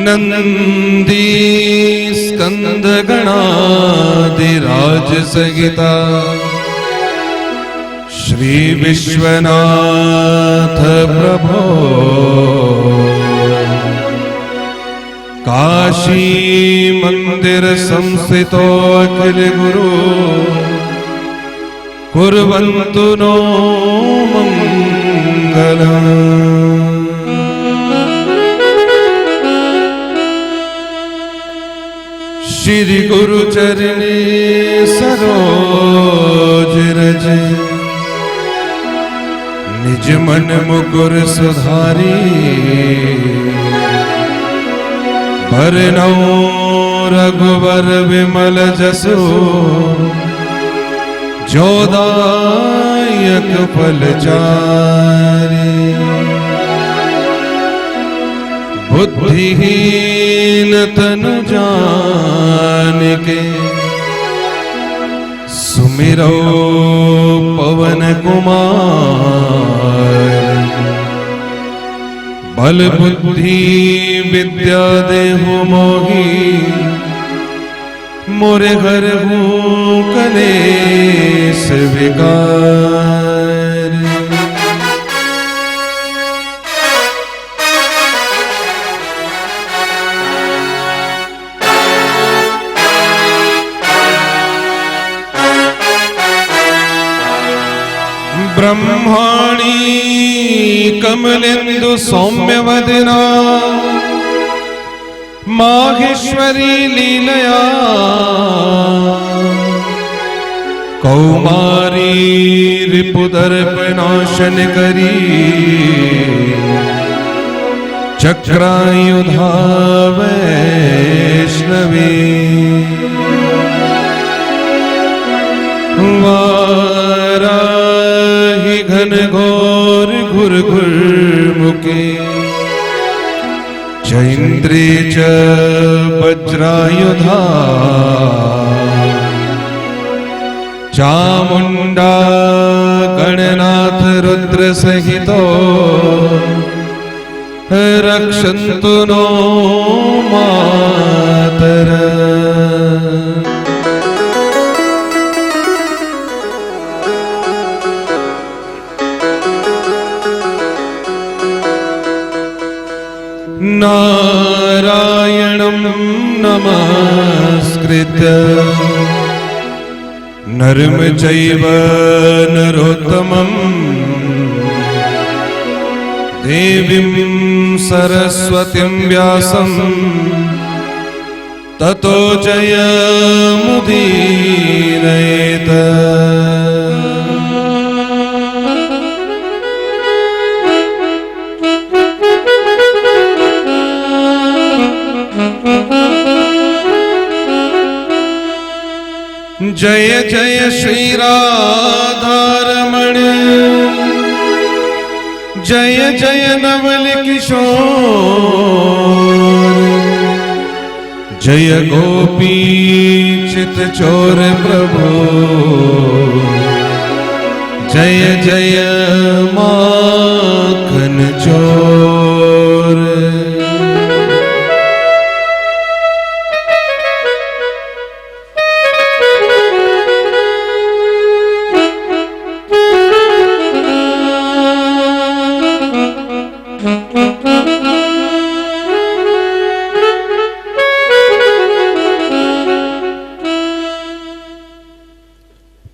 नंदी स्कंद गणाधिराज सहिता श्री विश्वनाथ प्रभो काशी मंदिर संस्थितो अखिल गुरु कुर्वन्तु नो मंगलम्। श्री गुरु चरणे सरोज रज निज मन मुकुर सुधारी भरनौ रघुवर विमल जसो जोदायक फलचारी बुद्धिहीन तनु जानिके सुमिरो पवन कुमार बल बुद्धि विद्या देहु मोहि मोरे घर हूँ कलेश विकार। ब्रह्माणी कमलेन्दु सौम्य वदना माहेश्वरी लीलया कौमारी रिपुदर्प नाशन करी चक्रायुधा वैष्णवी वाराही घन घोर घुर घुर मुके चैन्द्रे च वज्रायुधा चामुंडा गणनाथ रुद्र सहितो रक्षन्तु नो मातरम्। नारायणं नमस्कृत्य नरं चैव नरोत्तमं देवीं सरस्वतीं व्यासं ततो जयमुदीरयेत्। जय जय श्री राधारमण जय जय नवल किशोर जय गोपी चित चोर प्रभु जय जय माखन चोर।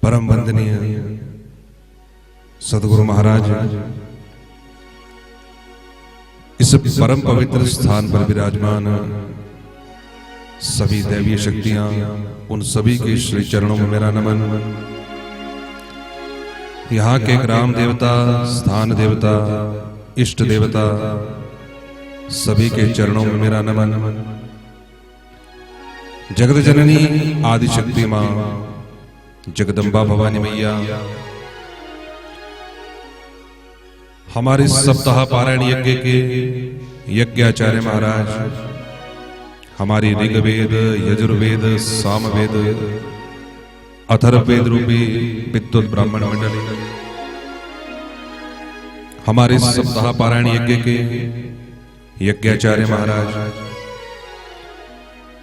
परम वंदनीय सदगुरु महाराज इस परम पवित्र स्थान पर विराजमान सभी दैवीय शक्तियां उन सभी के श्री चरणों में मेरा नमन। यहाँ के ग्राम देवता स्थान देवता इष्ट देवता सभी के चरणों में मेरा नमन। जगत जननी आदि शक्ति मां जगदम्बा भवानी मैया हमारे सप्ताह पारायण यज्ञ के यज्ञाचार्य महाराज हमारी ऋग्वेद यजुर्वेद सामवेद अथर्ववेद रूपी विद्युत ब्राह्मण मंडली हमारे सप्ताह पारायण यज्ञ के यज्ञाचार्य महाराज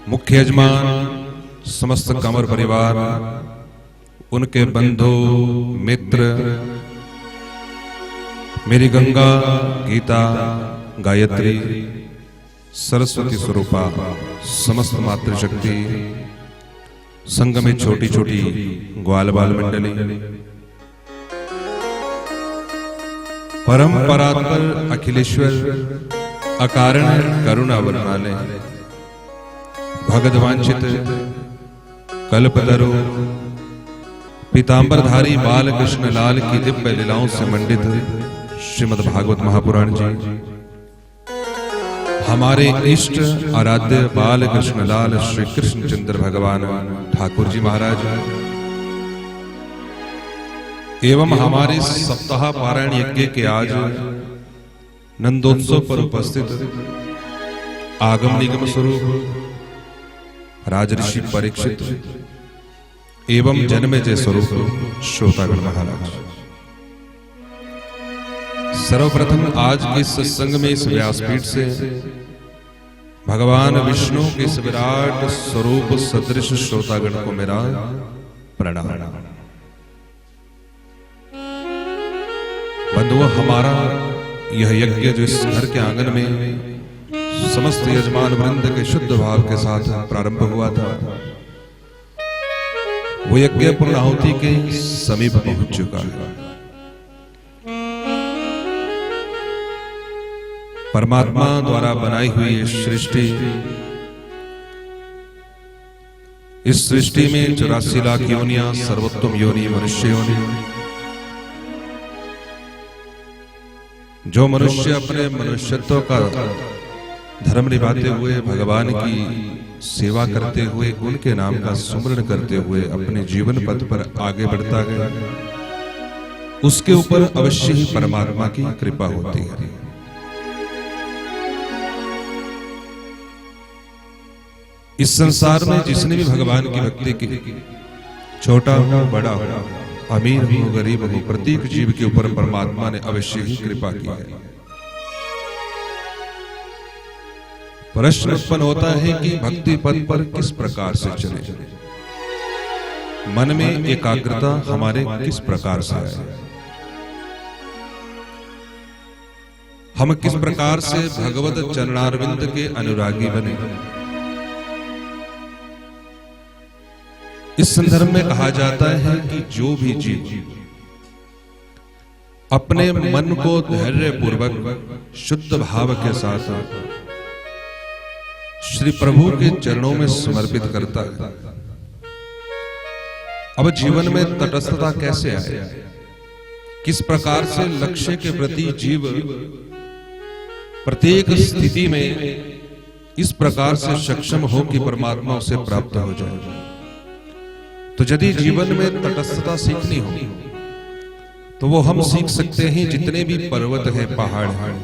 मुख्य यजमान, समस्त कामर परिवार, उनके बंधु मित्र, मेरी गंगा, गीता, गायत्री, सरस्वती स्वरूपा समस्त मातृशक्ति, संघ में छोटी छोटी ग्वाल बाल मंडली, परंपरात्पर अखिलेश्वर, अकारण करुणा वर्णालय, भगदवांचित कल्पतरु, पीतांबरधारी बाल कृष्ण लाल की दिव्य लीलाओं से मंडित श्रीमद् भागवत महापुराण जी, हमारे इष्ट आराध्य बाल कृष्ण लाल श्री कृष्णचंद्र भगवान ठाकुर जी महाराज एवं हमारे सप्ताह पारायण यज्ञ के आज नंदोत्सव पर उपस्थित आगम निगम स्वरूप राजऋषि परीक्षित एवं जन्मेजय स्वरूप श्रोतागण महाराज, सर्वप्रथम आज के सत्संग में इस व्यासपीठ से भगवान विष्णु के इस विराट स्वरूप सदृश श्रोतागण को मेरा प्रणाम। बंधुओं, हमारा यह यज्ञ जो इस घर के आंगन में समस्त यजमान वृंद के शुद्ध भाव के साथ प्रारंभ हुआ था, वो यज्ञ पूर्णाहुति के समीप पहुंच चुका है। परमात्मा द्वारा बनाई हुई सृष्टि, इस सृष्टि में 84 लाख योनियां, सर्वोत्तम योनि मनुष्य योनि, जो मनुष्य अपने मनुष्यत्व का धर्म निभाते हुए, भगवान की सेवा करते हुए, उनके नाम का सुमरण करते हुए अपने जीवन पथ पर आगे बढ़ता गया, उसके ऊपर अवश्य ही परमात्मा की कृपा होती है। इस संसार में जिसने भी भगवान की भक्ति की, छोटा हो बड़ा हो, अमीर हो गरीब हो, प्रत्येक जीव के ऊपर परमात्मा ने अवश्य ही कृपा की है। प्रश्न उत्पन्न होता है कि भक्ति पथ पर किस प्रकार से चले, मन में एकाग्रता हमारे किस प्रकार से आए, हम किस प्रकार से भगवत चरणारविंद के अनुरागी बने। इस संदर्भ में कहा जाता है कि जो भी जीव अपने मन को धैर्य पूर्वक शुद्ध भाव के साथ श्री प्रभु के चरणों में समर्पित करता है, अब जीवन में तटस्थता कैसे आए, किस प्रकार से लक्ष्य के प्रति जीव प्रत्येक स्थिति में इस प्रकार से सक्षम हो कि परमात्मा उसे प्राप्त हो जाए। तो यदि जीवन में तटस्थता सीखनी हो तो वो हम सीख सकते हैं जितने भी पर्वत हैं, पहाड़ हैं,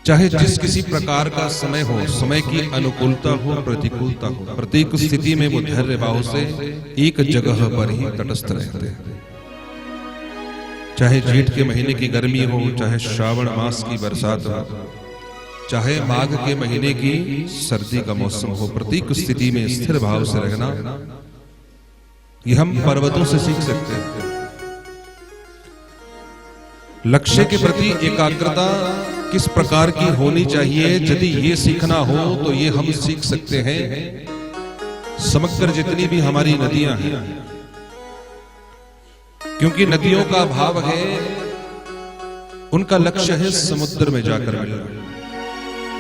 चाहे जिस किसी प्रकार का समय हो, समय की अनुकूलता हो, प्रतिकूलता हो, प्रत्येक स्थिति में वो धैर्य भाव से एक जगह पर ही तटस्थ रहते हैं। चाहे जेठ के महीने की गर्मी हो, चाहे श्रावण मास की बरसात हो, चाहे माघ के महीने की सर्दी का मौसम हो, प्रत्येक स्थिति में स्थिर भाव से रहना ये हम पर्वतों से सीख सकते हैं। लक्ष्य के प्रति एकाग्रता किस प्रकार की होनी चाहिए, यदि ये सीखना हो तो ये हम सीख सकते हैं समग्र जितनी भी हमारी नदियां हैं, क्योंकि नदियों का भाव है, उनका लक्ष्य है समुद्र में जाकर मिलना।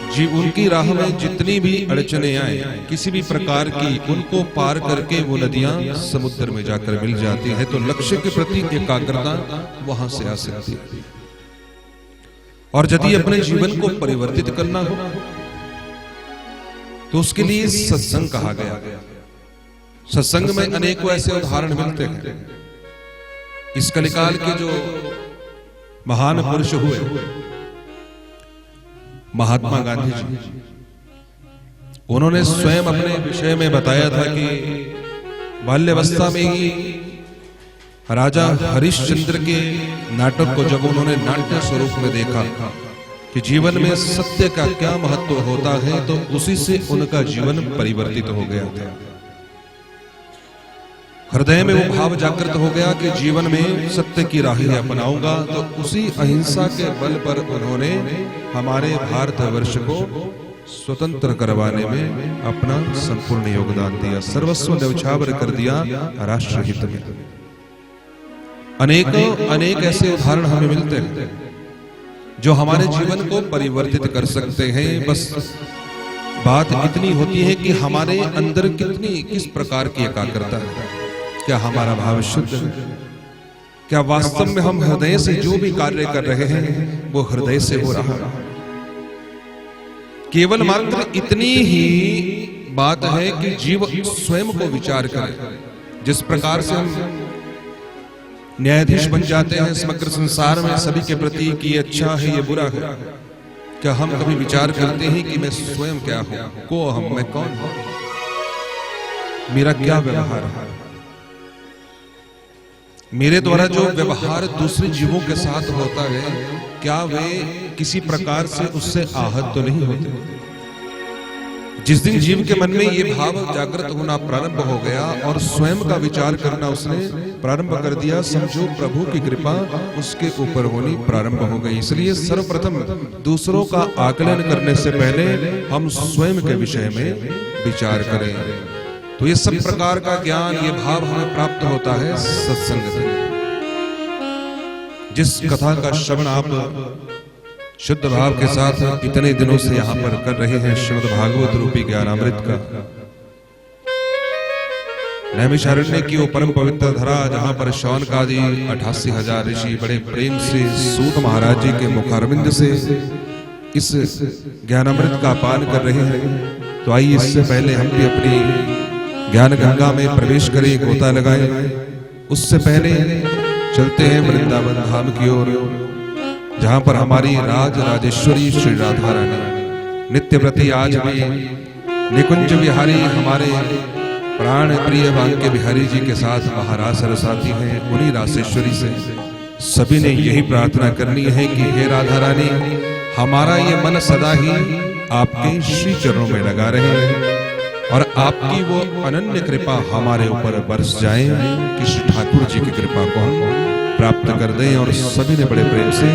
जी उनकी राह में जितनी भी अड़चने आए, किसी भी प्रकार की, उनको पार करके वो नदियां समुद्र में जाकर मिल जाती है। तो लक्ष्य के प्रति एकाग्रता वहां से आ सकती है। और यदि अपने जीवन को परिवर्तित करना हो तो उसके लिए सत्संग कहा गया। सत्संग में अनेकों ऐसे उदाहरण मिलते हैं। इस कलिकाल के जो महान पुरुष हुए, महात्मा गांधी जी, उन्होंने स्वयं अपने विषय में बताया था कि बाल्यावस्था में ही राजा हरिश्चंद्र के नाटक को जब उन्होंने नाट्य स्वरूप में देखा कि जीवन में सत्य का क्या महत्व होता है, तो उसी से उनका जीवन परिवर्तित हो गया था। हृदय में वो भाव जागृत हो गया कि जीवन में सत्य की राह अपनाऊंगा। तो उसी अहिंसा के बल पर उन्होंने हमारे भारतवर्ष को स्वतंत्र करवाने में अपना संपूर्ण योगदान दिया, सर्वस्व न्यौछावर कर दिया राष्ट्र हित में। अनेक ऐसे उदाहरण हमें मिलते हैं जो हमारे जीवन को परिवर्तित कर सकते हैं। बस बात इतनी होती है कि हमारे अंदर किस प्रकार की एकाग्रता है, क्या हमारा भाव शुद्ध है, क्या वास्तव में हम हृदय से जो भी कार्य कर रहे हैं वो हृदय से हो रहा है। केवल मात्र इतनी ही बात है कि जीव स्वयं को विचार करे। जिस प्रकार से हम न्यायाधीश बन जाते हैं समग्र संसार में सभी के प्रति कि ये अच्छा है ये बुरा है, क्या हम कभी विचार करते हैं कि मैं स्वयं क्या हूं, को हम, मैं कौन हूं, मेरा क्या व्यवहार है, मेरे द्वारा जो व्यवहार दूसरे जीवों के साथ होता है क्या वे किसी प्रकार से उससे आहत तो नहीं होते। जिस दिन जीव के मन में ये भाव जागृत होना प्रारंभ हो गया और स्वयं का विचार करना उसने प्रारंभ कर दिया, समझो प्रभु की कृपा उसके ऊपर होनी प्रारंभ हो गई। इसलिए सर्वप्रथम दूसरों का आकलन करने से पहले हम स्वयं के विषय में विचार करें। तो ये सब प्रकार का ज्ञान, ये भाव हमें प्राप्त होता है सत्संग से। जिस कथा का श्रवण आप शुद्ध भाव के साथ इतने दिनों से यहाँ पर कर रहे हैं, श्रीमद् भागवत रूपी ज्ञानामृत का, नैमिषारण्य की वो परम पवित्र धरा जहाँ पर शौनक आदि 88,000 ऋषि बड़े प्रेम से सूत महाराज जी के मुखारविंद से इस ज्ञानामृत का पान कर रहे हैं। तो आइए इससे पहले हम भी अपनी ज्ञान गंगा में प्रवेश करें, गोता लगाएं। उससे पहले चलते हैं वृंदावन धाम की ओर, जहां पर हमारी राज राजेश्वरी श्री राधा रानी नित्य व्रती आज भी निकुंज विहारी हमारे प्राण प्रिय बांके बिहारी जी के साथ महाराज सरस्वती हैं। उन्हीं रासेश्वरी से सभी ने यही प्रार्थना करनी है कि हे राधा रानी, हमारा ये मन सदा ही आपके श्री चरणों में लगा रहे और आपकी वो अनन्य कृपा हमारे ऊपर बरस जाए कि श्री ठाकुर जी की कृपा को हम प्राप्त कर दें। और सभी ने बड़े प्रेम से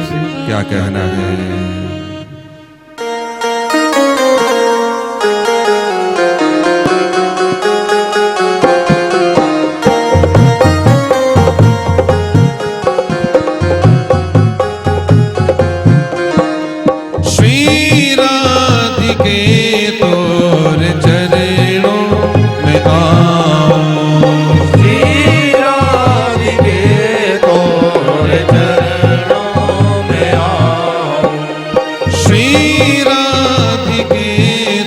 क्या कहना है। श्री राधिके तोर चरणों में आओ, श्री राधिके तोर चरणों में आओ, श्री राधिके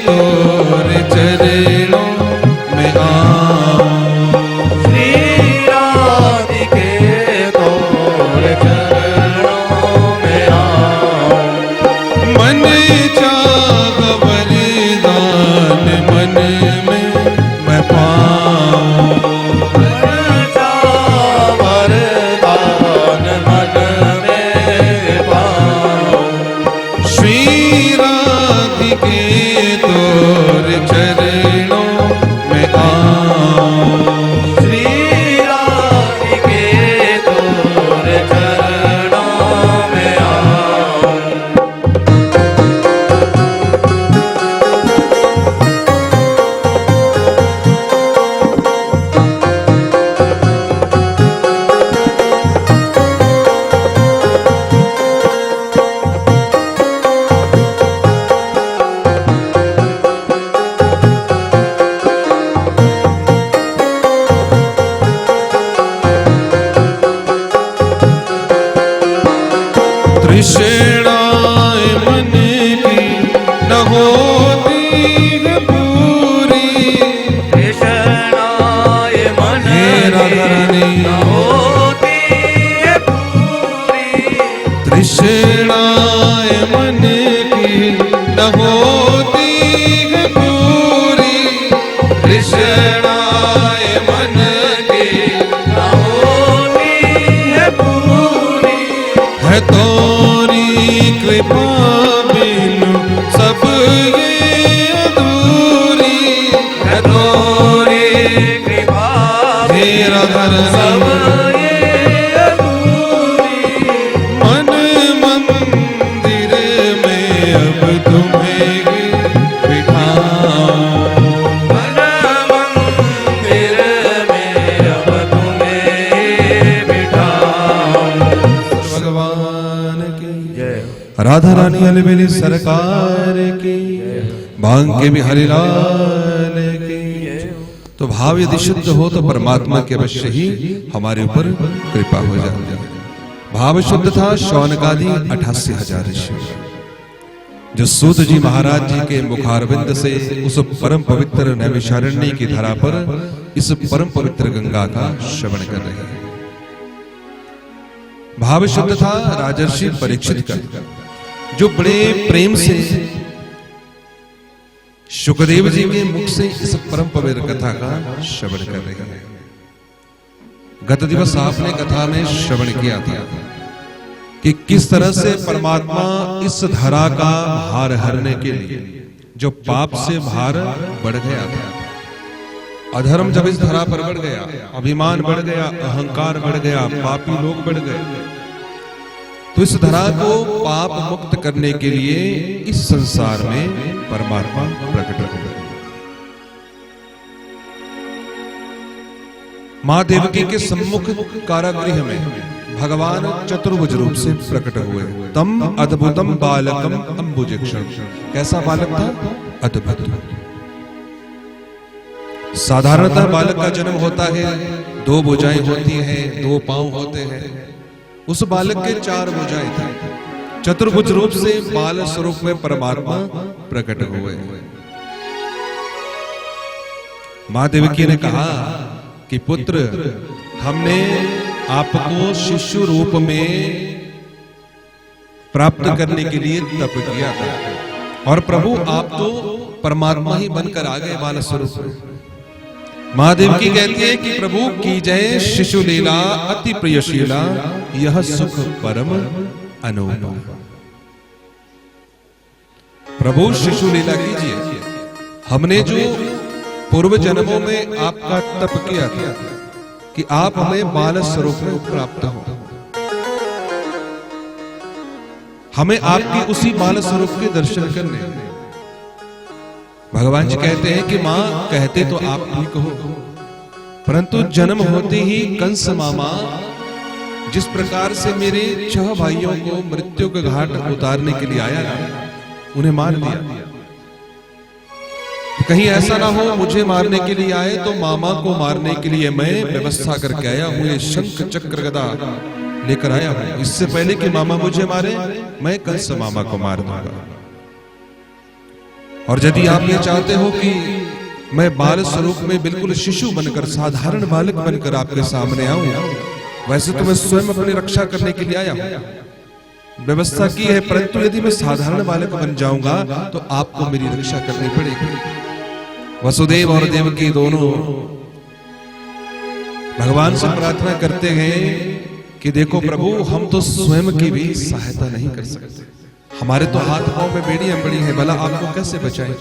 तोर चरणों में आओ, श्री राधिके तोर चरणों में आओ। मन चाह वरदान मन में मैं पाऊं, मन चाह वरदान मन में पाऊं। श्री राधिके तोर चरणों में आऊं, श्री राधिके तोर चरणों में आऊं। तृष्णाएं मन की न होती है पूरी, तृष्णाएं मन की न होती है पूरी, तृष्णाएं मन की न होती है पूरी, तृष्णाएं मन की न होती है पूरी। है तोरी कृपा राधा रानी अलबेली सरकार की, बांके बिहारी लाल की। तो भाव यदि शुद्ध हो तो परमात्मा के अवश्य ही हमारे ऊपर कृपा हो जाती है। भाव शुद्ध था शौनकादि 88,000 ऋषि, जो सूत जी महाराज जी के मुखारविंद से उस परम पवित्र नैमिषारण्य की धरा पर इस परम पवित्र गंगा का श्रवण कर रहे हैं। भाव शुद्ध था राजर्षि परीक्षित का, जो बड़े प्रेम से शुकदेव जी के मुख से इस परम पवित्र कथा का श्रवण कर रहे हैं। गत दिवस आपने कथा में श्रवण किया था कि किस तरह से परमात्मा इस धरा का भार हरने के लिए, जो पाप से भार बढ़ गया था, अधर्म जब इस धरा पर बढ़ गया, अभिमान बढ़ गया, अहंकार बढ़ गया, पापी लोग बढ़ गए, तो इस धरा को पाप मुक्त करने के लिए इस संसार में परमात्मा प्रकट हो गए। मां देवकी के सम्मुख कारागृह में भगवान चतुर्भुज रूप से प्रकट हुए। तम अद्भुतम बालकम अंबुजक्षण। कैसा बालक था? अद्भुत। साधारणतः बालक का जन्म होता है, 2 भुजाएं होती हैं, 2 पांव होते हैं। उस बालक के 4 भुजाएं थी। चतुर्भुज रूप से बाल स्वरूप में परमात्मा प्रकट हुए। मां देवकी ने कहा कि पुत्र, हमने आपको शिशु रूप में प्राप्त करने के लिए तप किया था, और प्रभु आप तो परमात्मा ही बनकर आ गए बाल स्वरूप में। महादेव की कहती है कि प्रभु की जय शिशु लीला अति प्रियशीला, यह सुख परम अनुपम। प्रभु शिशु लीला कीजिए। हमने जो पूर्व जन्मों में आपका तप किया था कि आप हमें बाल स्वरूप में प्राप्त हो, हमें आपकी उसी बाल स्वरूप के दर्शन करने। भगवान जी कहते हैं कि मां कहते तो आप भी कहो, परंतु जन्म होते ही कंस मामा जिस प्रकार से मेरे 6 भाइयों को मृत्यु के घाट उतारने के लिए आया, उन्हें मार दिया। तो कहीं ऐसा ना हो मुझे मारने के लिए आए तो मामा को मारने के लिए मैं व्यवस्था करके आया हूं, ये शंख चक्र गदा लेकर आया हूं। इससे पहले कि मामा मुझे मारे, मैं कंस मामा को मार दूंगा। और यदि आप ये चाहते हो कि मैं बाल स्वरूप में बिल्कुल शिशु बनकर, साधारण बालक बनकर आपके सामने आऊं, वैसे तो मैं स्वयं अपनी रक्षा करने के लिए आया हूं, व्यवस्था की है, परंतु यदि मैं साधारण बालक बन जाऊंगा तो आपको मेरी रक्षा करनी पड़ेगी। वसुदेव और देवकी दोनों भगवान से प्रार्थना करते हैं कि देखो प्रभु, हम तो स्वयं की भी सहायता नहीं कर सकते, हमारे तो हाथ पांव में बेड़ियां पड़ी हैं, भला आपको कैसे बचाएं?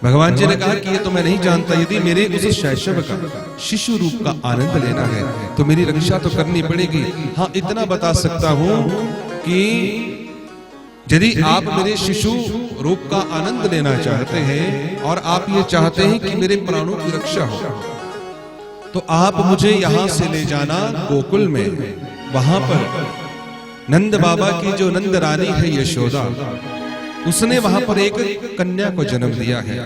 भगवान जी ने कहा कि ये तो मैं नहीं जानता, यदि मेरे उस शैशव का, शिशु रूप का आनंद लेना है तो मेरी रक्षा तो करनी पड़ेगी। हाँ, इतना बता सकता हूं कि यदि आप मेरे शिशु रूप का आनंद लेना चाहते हैं और आप ये चाहते हैं कि मेरे प्राणों की रक्षा हो, तो आप मुझे यहां से ले जाना गोकुल में। वहां पर नंद बाबा की जो नंद रानी है यशोदा, उसने वहां पर एक कन्या को जन्म दिया है,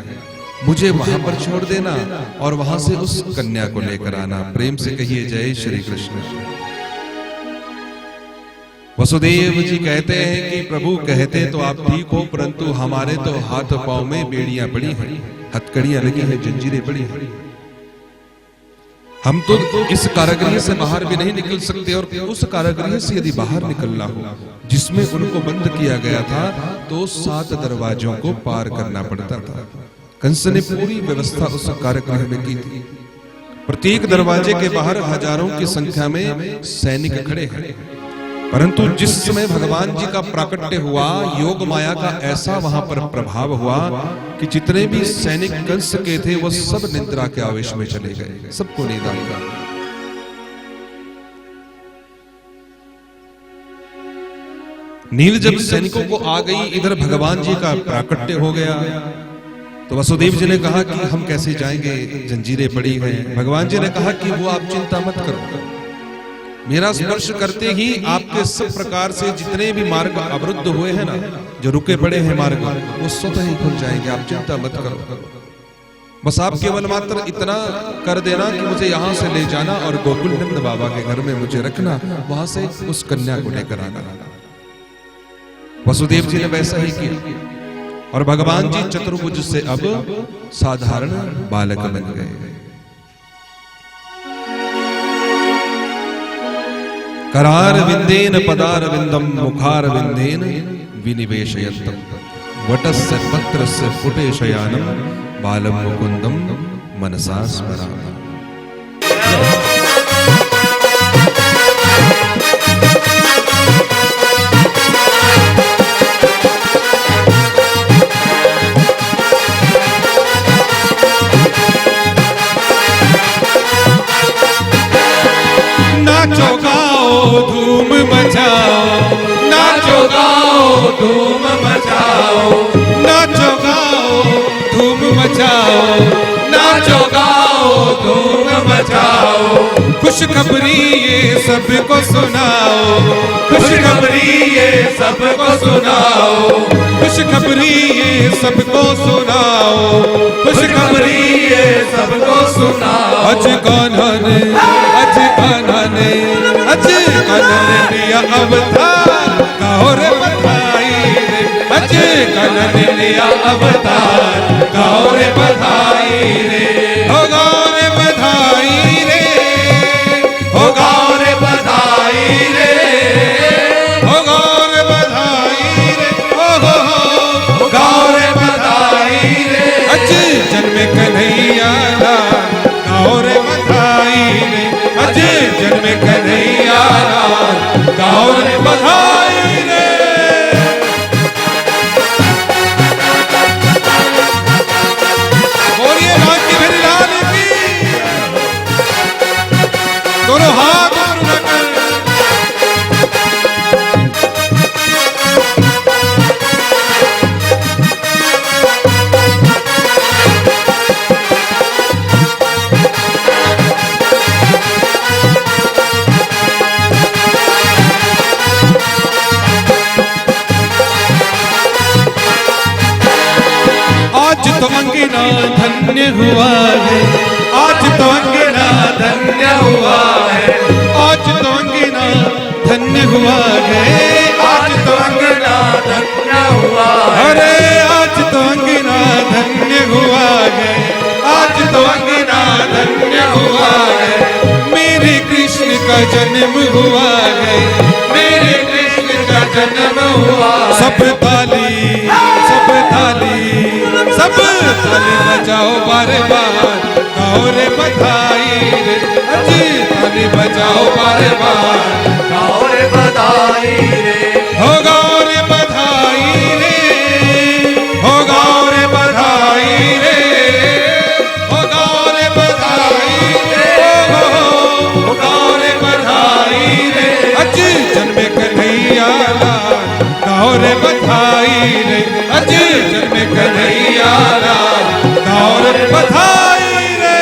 मुझे वहां पर छोड़ देना और वहां से उस कन्या को लेकर आना। प्रेम से कहिए जय श्री कृष्ण। वसुदेव जी कहते हैं कि प्रभु कहते तो आप ठीक हो, परंतु हमारे तो हाथ पांव में बेड़ियां पड़ी हैं, हथकड़ियां लगी हैं, जंजीरें पड़ी हैं, हम तो इस कारागृह से बाहर भी नहीं निकल सकते। और उस कारागृह से यदि बाहर निकलना हो जिसमें उनको बंद किया गया था, तो 7 दरवाजों को पार करना पड़ता था। कंस ने पूरी व्यवस्था उस कारागृह में की थी। प्रत्येक दरवाजे के बाहर हजारों की संख्या में सैनिक खड़े हैं, परंतु जिस समय भगवान जी का प्राकट्य हुआ, योग माया का ऐसा वहां पर प्रभाव हुआ कि जितने भी सैनिक कंस के थे वो सब निद्रा के आवेश में चले गए, सबको नींद आ गई। नींद जब सैनिकों को आ गई, इधर भगवान जी का प्राकट्य हो गया, तो वसुदेव जी ने कहा कि हम कैसे जाएंगे, जंजीरें पड़ी हैं। भगवान जी ने कहा कि वो आप चिंता मत करो, मेरा स्पर्श करते ही आपके सब प्रकार से जितने भी मार्ग अवरुद्ध हुए हैं ना, जो रुके पड़े हैं मार्ग, वो स्वतः ही खुल जाएंगे। आप चिंता मत करो, बस आप केवल मात्र इतना कर देना कि मुझे यहाँ से ले जाना और गोकुल नंद बाबा के घर में मुझे रखना, वहां से उस कन्या को लेकर आना। वसुदेव जी ने वैसा ही किया और भगवान जी चतुर्भुज से अब साधारण बालक बन गए। करार विंदेन पदार विंदम मुखार विंदेन विनिवेशयन्तम वटस्य पत्रस्य पुटे शयानम बालम मुकुंदम मनसा स्मरामि। नाचो गाओ धूम मचाओ, नाचो गाओ धूम मचाओ, नाचो गाओ धूम मचाओ, नाचो गाओ धूम मचाओ। खुशखबरी ये सबको सुनाओ, खुशखबरी ये सबको सुनाओ, खुशखबरी ये सबको सुनाओ, खुशखबरी ये सबको सुनाओ। अज कान्हा ने, अज कान्हा ने, अज कान्हा ने लिया अवतार, गाओ रे बधाई रे। अज कान्हा ने लिया अवतार, गाओ रे बधाई रे। हो गाओ रे बधाई रे, हो गाओ रे बधाई रे, हो गाओ रे बधाई रे, हो गाओ रे बधाई रे। अज जन्मे कन्हैया लाल, गाओ रे बधाई रे। अज जन्मे कन्हैया लाल, गाओ रे बधाई रे। बोलिए भाग्य भरी लाल की, दोनों हाथ ऊपर उठाकर। आज तो अंगना धन्य हुआ है, आज तो अंगना धन्य हुआ है, आज तो अंगना धन्य हुआ है, आज तो अंगना धन्य हुआ है। अरे आज तो अंगना धन्य हुआ है, आज तो अंगना धन्य हुआ है। मेरे कृष्ण का जन्म हुआ है, मेरे कृष्ण का जन्म हुआ। सब ताली, सब ताली, सब ताली बजाओ बारे बार, गाओ रे बधाई रे। अजी ताली बजाओ बारे बार, गाओ रे बधाई रे। हो गाओ रे बधाई रे, हो गाओ रे बधाई रे, हो गाओ रे बधाई रे, हो गाओ रे बधाई रे। अजी जन्मे कन्हैया लाल, गाओ रे बधाई रे। अजी जन्मे कन्हैया लाल, गाओ रे बधाई रे।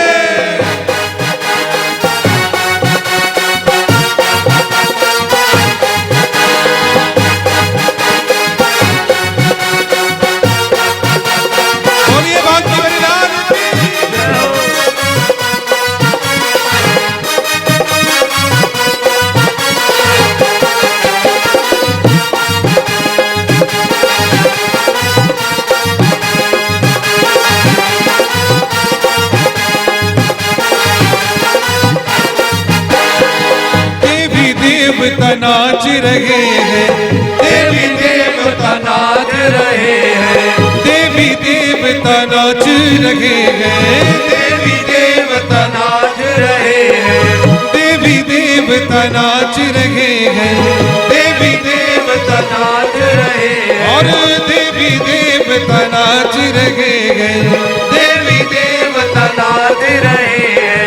बोलिए भाग्य भरी लाल की। देवी देवता नाच रहे हैं, देवी देवता नाच रहे हैं, देवी देवता नाच रहे हैं, देवी देवता नाच रहे हैं, देवी देवता नाच रहे हैं, देवी देवता नाच रहे हैं, और देवी देवता नाच रहे हैं, देवी देवता नाच रहे हैं।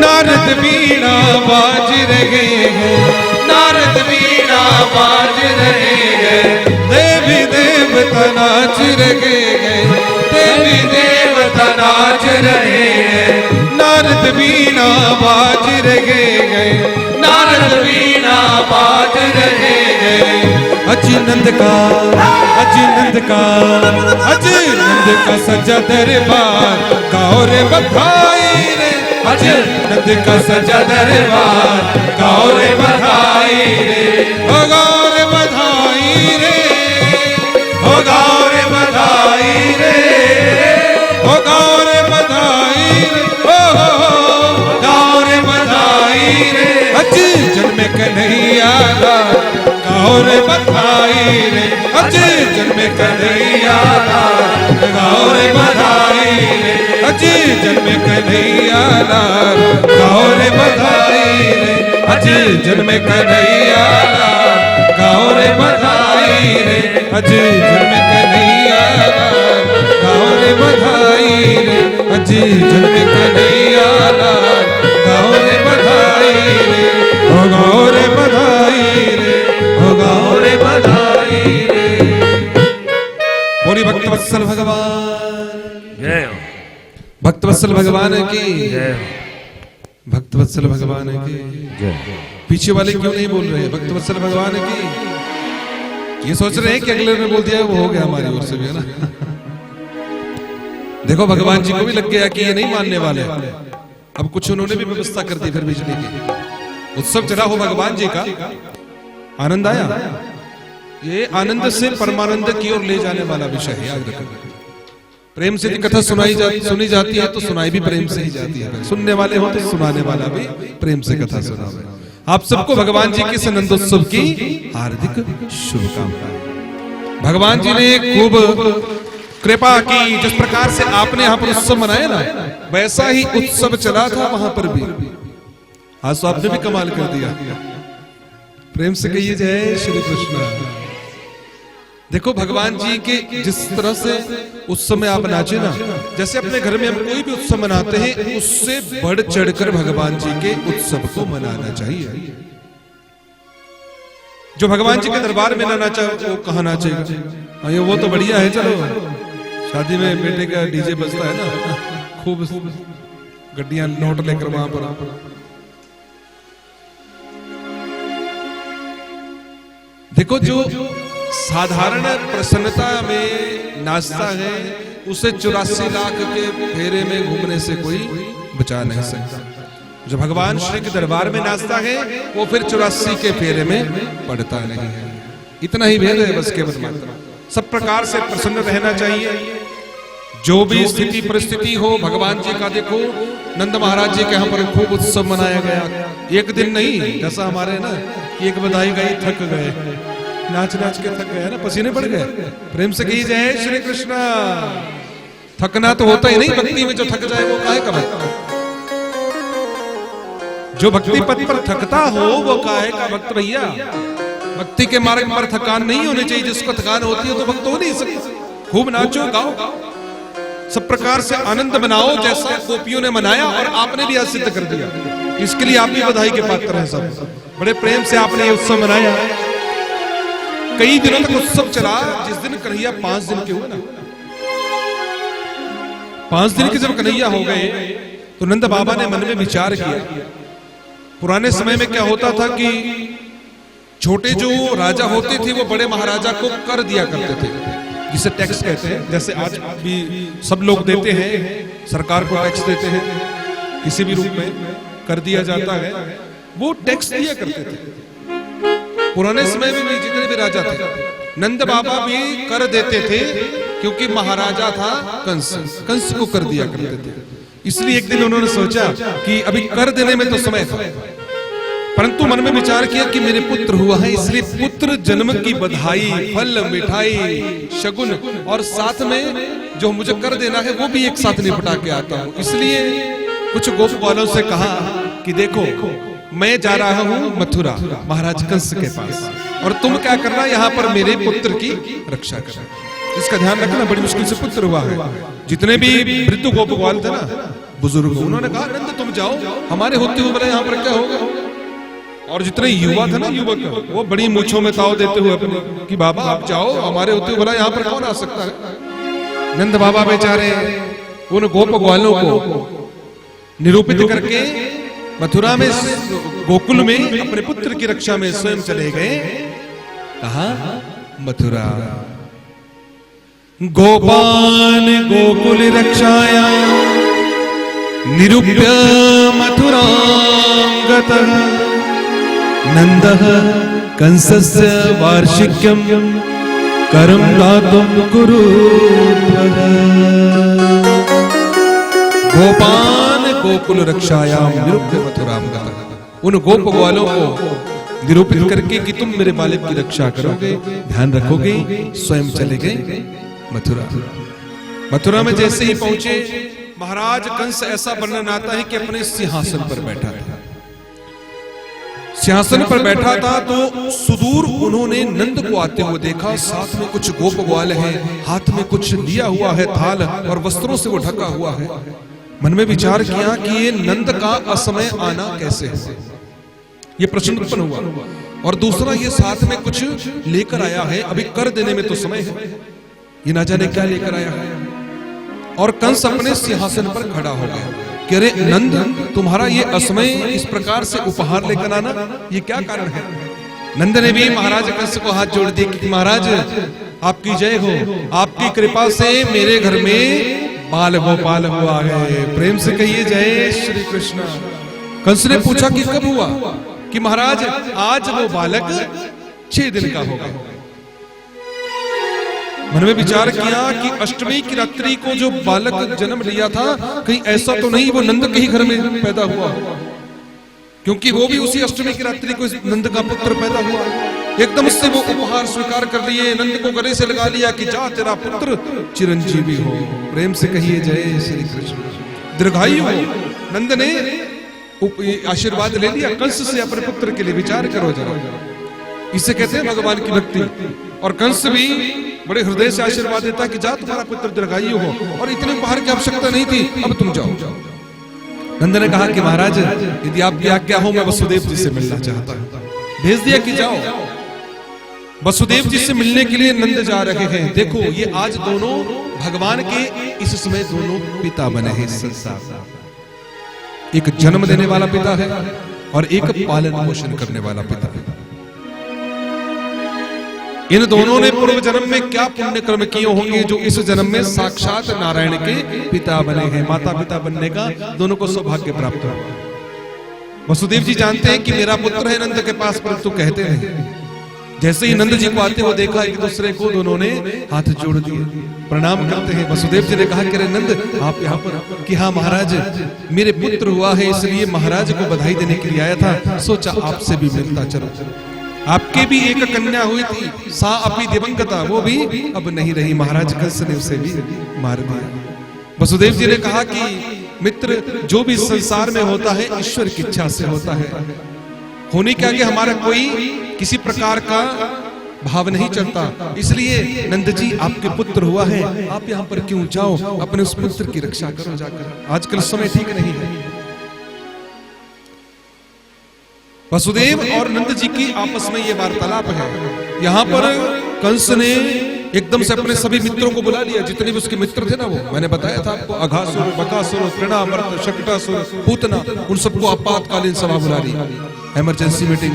नारद वीणा बाज रहे हैं, नारद वीणा बाज रहे हैं, देवी देवता नाच रहे हैं, देवी देवता नाच रहे हैं, नारद वीणा बाज रहे हैं, नारद वीणा बाज रहे हैं। अजी नंद का सजा दरबार गाओ रे बधाई रे। अजी नंद का सजा दरबार गाओ रे बधाई रे। ओ गाओ रे बधाई रे, हो गाओ रे बधाई रे। ओ गाओ रे बधाई रे, ओ गाओ रे बधाई रे। अजी जन्मे कन्हैया लाल गाओ रे बधाई रे। अजी जन्मे कन्हैया लाल गाओ रे बधाई रे। अजी जन्मे कन्हैया लाल गाओ रे बधाई रे। अजी जन्मे कन्हैया लाल गाओ रे बधाई रे। अजी जन्मे कन्हैया लाल गाओ रे बधाई रे। अजी जन्मे कन्हैया लाल गाओ रे बधाई रे। हो गाओ रे बधाई रे, हो गाओ रे बधाई रे। बोली भक्तवत्सल भगवान, जय हो, भक्तवत्सल भगवान की, जय हो, भक्तवत्सल भगवान की। जय। पीछे वाले क्यों नहीं बोल रहे? भक्तवत्सल भगवान की। ये सोच रहे हैं कि अगले ने बोल दिया वो हो गया हमारी ओर से भी, है ना। देखो भगवान जी को भी लग गया कि ये नहीं मानने वाले। अब कुछ उन्होंने भी व्यवस्था कर दी फिर बिजली की। उत्सव चला हो भगवान जी का, आनंद आया। ये आनंद से परमानंद की ओर ले जाने वाला विषय है, याद रखना। प्रेम से कथा सुनी जाती है तो सुनाई भी प्रेम से ही जाती है। सुनने वाले हो तो सुनाने वाला भी प्रेम से कथा सुनावे। आप सबको भगवान जी के आनंदोत्सव की हार्दिक शुभकामनाएं। भगवान जी ने खूब कृपा की। जिस प्रकार से आपने यहाँ पर उत्सव मनाया ना, वैसा ही उत्सव चला था वहां पर भी। आज तो आपने भी कमाल कर दिया। प्रेम से कहिए जय श्री कृष्ण। देखो भगवान जी के जिस तरह से उत्सव में आप नाचे ना, जैसे अपने घर में हम कोई भी उत्सव मनाते हैं, उससे बढ़ चढ़कर भगवान जी के उत्सव को मनाना चाहिए। जो भगवान जी के दरबार में ना नाचा वो कहाँ नाचेगा? ये वो तो बढ़िया है, चलो शादी में बेटे का डीजे बजता है ना, खूब गड्डियां नोट लेकर वहां पर। देखो जो साधारण प्रसन्नता में नाचता है, उसे 84 लाख के फेरे में घूमने से कोई बचा नहीं सकता। जो भगवान श्री के दरबार में नाचता है, वो फिर 84 के फेरे में पड़ता नहीं है। इतना ही भेद है बस, केवल मात्र। सब प्रकार से प्रसन्न रहना चाहिए। जो भी स्थिति परिस्थिति हो, भगवान जी का देखो नंद महाराज जी के यहाँ पर खूब उत्सव मनाया गया। एक दिन नहीं, जैसा हमारे ना कि एक बधाई गई थक गए, नाच नाच के थक गए ना, पसीने पड़ गए। प्रेम से कही जय श्री कृष्ण। थकना तो होता ही नहीं भक्ति में, जो थक जाए वो काहे का भक्त। जो भक्ति पथ पर थकता हो वो काहे का भक्त भैया। भक्ति के मार्ग पर थकान नहीं होनी चाहिए। जिसको थकान होती है तो भक्त हो नहीं सकता। खूब नाचो गाओ, सब प्रकार से आनंद मनाओ, जैसा गोपियों ने मनाया और आपने भी आज सिद्ध कर दिया। इसके लिए आप भी बधाई के पात्र हैं। सब बड़े प्रेम से आपने ये उत्सव मनाया। कई दिनों तक उत्सव चला। जिस दिन कन्हैया 5 दिन के हुए ना, 5 दिन के जब कन्हैया हो गए तो नंद बाबा ने मन में विचार किया। पुराने समय में क्या होता था कि छोटे जो राजा होते थे वो बड़े महाराजा को कर दिया करते थे, जिसे टैक्स कहते हैं। जैसे आज भी सब लोग देते हैं, सरकार को टैक्स देते हैं, किसी भी रूप में कर दिया जाता है, वो टैक्स दिया करते थे। पुराने समय में भी जितने भी राजा थे, नंद बाबा भी कर देते थे, क्योंकि महाराजा था कंस, कंस को कर दिया करते थे। इसलिए एक दिन उन्होंने सोचा कि अभी कर देने में तो समय था, परंतु मन में विचार किया कि मेरे पुत्र हुआ है, इसलिए पुत्र जन्म की बधाई, फल, मिठाई, शगुन और साथ में जो मुझे कर देना है वो भी एक साथ निपटा के आता हूं। इसलिए कुछ गोप वालों से कहा कि देखो मैं जा रहा हूं मथुरा महाराज कंस के पास, और तुम क्या करना यहाँ पर मेरे पुत्र की रक्षा करना। इसका ध्यान रखना, बड़ी मुश्किल से पुत्र हुआ है। जितने भी वृद्ध गोप ग्वाल थे ना, बुजुर्ग, उन्होंने कहा नंद तुम जाओ, हमारे होते हुए बोले यहाँ पर क्या होगा। और जितने युवा थे ना, युवक, वो बड़ी मूंछों में ताव देते हुए अपने कि बाबा आप जाओ, हमारे होते हुए बोला यहाँ पर कौन आ सकता है। नंद बाबा बेचारे उन गोप ग्वालों को निरूपित करके मथुरा में, गोकुल में अपने पुत्र की रक्षा में स्वयं चले गए। कहा? मथुरा। गोपान गोकुल रक्षाया निरूप्य मथुरां गतः नंदः कंसस्य वार्षिक्यं करं दातुं कुरुध्वः। गोपान गोकुल रक्षायाम निरूप्य मथुराम गतः। उन गोप ग्वालों को निरूपित करके कि तुम मेरे बालक की रक्षा करोगे, ध्यान रखोगे, स्वयं चले गए मथुरा। मथुरा में जैसे ही पहुंचे, महाराज कंस, ऐसा वर्णन आता है कि अपने सिंहासन पर बैठा था। सिंहासन पर बैठा था तो सुदूर उन्होंने नंद को आते हुए देखा। साथ में कुछ गोप ग्वाल है, हाथ में कुछ लिया हुआ है थाल, और वस्त्रों से वो ढका हुआ है। मन में विचार किया कि ये नंद का असमय आना कैसे है, ये प्रश्न उत्पन्न हुआ। और दूसरा, ये साथ में कुछ लेकर आया है, अभी कर देने में तो समय है, ये ना जाने क्या लेकर आया है। और कंस अपने सिंहासन पर खड़ा हो गया कि अरे नंद, तुम्हारा ये असमय इस प्रकार से उपहार लेकर आना, ये क्या कारण है? नंद ने भी महाराज कंस को हाथ जोड़ दिए कि महाराज आपकी जय हो, आपकी कृपा से मेरे घर में बाल गोपाल हुआ है। प्रेम से कहिए जय श्री कृष्ण। कंस ने पूछा कि कब हुआ? कि महाराज आज वो बालक 6 दिन का होगा। मन में विचार किया कि अष्टमी की रात्रि को जो बालक जन्म लिया था, कहीं ऐसा तो नहीं वो नंद के ही घर में पैदा हुआ, क्योंकि वो भी उसी अष्टमी की रात्रि को नंद का पुत्र पैदा हुआ। एकदम से वो उपहार स्वीकार कर लिए, नंद को गले से लगा लिया कि जा तेरा पुत्र चिरंजीवी हो। प्रेम से कहिए जय श्री कृष्ण। दीर्घायु हो। नंद ने आशीर्वाद ले लिया कंस से अपने पुत्र के लिए। विचार करो जरा, इसे कहते हैं भगवान की भक्ति। और कंस भी बड़े हृदय से आशीर्वाद देता कि जा तुम्हारा पुत्र दीर्घायु हो, और इतने उपहार की आवश्यकता नहीं थी, अब तुम जाओ। नंद ने कहा कि महाराज यदि आपकी आज्ञा हो, मैं वसुदेव जी से मिलना चाहता हूं। भेज दिया कि जाओ। वसुदेव जी से मिलने के लिए नंद जा रहे हैं। देखो, ये आज दोनों भगवान के इस समय दोनों पिता बने हैं संसार। एक जन्म देने वाला पिता है और एक पालन पोषण करने वाला पिता है। इन दोनों ने पूर्व जन्म में क्या पुण्य कर्म किए होंगे जो इस जन्म में साक्षात नारायण के पिता बने हैं। माता पिता बनने का दोनों को सौभाग्य प्राप्त हुआ। वसुदेव जी जानते हैं कि मेरा पुत्र है नंद के पास, परंतु कहते हैं। जैसे ही नंद जी को आते हुए देखा, एक दूसरे को दोनों ने हाथ जोड़ दिए, प्रणाम करते हैं। वसुदेव जी ने कहा कि नंद आप यहाँ पर? कि हाँ महाराज, मेरे पुत्र हुआ है, इसलिए महाराज को बधाई देने के लिए आया था। सोचा आपसे भी मिलता चलो। आपके भी एक कन्या हुई थी, सा अपनी दिवंगता, वो भी अब नहीं रही। महाराज कंस ने उसे भी मार दिया। वसुदेव जी ने कहा कि मित्र, जो भी संसार में होता है ईश्वर की इच्छा से होता है। होने के आगे हमारा कोई किसी प्रकार का भाव नहीं चलता। इसलिए नंद जी आपके पुत्र हुआ है, आप यहाँ पर क्यों जाओ, अपने उस पुत्र की रक्षा करो जाकर। आजकल समय ठीक नहीं है। वसुदेव और नंद जी की आपस में ये वार्तालाप है। यहाँ पर कंस ने एकदम से अपने सभी मित्रों को बुला लिया, जितने भी उसके मित्र थे ना, वो मैंने बताया था आपको, अघासुर, बकासुर, तृणावर्त, शकटासुर, पूतना, उन सबको आपातकालीन सभा बुला ली, इमरजेंसी मीटिंग।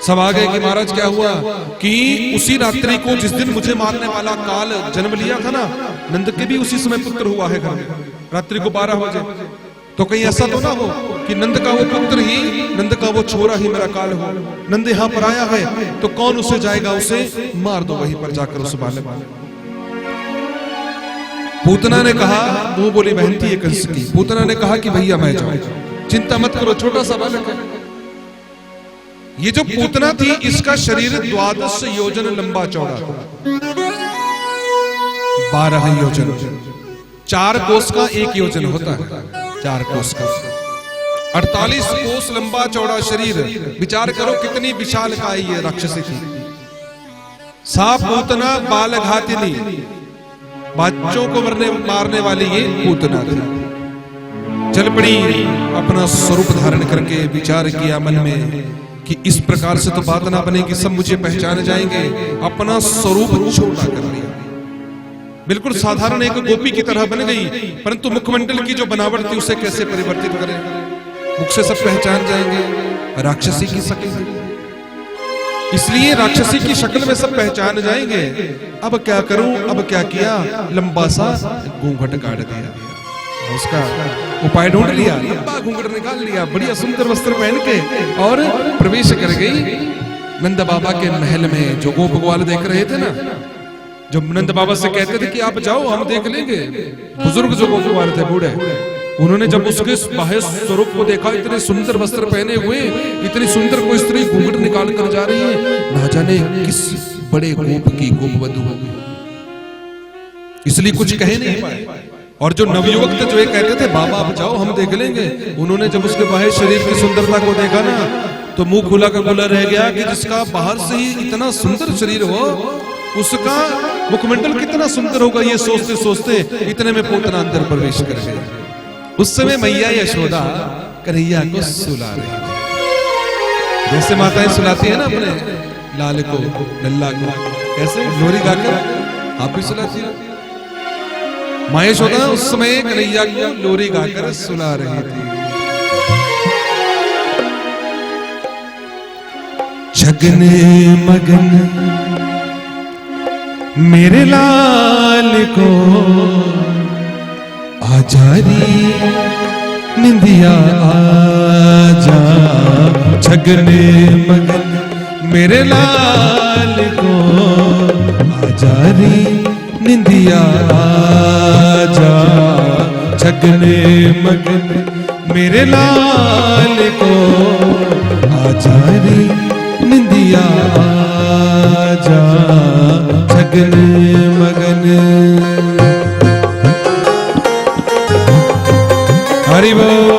सब आ गए कि महाराज क्या हुआ कि उसी रात्रि को जिस दिन मुझे मारने वाला काल जन्म लिया था ना, नंद के भी उसी समय पुत्र हुआ है घर में, रात्रि को 12 बजे। तो कहीं ऐसा तो ना हो कि नंद का वो पुत्र ही, नंद का वो छोरा ही मेरा काल हो। नंद यहाँ पर आया है तो कौन उसे जाएगा, उसे मार दो वहीं पर जाकर उस बालक। पूतना ने कहा, वो बोली बहन थी कंस की, पूतना ने कहा कि भैया मैं जाऊं, चिंता मत करो, छोटा सा बालक है। ये जो पूतना थी, इसका शरीर 12 योजन लंबा चौड़ा था, 12 योजन, 4 कोस का 1 योजन होता है, 4 कोस का 48 कोस लंबा चौड़ा शरीर। विचार करो कितनी विशाल काया ये राक्षसी थी। सा पूतना बाल घातिनी, बच्चों को मारने वाली ये पूतना थी। चल पड़ी, अपना स्वरूप धारण करके विचार किया मन में कि इस प्रकार से तो बात ना बनेगी, सब मुझे पहचान जाएंगे। अपना स्वरूप छोटा कर लिया, बिल्कुल साधारण एक गोपी की तरह बन गई, परंतु मुखमंडल की जो बनावट थी उसे कैसे परिवर्तित करें। मुख से सब पहचान जाएंगे राक्षसी की शक्ल, इसलिए राक्षसी की शक्ल में सब पहचान जाएंगे। अब क्या करूं, अब क्या किया, लंबा सा घूंघट काट दिया, उसका उपाय ढूंढ लिया, लंबा घूंघट निकाल लिया, बढ़िया सुंदर वस्त्र पहन के और प्रवेश कर गई नंद बाबा के महल में। जो गोप ग्वाल देख रहे थे ना, जो नंद बाबा से कहते थे कि आप जाओ हम देख लेंगे, बुजुर्ग जो गोप ग्वाल थे बूढ़े, उन्होंने जब उसके बाह्य स्वरूप को देखा, इतने सुंदर वस्त्र पहने हुए, इतनी सुंदर कोई स्त्री घूंघट निकाल कर जा रही है, ना जाने किस बड़े गोप की गोपवधू होगी, इसलिए कुछ कह नहीं पाए। और जो नवयुवक थे जो ये कहते थे बाबा आप जाओ हम देख लेंगे, उन्होंने जब उसके बाह्य शरीर की सुंदरता को देखा ना, तो मुंह खुला का खुला रह गया कि जिसका बाहर से ही इतना सुंदर शरीर हो, उसका मुखमंडल कितना सुंदर होगा, ये सोचते सोचते इतने में पोतना अंदर प्रवेश कर गया। उस समय मैया यशोदा कन्हैया को सुला रही थी, जैसे माताएं सुलाती है ना अपने लाल को, लल्ला को, कैसे लोरी गाकर आप भी सुलाती हो। मां यशोदा उस समय कन्हैया को लोरी गाकर सुला रही थी। जगने मगन मेरे लाल को आजा रे निंदिया आजा, जगने मगन मेरे लाल को आजा रे निंदिया आजा, जगने मगन मेरे लाल को आजा रे निंदिया आजा, जगने मगन। हरि बोल।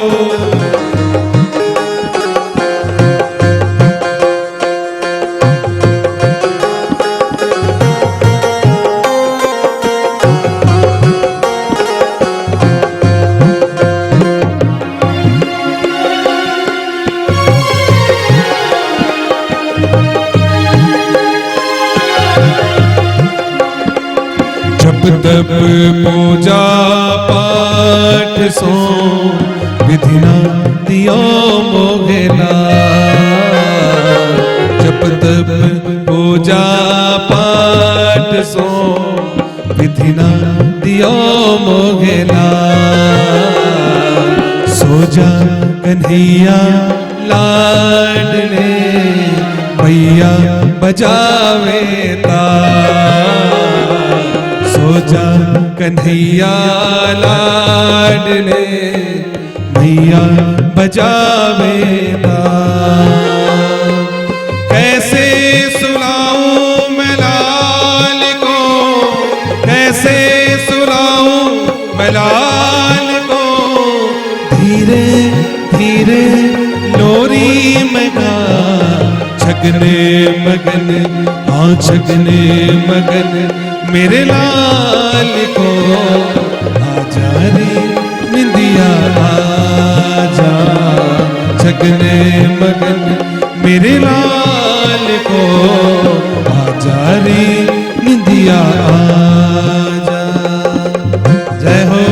तब पूजा पाठ सो विधिना दियो मोगेला, जब तब पूजा पाठ सो विधिना दियो मोगेला, सो जा कन्हैया लाडले भैया बजावे सो जा कन्हैया लाडले भैया बजावे कैसे सुलाऊं मैं लाल को, कैसे सुलाऊं मैं लाल को, धीरे धीरे लोरी मगा, छगने मगन हाँ छगने मगन मेरे लाल को आजा रे निंदिया आजा, छगने मगन मेरे लाल को आजा रे निंदिया आजा। जय हो।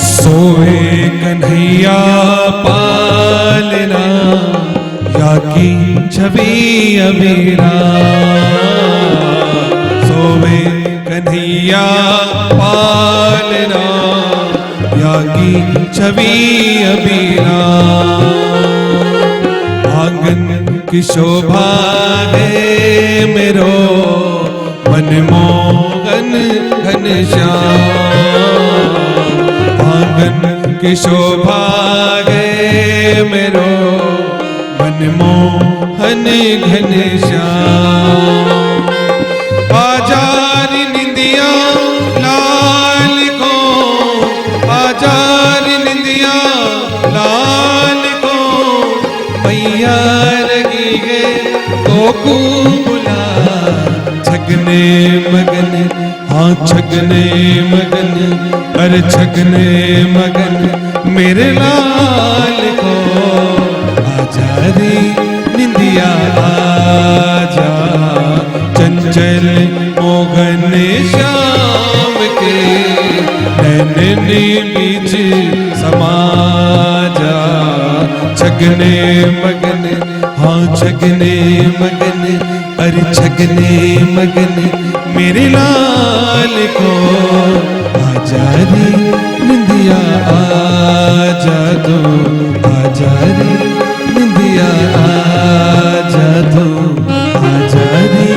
सोवे कन्हैया पालना या की छवि अबीरा, सोवे कन्हैया पालना या की छवि अबीरा, आंगन की शोभा है मेरो मनमोहन घनश्याम, आंगन की शोभा है मेरो मनमोहन घनश्याम, आजा रे निंदिया कन्हैया रगी गे गोकुला छगने मगन, हाँ छगने मगन, अरे छगने मगन मेरे लाल को। आजा रे निंदिया आजा, चंचल मोहन श्याम के नैननी बीच समा जा। छगने मगन, हाँ छगने मगन, अरे छगने मगन मेरे लाल को। आजा रे निंदिया आजा दो, आजा रे निंदिया आजा दो, आजा रे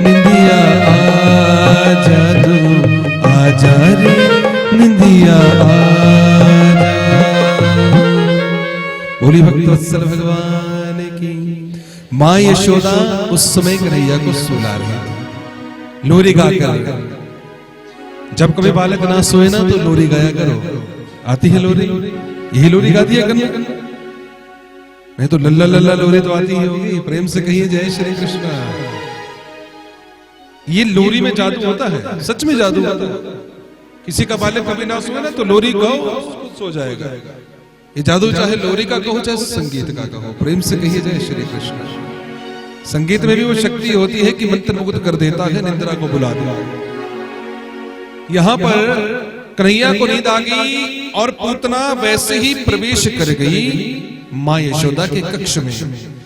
निंदिया आजा दो, आजा रे निंदिया आजा। बोली भक्तवत्सल भगवान की। माँ यशोदा उस समय कन्हैया को सुला रही थी लोरी गाकर। जब कभी बालक ना सोए ना तो लोरी गाया करो। आती है लोरी, यही लोरी गाती है कन्या, नहीं तो लल्ला लल्ला लोरी तो आती ही होगी। प्रेम से कहिए जय श्री कृष्ण। ये लोरी में जादू होता है, सच में जादू होता है। किसी का बालक कभी ना सोए ना तो लोरी गाओ, उसको सो जाएगा। ये जादू चाहे लोरी का कहो चाहे संगीत का कहो। प्रेम से कहिए जय श्री कृष्ण। संगीत में भी वो शक्ति होती है कि मंत्र मुग्ध कर देता है, निंद्रा को बुला देता है। यहां पर कन्हैया को नींद आ गई और पूतना वैसे ही प्रवेश कर गई माँ यशोदा के कक्ष में,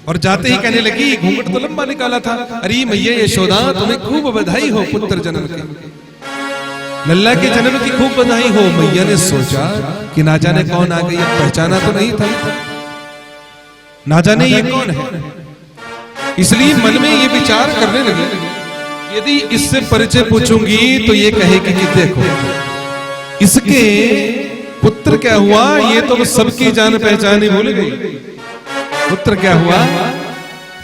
और जाते ही कहने लगी, घूंघट तो लंबा निकाला था, अरे मैया यशोदा तुम्हें खूब बधाई हो पुत्र जन्म की, लल्ला के जन्म की खूब बधाई हो। मैया ने सोचा कि ना जाने कौन आ गई, पहचाना तो नहीं था, ना जाने ये कौन है। इसलिए मन में ये विचार करने लगे, यदि इससे परिचय पूछूंगी तो ये कहेगी कि देखो इसके पुत्र क्या हुआ, ये तो सबकी जान पहचान ही भूल गई। पुत्र क्या हुआ,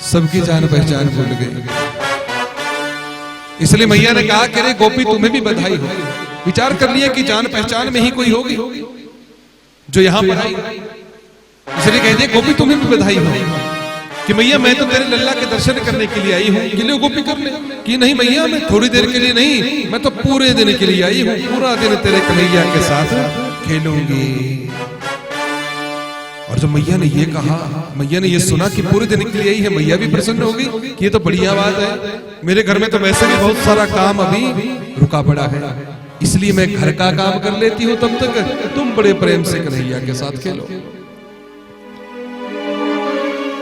सबकी जान पहचान भूल गई। इसलिए मैया ने कहा कि रे गोपी तुम्हें भी बधाई हो। विचार कर लिया कि जान पहचान में ही कोई होगी जो यहां पर आई, इसलिए कह दिया गोपी तुम्हें भी बधाई हो कि मैया मैं तो तेरे लल्ला के दर्शन करने के लिए आई हूँ। कि ले गोपी कर ले, कि नहीं मैया मैं थोड़ी देर के लिए नहीं, मैं तो पूरे दिन के लिए आई हूँ, पूरा दिन तेरे कन्हैया के साथ खेलूंगी। और जब मैया ने ये कहा, मैया ने ये सुना कि पूरे दिन के लिए आई है, मैया भी प्रसन्न होगी कि ये तो बढ़िया बात है। मेरे घर में तो वैसे भी बहुत सारा काम अभी रुका पड़ा है, इसलिए मैं घर का काम कर लेती हूँ, तब तक तुम बड़े प्रेम से कन्हैया के साथ खेलो।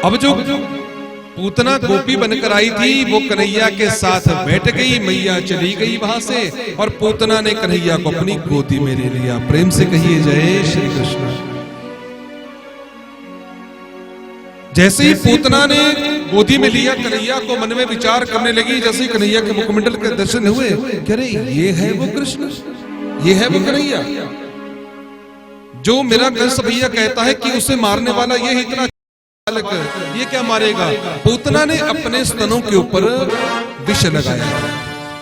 अब जो पूतना गोपी बनकर आई थी वो कन्हैया के साथ बैठ गई, मैया चली गई वहां से, और पूतना ने कन्हैया को अपनी गोदी में ले लिया। प्रेम से कहिए जय श्री कृष्ण। जैसे ही पूतना ने गोदी में लिया कन्हैया को, मन में विचार करने लगी, जैसे ही कन्हैया के मुखमंडल के दर्शन हुए, कह रहे ये है वो कृष्ण, ये है वो कन्हैया जो मेरा कंस भैया कहता है कि उसे मारने वाला ये इतना ये क्या मारेगा। पूतना ने अपने स्तनों के ऊपर विष लगाया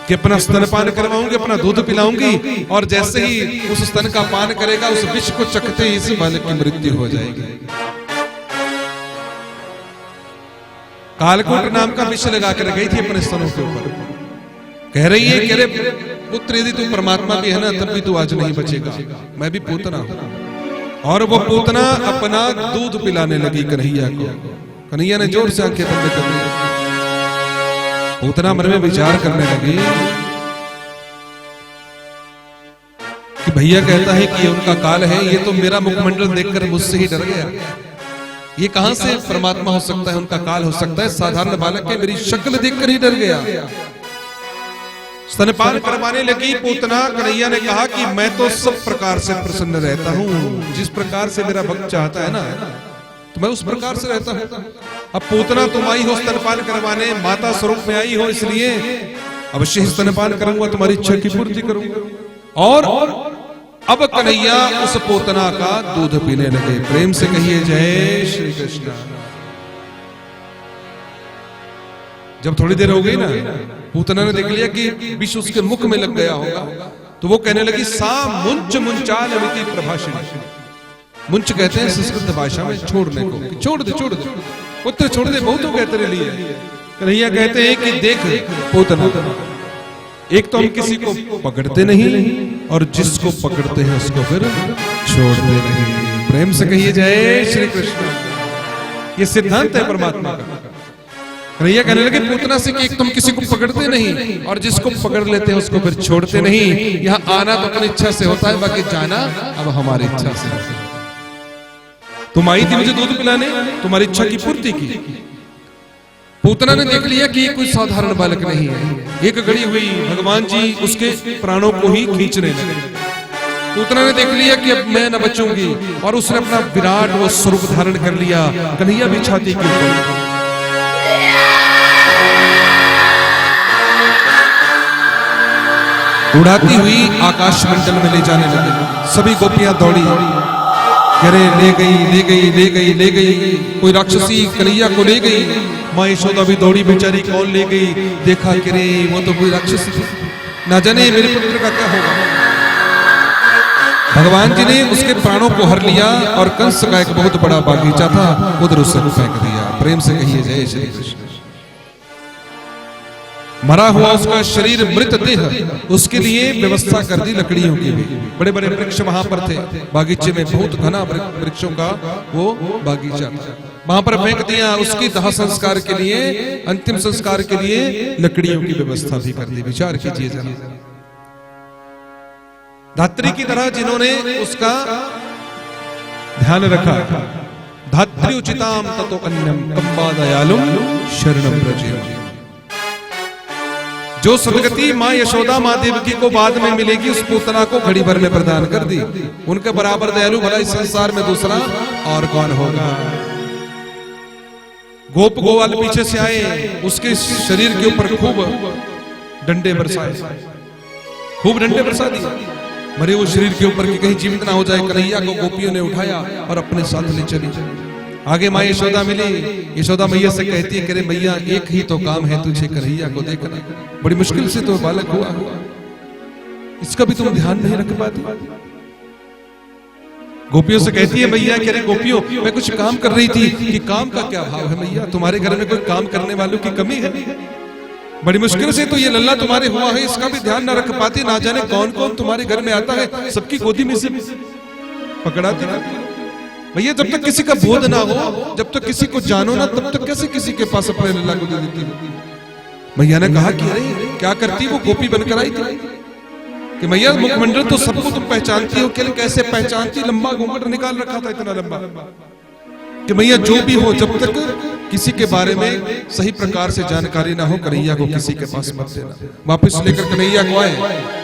कि अपना स्तनपान करवाऊंगी, अपना दूध पिलाऊंगी, और जैसे ही उस स्तन का पान करेगा उस विष को चखते ही इस बालक की मृत्यु हो जाएगी। कालकूट नाम का विष लगा कर गई थी अपने स्तनों के ऊपर। कह रही है कि अरे पुत्र यदि तू परमात्मा भी है ना तब भी तू आज नहीं बचेगा, मैं भी पूतना हूं। और वो पूतना अपना दूध पिलाने लगी कन्हैया को। कन्हैया ने जोर से आंखें बंद कर ली। पूतना मन में विचार करने लगी कि भैया कहता है कि ये उनका काल है, ये तो मेरा मुखमंडल देखकर मुझसे ही डर गया, ये कहां से परमात्मा हो सकता है, उनका काल हो सकता है, साधारण बालक है, मेरी शक्ल देखकर ही डर गया। स्तनपान करवाने लगी पूतना। कन्हैया ने कहा कि मैं तो सब प्रकार से प्रसन्न रहता हूं, जिस प्रकार से मेरा भक्त चाहता है ना तो मैं उस प्रकार से रहता हूं। अब पूतना तुम आई हो स्तनपान करवाने, माता स्वरूप में आई हो, इसलिए अवश्य स्तनपान करूंगा, तुम्हारी इच्छा की पूर्ति करूंगा। और अब कन्हैया उस पूतना का दूध पीने लगे। प्रेम से कहिए जय श्री कृष्ण। जब थोड़ी देर हो गई ना, पूतना ने देख लिया कि विष उसके मुख में लग गया होगा, तो वो कहने लगी सा मुंच मुंचालमिति प्रभाषिणी। मुंच कहते हैं संस्कृत भाषा में छोड़ने को, छोड़ दे छोड़ दे। पुत्र छोड़ दे, बहुत हो गया तेरे लिए। कन्हैया कहते हैं कि देख पूतना, एक तो हम किसी को पकड़ते नहीं और जिसको पकड़ते हैं उसको फिर छोड़ते नहीं। प्रेम से कहिए जय श्री कृष्ण। ये सिद्धांत है परमात्मा का। कन्हैया कहने लगे पूतना से कि एक तुम किसी को पकड़ते नहीं और जिसको पकड़ लेते हैं उसको फिर छोड़ते नहीं। यहाँ आना तो अपनी इच्छा से होता है, बाकी जाना अब हमारी इच्छा से। तुम आई थी मुझे दूध पिलाने, तुम्हारी इच्छा की पूर्ति की। पूतना ने देख लिया कि ये कोई साधारण बालक नहीं है। एक घड़ी हुई भगवान जी उसके प्राणों को ही खींचने लगे। पूतना ने देख लिया कि अब मैं न बचूंगी और उसने अपना विराट वो स्वरूप धारण कर लिया। कन्हैया भी छाती के ऊपर उड़ाती हुई आकाश मंडल में ले जाने लगे। सभी गोपियां दौड़ी, अरे ले गई ले गई ले गई ले गई। कोई राक्षसी कन्हैया को ले गई। माँ यशोदा भी दौड़ी, बेचारी कौन ले गई? देखा कि रे वो तो कोई राक्षसी थी, ना जाने मेरे पुत्र का क्या होगा। भगवान जी ने उसके प्राणों को हर लिया और कंस का एक बहुत बड़ा बागीचा था, उधर उसे फेंक दिया। प्रेम से कहिए जय श्री कृष्ण। मरा हुआ उसका शरीर, मृत देह, उसके लिए व्यवस्था कर दी लकड़ियों की भी। बड़े बड़े वृक्ष वहां पर थे, बागीचे में बहुत घना वृक्षों का वो बागीचा था, वहां पर फेंक दिया। उसकी दाह संस्कार के लिए, अंतिम संस्कार के लिए लकड़ियों की व्यवस्था भी कर दी। विचार कीजिए जरा, धात्री की तरह जिन्होंने उसका ध्यान रखा। धात्री उचिताम ततो अन्यम कंबा दयालुम शरणम व्रजेम। जो सदगति माँ यशोदा माँ देवकी को बाद में मिलेगी, उस पूतना को घड़ी भर में प्रदान कर दी। उनके बराबर दयालु भला इस संसार में दूसरा और कौन होगा। गोप गोवाल पीछे से आए, उसके शरीर के ऊपर खूब डंडे बरसाए, खूब डंडे बरसा दिए मरे हुए शरीर के ऊपर कि कहीं जीवित ना हो जाए। कन्हैया को गोपियों ने उठाया और अपने साथ ले चली। आगे माँ यशोदा मिली। यशोदा मैया से कहती है, करे मैया एक ही तो काम है तुझे, कन्हैया को देखना। बड़ी मुश्किल से तो बालक हुआ, इसका भी तुम ध्यान नहीं रख पाती। गोपियों से कहती है मैया, कह रहे गोपियों मैं कुछ काम कर रही थी। कि काम का क्या भाव है मैया, तुम्हारे घर में कोई काम करने वालों की कमी है? बड़ी मुश्किल से तो ये लल्ला तुम्हारे हुआ है, इसका भी ध्यान न रख पाती। ना जाने कौन कौन तुम्हारे घर में आता है, सबकी गोदी में से पकड़ाती रहती। भैया जब तक किसी का बोध ना हो, जब तक किसी को जानो ना, तब तक कैसे किसी के पास अपने लल्ला को दे देती हो? मैया ने कहा कि अरे क्या करती, वो गोपी बनकर आई थी कि मैया मुखमंडल तो सबको तुम पहचानती हो। कैसे पहचानती? लंबा घूंघट निकाल रखा था, इतना लंबा कि मैया जो भी हो, जब तक किसी के बारे में सही प्रकार से जानकारी ना हो, कन्हैया को किसी के पास मत देना। वापस लेकर कन्हैया को आए,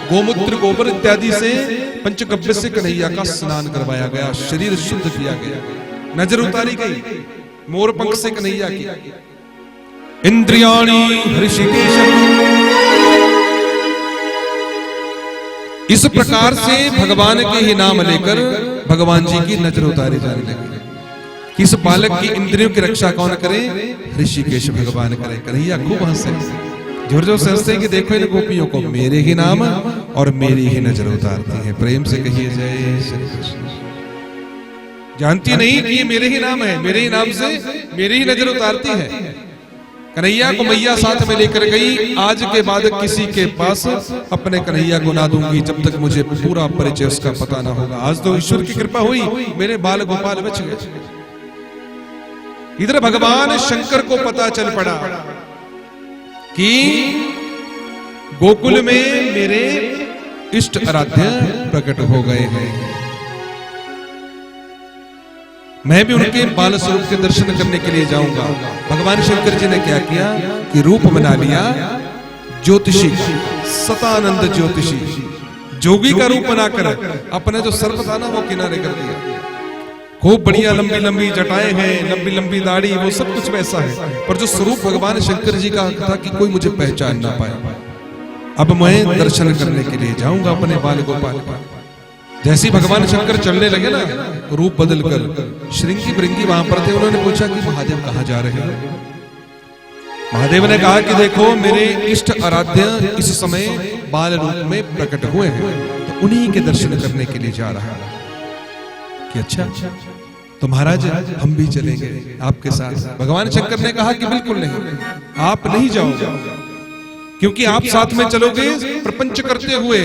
गोमूत्र गोबर इत्यादि से पंचगव्य से कन्हैया का स्नान करवाया गया, शरीर शुद्ध किया गया, नजर उतारी गई, मोर पंख से कन्हैया की। इंद्रियाणि हृषिकेशम। इस प्रकार से भगवान के ही नाम लेकर भगवान जी की नजर उतारी जाने लगी। किस बालक की इंद्रियों की रक्षा कौन करे? ऋषिकेश भगवान करे। कन्हैया खूब हंसे, जोर जोर से हंसते कि देखो इन गोपियों को मेरे ही नाम और मेरी ही नजर उतारती है। प्रेम से कहिए जय श्री कृष्ण। जानती नहीं कि ये मेरे ही नाम है, मेरे ही नाम से मेरी ही नजर उतारती है। कन्हैया को मैया साथ में लेकर गई। आज के बाद किसी के पास अपने कन्हैया को ना दूंगी जब तक मुझे पूरा परिचय उसका पता ना होगा। आज तो ईश्वर की कृपा हुई, मेरे बाल गोपाल बच गए। इधर भगवान शंकर को पता चल पड़ा कि गोकुल में मेरे इष्ट आराध्य प्रकट हो गए हैं। मैं भी उनके बाल स्वरूप के दर्शन करने के लिए जाऊंगा। भगवान शंकर जी ने क्या किया कि रूप बना लिया ज्योतिषी, सतानंद ज्योतिषी, जोगी का रूप बनाकर अपना जो सर्प था ना वो किनारे कर दिया। खूब बढ़िया लंबी लंबी जटाएं हैं, लंबी लंबी दाढ़ी, वो सब कुछ वैसा है, पर जो स्वरूप भगवान शंकर जी का था कि कोई मुझे पहचान ना पाए। अब मैं दर्शन करने के लिए जाऊंगा अपने बाल गोपाल का। जैसे भगवान शंकर चलने लगे ना रूप बदलकर, श्रृंगी भृंगी वहां पर थे, उन्होंने पूछा कि महादेव कहां जा रहे हैं? महादेव ने कहा कि देखो मेरे इष्ट आराध्य इस समय बाल रूप में प्रकट हुए हैं, तो उन्हीं के दर्शन करने के लिए जा रहा है। कि अच्छा तो महाराज हम भी चलेंगे आपके साथ। भगवान शंकर ने कहा कि बिल्कुल नहीं, आप नहीं जाओगे, क्योंकि आप साथ में चलोगे प्रपंच करते हुए,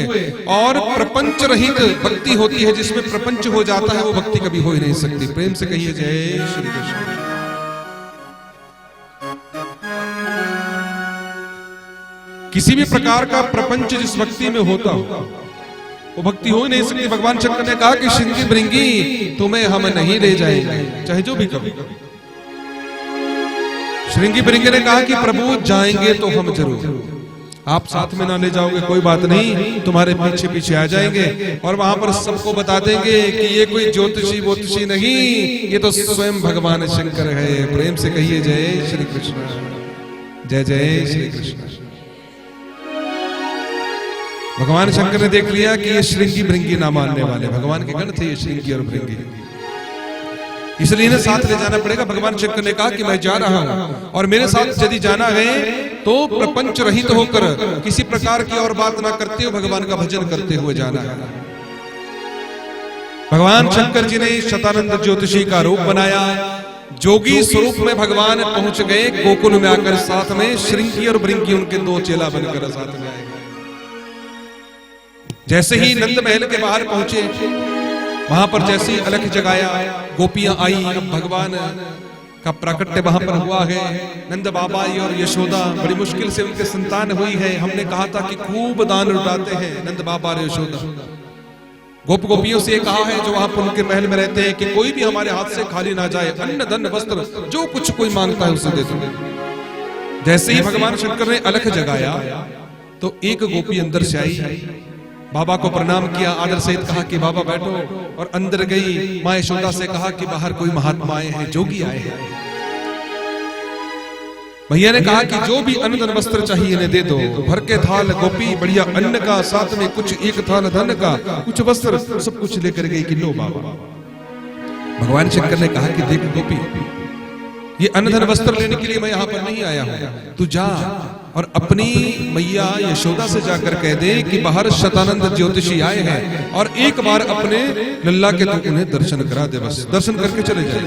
और प्रपंच रहित भक्ति होती है, जिसमें प्रपंच हो जाता है वो भक्ति कभी हो ही नहीं सकती। प्रेम से कहिए जय श्री कृष्ण। किसी भी प्रकार का प्रपंच जिस भक्ति में होता हो वो भक्ति हो ही नहीं सकती। भगवान शंकर ने कहा कि श्रृंगी भृंगी तुम्हें हम नहीं ले जाएंगे, चाहे जो भी कभी। श्रृंगी भृंगी ने कहा कि प्रभु जाएंगे तो हम जरूर, आप साथ में ना ले जाओगे कोई बात नहीं, तुम्हारे पीछे पीछे आ जाएंगे और वहां पर सबको बता देंगे कि ये कोई ज्योतिषी वोतिषी नहीं, ये तो स्वयं भगवान शंकर है। प्रेम से कहिए जय श्री कृष्ण, जय जय श्री कृष्ण। भगवान शंकर ने देख लिया कि ये श्रृंगी भृंगी ना मानने वाले भगवान के गण थे, ये श्रृंगी और भृंगी, इसलिए इन्हें साथ ले जाना पड़ेगा। भगवान शंकर ने कहा कि मैं जा रहा हूं और मेरे साथ यदि जाना है तो प्रपंच रहित होकर किसी प्रकार की और बात ना करते हुए भगवान का भजन करते हुए जाना है। भगवान शंकर जी ने शतानंद ज्योतिषी का रूप बनाया, जोगी स्वरूप में भगवान पहुंच गए गोकुल में आकर, साथ में श्रृंगी और भृंगी उनके दो चेला बनकर साथ में आए। जैसे ही नंद महल के बाहर पहुंचे, वहां पर जैसे ही अलख जगाया, गोपियां आई। अब भगवान का प्राकट्य वहां पर हुआ है। नंद बाबा और यशोदा बड़ी मुश्किल से उनके संतान हुई है। हमने कहा था कि खूब दान लुटाते हैं नंद बाबा और यशोदा। गोप गोपियों से कहा है जो वहां पर उनके महल में रहते हैं कि कोई भी हमारे हाथ से खाली ना जाए, अन्न धन वस्त्र जो कुछ कोई मांगता है उसे दे दो। जैसे ही भगवान शंकर ने अलख जगाया तो एक गोपी अंदर से आई, बाबा को प्रणाम किया, आदर सहित कहा कि बाबा बैठो, और अंदर गई। मां यशोदा से कहा कि बाहर कोई महात्मा आए हैं, जोगी आए हैं। भैया ने कहा कि जो भी अन्न धन वस्त्र चाहिए इन्हें दे दो। भर के थाल गोपी बढ़िया अन्न का, साथ में कुछ एक थाल धन का, कुछ वस्त्र, सब कुछ लेकर गई कि लो बाबा। भगवान शंकर ने कहा कि देख गोपी, ये अन्न धन वस्त्र लेने के लिए मैं यहाँ पर नहीं आया हूं, तू जा और अपनी मैया यशोदा से जाकर कह दे कि बाहर शतानंद ज्योतिषी आए हैं और एक बार अपने लल्ला के तू उन्हें दर्शन करा दे, बस दर्शन करके चले जाए,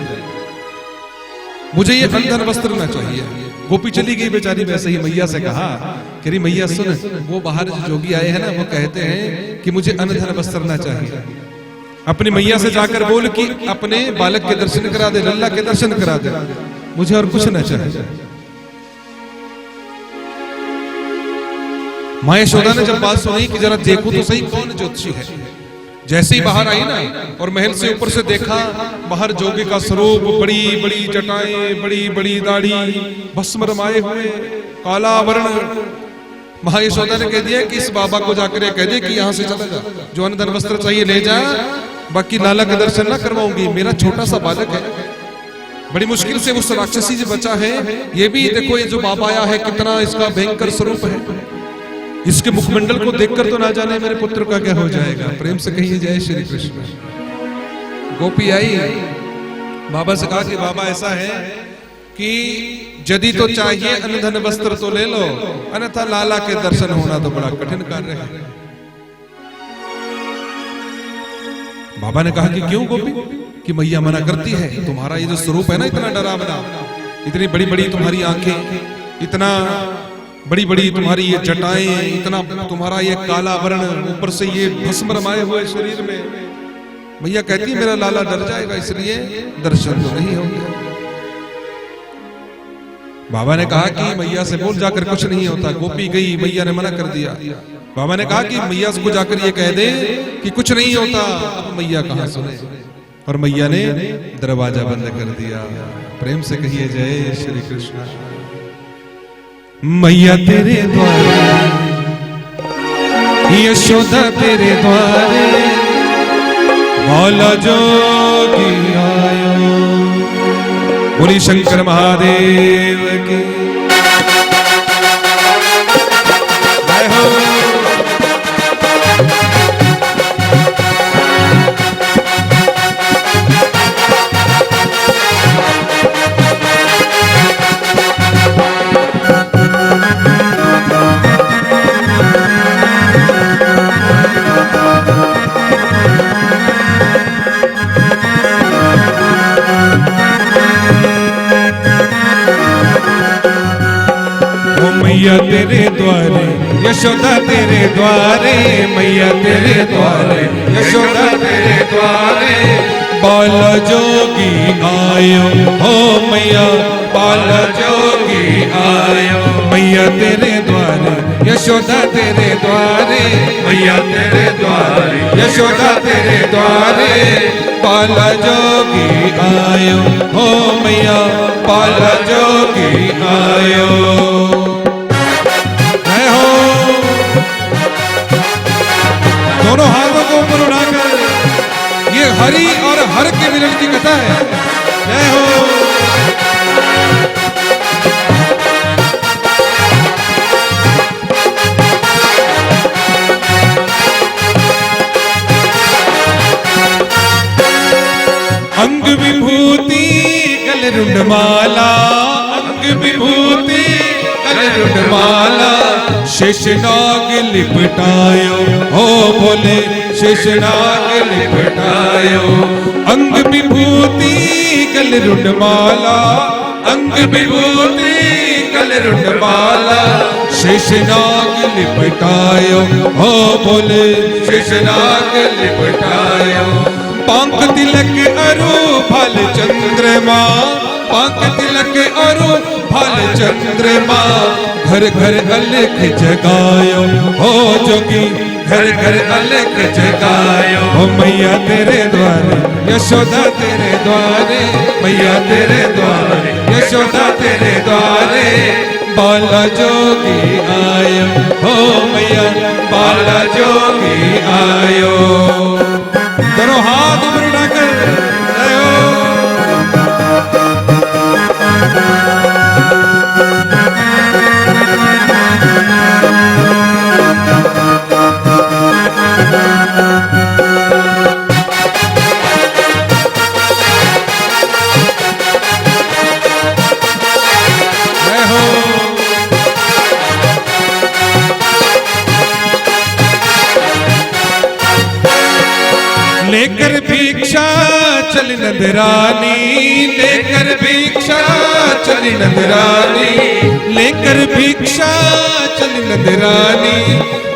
मुझे ये अन्न धन वस्त्र ना चाहिए। गोपी चली गई बेचारी। वैसे ही मैया से कहा कि अरे मैया सुन, वो बाहर जोगी आए हैं ना, वो कहते हैं कि मुझे अन्न धन वस्त्र ना चाहिए। अपनी मैया से जाकर बोल कि अपने बालक के दर्शन करा दे, लल्ला के दर्शन करा दे, मुझे और कुछ ना चाहिए। मां यशोदा ने जब बात सुनी कि जरा देखो तो सही कौन ज्योतिषी है, जैसे ही बाहर आई ना और महल से ऊपर से देखा, बाहर जोगी का स्वरूप, बड़ी बड़ी जटाएं, बड़ी बड़ी दाढ़ी, भस्म रमाए हुए, काला वर्ण। मां यशोदा ने कह दिया कि इस बाबा को जाकर कह दे कि यहां से चला जा, जो अन्न धन वस्त्र चाहिए ले जा, बाकी लाला का दर्शन ना करवाऊंगी, मेरा छोटा सा बालक है, बड़ी मुश्किल से उस राक्षसी से बचा है। ये भी देखो, ये जो बाबा आया है कितना इसका भयंकर स्वरूप है, इसके मुखमंडल को देखकर तो ना जाने मेरे पुत्र का क्या हो जाएगा। प्रेम से कहिए जय श्री कृष्ण। गोपी आई, बाबा से कहा कि बाबा ऐसा है कि यदि तो चाहिए अन्न धन वस्त्र तो ले लो, अन्यथा लाला के दर्शन होना तो बड़ा कठिन कार्य है। बाबा ने कहा कि क्यों गोपी? कि मैया मना करती है, तुम्हारा ये जो स्वरूप है ना इतना डरावना, इतनी बड़ी बड़ी तुम्हारी आंखें, इतना बड़ी बड़ी तुम्हारी ये जटाएं, इतना तुम्हारा ये काला वर्ण, ऊपर से ये भस्म रमाए हुए शरीर में, मैया कहती है मेरा लाला डर जाएगा, इसलिए दर्शन तो नहीं होंगे। बाबा ने कहा कि मैया से बोल जाकर कुछ नहीं होता। गोपी गई, मैया ने मना कर दिया। बाबा ने कहा कि मैया को जाकर ये कह दे कि कुछ नहीं होता। अब मैया कहां सुने, और मैया ने दरवाजा बंद कर दिया। प्रेम से कहिए जय श्री कृष्ण। मैया तेरे द्वारे, यशोदा तेरे द्वारे, मौला जोगी आयो। बोली शंकर महादेव की जय हो। मैया तेरे द्वारे यशोदा तेरे द्वारे मैया तेरे द्वारे यशोदा तेरे द्वारे बाल जोगी आयो हो मैया बाल जोगी आयो मैया तेरे द्वारे यशोदा तेरे द्वारे मैया तेरे द्वारे यशोदा तेरे द्वारे बाल जोगी आयो हो मैया बाल जोगी आयो। जय हो। दोनों हाथों को ऊपर उठाकर ये हरि और हर के मिलन की कथा है। जय हो। अंग विभूति गलरुंडमाला अंग विभूति गलरुंडमाला शेषनाग लिपटायो हो बोले शेषनाग लिपटायो अंग विभूति गलरुंडमाला अंग विभूति गलरुंडमाला शेषनाग लिपटायो हो बोले शेषनाग लिपटायो पांक तिलक अरु फल चंद्रमा पांक तिलक अरु फल चंद्रमा घर घर अलख जगायो हो जोगी घर घर अलख जगायो हो मैया तेरे द्वारे यशोदा तेरे द्वारे मैया तेरे द्वारे यशोदा तेरे द्वारे बाला जोगी आयो हो मैया बाला जोगी आयो। दोनों हाथ ऊपर उठाकर जय हो। जय हो। लेकर भिक्षा चली नंदरानी लेकर भिक्षा चली नंदरानी लेकर भिक्षा चली नंदरानी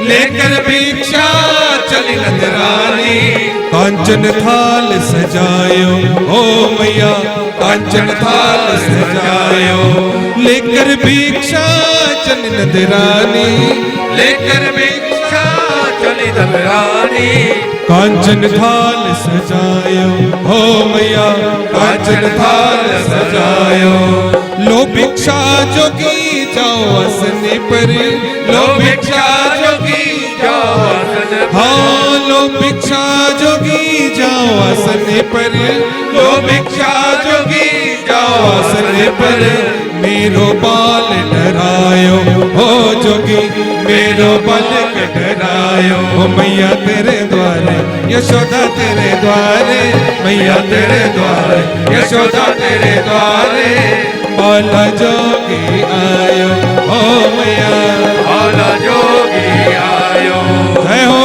लेकर भिक्षा चली नंदरानी कांचन थाल सजायो ओ मैया कांचन थाल सजायो लेकर भिक्षा चली नंदरानी लेकर भिक्षा चली नंदरानी कांचन थाल सजायो हो मैया कांचन थाल सजायो लो भिक्षा जोगी जाओ आसने पर लो भिक्षा जोगी जाओ आसने पर हाँ लो भिक्षा जोगी जाओ आसने पर लो भिक्षा जोगी जाओ आसने पर मेरो बाल डरायो हो जोगी मेरो बाल डरायो हो मैया तेरे द्वारे यशोदा तेरे द्वारे मैया तेरे द्वारे यशोदा तेरे द्वारे बाला जोगी आयो हो मैया बाला जोगी आयो। जय हो।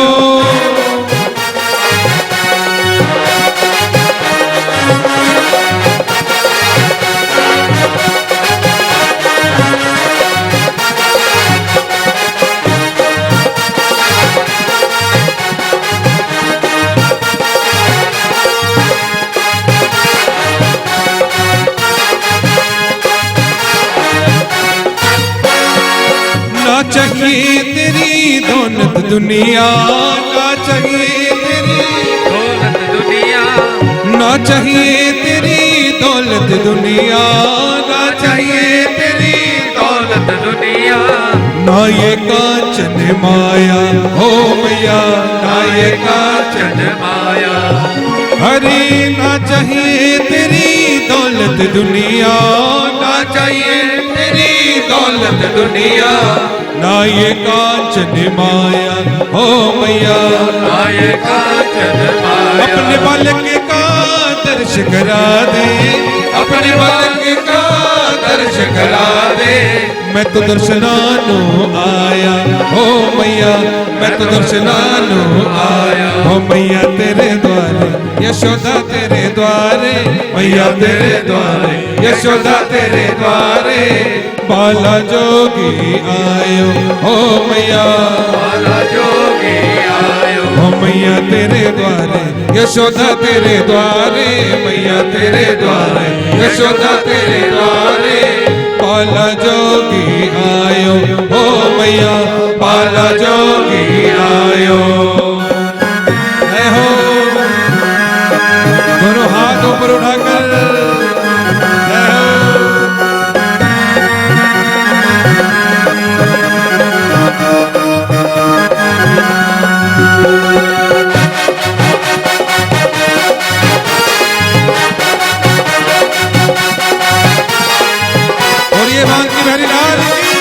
ना चाहिए तेरी दौलत दुनिया ना चाहिए तेरी दौलत दुनिया ना चाहिए तेरी दौलत दुनिया ना चाहिए तेरी दौलत दुनिया ना ये कांचन माया हो मैया ना ये कांचन माया हरे ना चाहिए तेरी दौलत दुनिया ना चाहिए तेरी दौलत दुनिया ना ये कांचन माया हो मैया ना ये कांचन माया अपने बालक का दर्श करा दे अपने बालक का दर्श करा दे मैं तो दर्शनानु आया हो मैया मैं तो दर्शनानु आया हो मैया तेरे द्वारे यशोदा तेरे द्वारे, मैया तेरे द्वारे, यशोदा तेरे द्वारे, बाला जोगी आयो हो मैया, बाला जोगी आयो हो मैया तेरे द्वारे, यशोदा तेरे द्वारे, मैया तेरे द्वारे, यशोदा तेरे द्वारे, बाला जोगी आयो हो मैया, बाला जोगी आयो। जय हो, दोनों हाथ ऊपर उठाकर जय हो। और ये बांकी बिहारी लाल की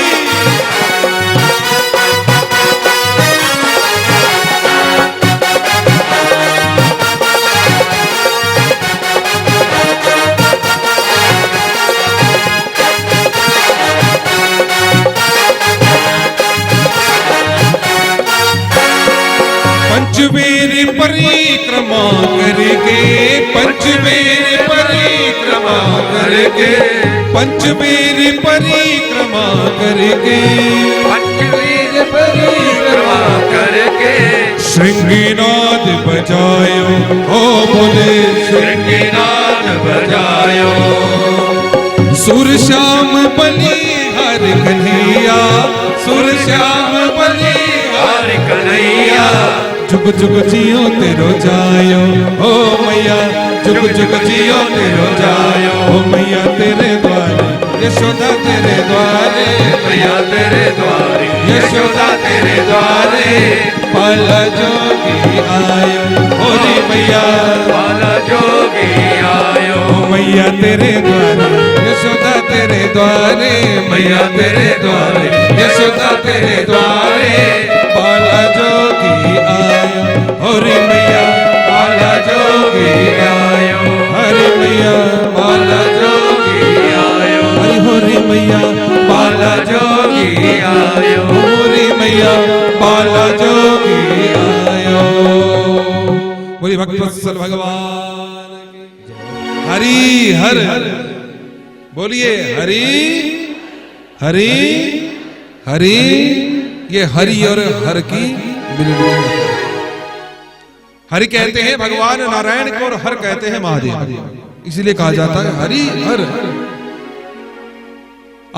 पंचवीर परिक्रमा करके, पंचवीर परिक्रमा करके, पंचवीर परिक्रमा करके, पंचवीर परिक्रमा करके, श्रृंगीनाद बजायो हो बोले, श्रृंगीनाद बजायो, सुर श्याम बलि हर कन्हैया, सुर श्याम बलि हर कन्हैया, जुग जुग जियो तेरो जायो हो मैया, जुग जुग जियो तेरो जायो हो मैया तेरे द्वारे, यशोदा तेरे द्वारे, मैया तेरे द्वारे, यशोदा तेरे द्वारे, बाला जोगी आयो हो रे मैया, बाला जोगी आयो हो मैया तेरे द्वारे, यशोदा तेरे द्वारे, मैया तेरे द्वारे, यशोदा तेरे द्वारे, बाला जोगी आयो हरे मैया, बाला जोगी आयो हरे मैया, बाला जोगी आयो हरे मैया, बाला जोगी आयो हरे मैया, बाला जोगी आयो। बोलिए भक्तवत्सल भगवान की हरि हर, बोलिए हरि हरि हरि। ये हरि और हर की मिलन, हरि कहते हैं भगवान नारायण को और हर कहते हैं महादेव, इसीलिए कहा जाता है हरि हर।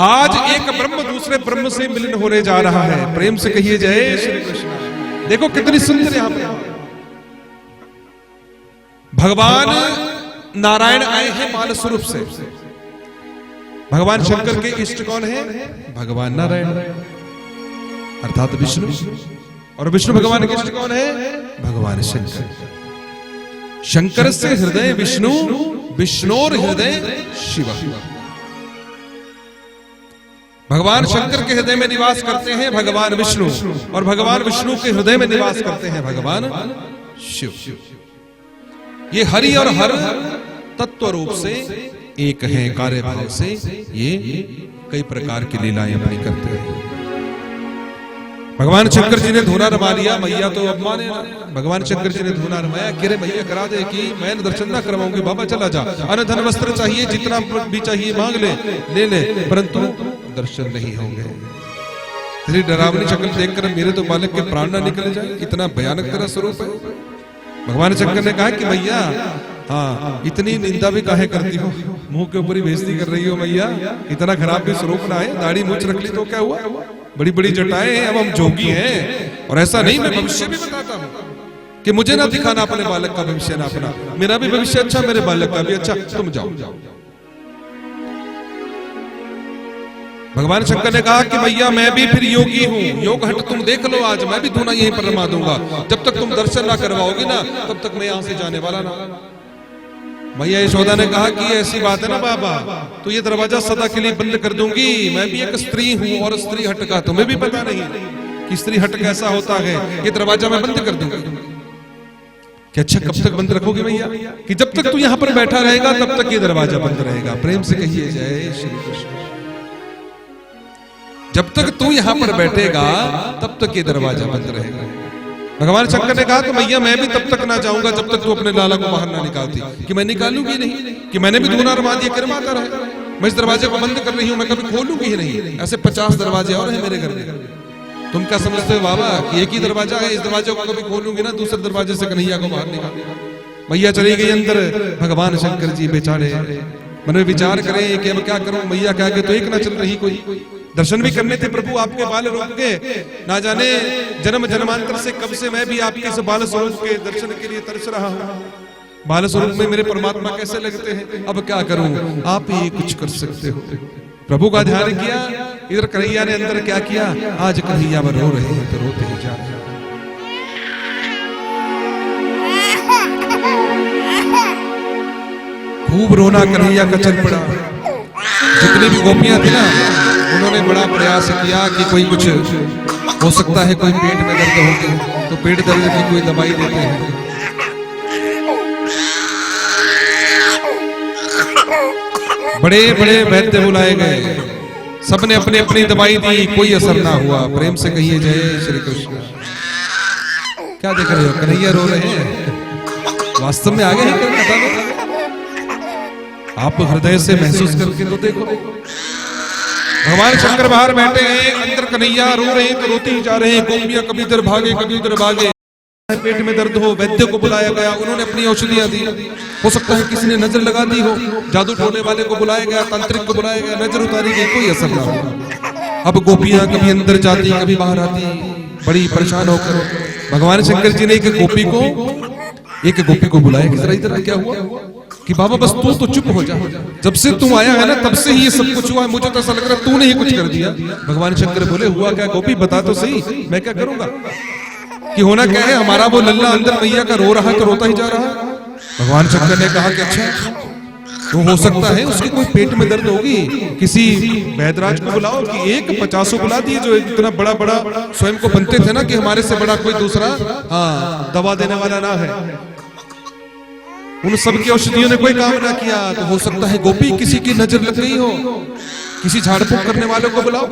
आज एक ब्रह्म दूसरे ब्रह्म से मिलन होने जा रहा है, प्रेम से कहिए जय श्री कृष्ण। देखो कितनी सुंदर यहाँ पे भगवान नारायण आए हैं मानव स्वरूप से। भगवान शंकर के इष्ट कौन है? भगवान नारायण अर्थात विष्णु, और विष्णु भगवान के इष्ट कौन है? भगवान शंकर। शंकर से हृदय विष्णु, विष्णोर हृदय शिव। भगवान शंकर के हृदय में निवास करते हैं भगवान विष्णु, और भगवान विष्णु के हृदय में निवास करते हैं भगवान शिव। ये हरि और हर तत्व रूप से एक है, कार्य भाव से ये कई प्रकार की लीलाएं अपनी करते हैं। भगवान शंकर जी ने धूना रमा लिया, मैया तो अब माने ना। भगवान शंकर जी ने धूना रमाया, किरे मैया करा दे कि मैं दर्शन ना करवाऊंगी, बाबा चला जा, अन्न धन वस्त्र चाहिए, जितना भी चाहिए मांग ले ले, परंतु दर्शन नहीं होंगे। तेरी डरावनी शक्ल देखकर मेरे तो बालक के प्राण ना निकल जाए, इतना भयानक तेरा स्वरूप है। भगवान शंकर ने कहा कि मैया हाँ, इतनी निंदा भी काहे करती हो, मुंह के ऊपर ही बेइज्जती कर रही हो मैया, इतना खराब भी स्वरूप ना है, दाढ़ी मूंछ रख ली तो क्या हुआ, बड़ी बड़ी जटाएं हैं, अब हम जोगी हैं। और ऐसा नहीं, मैं भविष्य भी बताता हूँ कि मुझे ना दिखाना अपने बालक का भविष्य, ना अपना, मेरा भी भविष्य अच्छा, मेरे बालक का भी अच्छा, तुम जाओ। भगवान शंकर ने कहा कि भैया मैं भी फिर योगी हूँ, योग हट तुम देख लो, आज मैं भी धूना यहीं पर रमा दूंगा, जब तक तुम दर्शन ना करवाओगी ना तब तक मैं यहाँ से जाने वाला ना। मैया यशोदा ने कहा कि ऐसी बात है ना बाबा, तो ये दरवाजा सदा के लिए बंद कर दूंगी, मैं भी एक स्त्री हूँ, और स्त्री हट का तुम्हें भी पता नहीं कि स्त्री हट कैसा होता है, ये दरवाजा मैं बंद कर दूंगा। कि अच्छा कब तक बंद रखोगे भैया? कि जब तक तू यहाँ पर बैठा रहेगा तब तक ये दरवाजा बंद रहेगा। प्रेम से कहिए जय श्री कृष्ण। जब तक तू यहाँ पर बैठेगा तब तक ये दरवाजा बंद रहेगा। भगवान शंकर ने कहा तो मैया मैं भी तब तक ना जाऊंगा जब तक तू अपने लाला को बाहर ना निकालती। कि मैं निकालूंगी नहीं, कि मैंने भी धूना रमा दिया, किरमाता रहे, मैं इस दरवाजे को बंद कर रही हूं, मैं कभी खोलूंगी ही नहीं। ऐसे 50 दरवाजे और हैं मेरे घर में। तुम क्या समझते हो बाबा कि एक ही दरवाजा है, इस दरवाजे को कभी खोलूंगी ना, दूसरे दरवाजे से कन्हैया को बाहर निकाल। मैया चली गई अंदर। भगवान शंकर जी बेचारे मन में विचार करें कि अब क्या करूं, मैया के आगे तो एक ना चल रही कोई। दर्शन भी करने थे प्रभु आपके बाल रूप के, ना जाने जन्म जन्मांतर से कब से मैं भी आपके इस बाल स्वरूप के दर्शन के लिए तरस रहा हूं। बाल स्वरूप में मेरे परमात्मा कैसे लगते हैं, अब क्या करूं, आप ही कुछ कर सकते हो। प्रभु का ध्यान किया। इधर कन्हैया ने अंदर क्या किया, आज कन्हैया में रो रहे हैं तो रोते ही जा रहे हैं। खूब रोना कन्हैया का चल पड़ा। जितनी भी गोपियां थी ना, उन्होंने बड़ा प्रयास किया कि कोई कुछ हो सकता है, कोई पेट में दर्द हो गया तो पेट दर्द की कोई दवाई देते हैं। बड़े बड़े वैद्य बुलाए गए, सबने अपनी अपनी दवाई दी, कोई असर ना हुआ। प्रेम से कहिए जय श्री कृष्ण। क्या देख रहे हो, कन्हैया रो रहे हैं, वास्तव में आगे हैं क्या, बता दो। आप हृदय से महसूस करके तो देखो। भगवान शंकर बाहर बैठे हैं, अंदर कन्हैया रो रहे हैं तो रोते ही जा रहे हैं। गोपियां कभी इधर भागे कभी उधर भागे। पेट में दर्द हो, वैद्य को बुलाया गया, उन्होंने अपनी औषधियां दी। हो सकता है किसी ने नजर लगा दी हो, जादू टोने वाले को बुलाया गया, तांत्रिक को बुलाया गया, नजर उतारी गई, कोई असर ना हुआ। अब गोपियां कभी अंदर जाती कभी बाहर आती, बड़ी परेशान होकर भगवान शंकर जी ने एक गोपी को बुलाया कि जरा इधर क्या हुआ, कि बाबा बस तू तो चुप हो जा, जब से तू आया है ना तब से ही ये सब कुछ हुआ है, मुझे तो ऐसा लग रहा है तूने ही कुछ कर दिया। भगवान शंकर बोले हुआ क्या गोपी, बता तो सही, मैं क्या करूंगा, कि होना क्या है। हमारा वो लल्ला अंदर मैया का रो रहा है तो रोता ही जा रहा है। भगवान शंकर ने कहा कि अच्छा तो हो सकता है उसके कोई पेट में दर्द होगी, किसी वैद्यराज को बुलाओ कि एक 50 बुला दिए जो इतना बड़ा बड़ा स्वयं को बनते थे ना कि हमारे से बड़ा कोई दूसरा दवा देने वाला ना है। उन सब की औषधियों ने कोई काम ना किया, तो हो सकता है गोपी किसी की नजर लग गई हो, किसी झाड़ फूंक करने वालों को बुलाओ।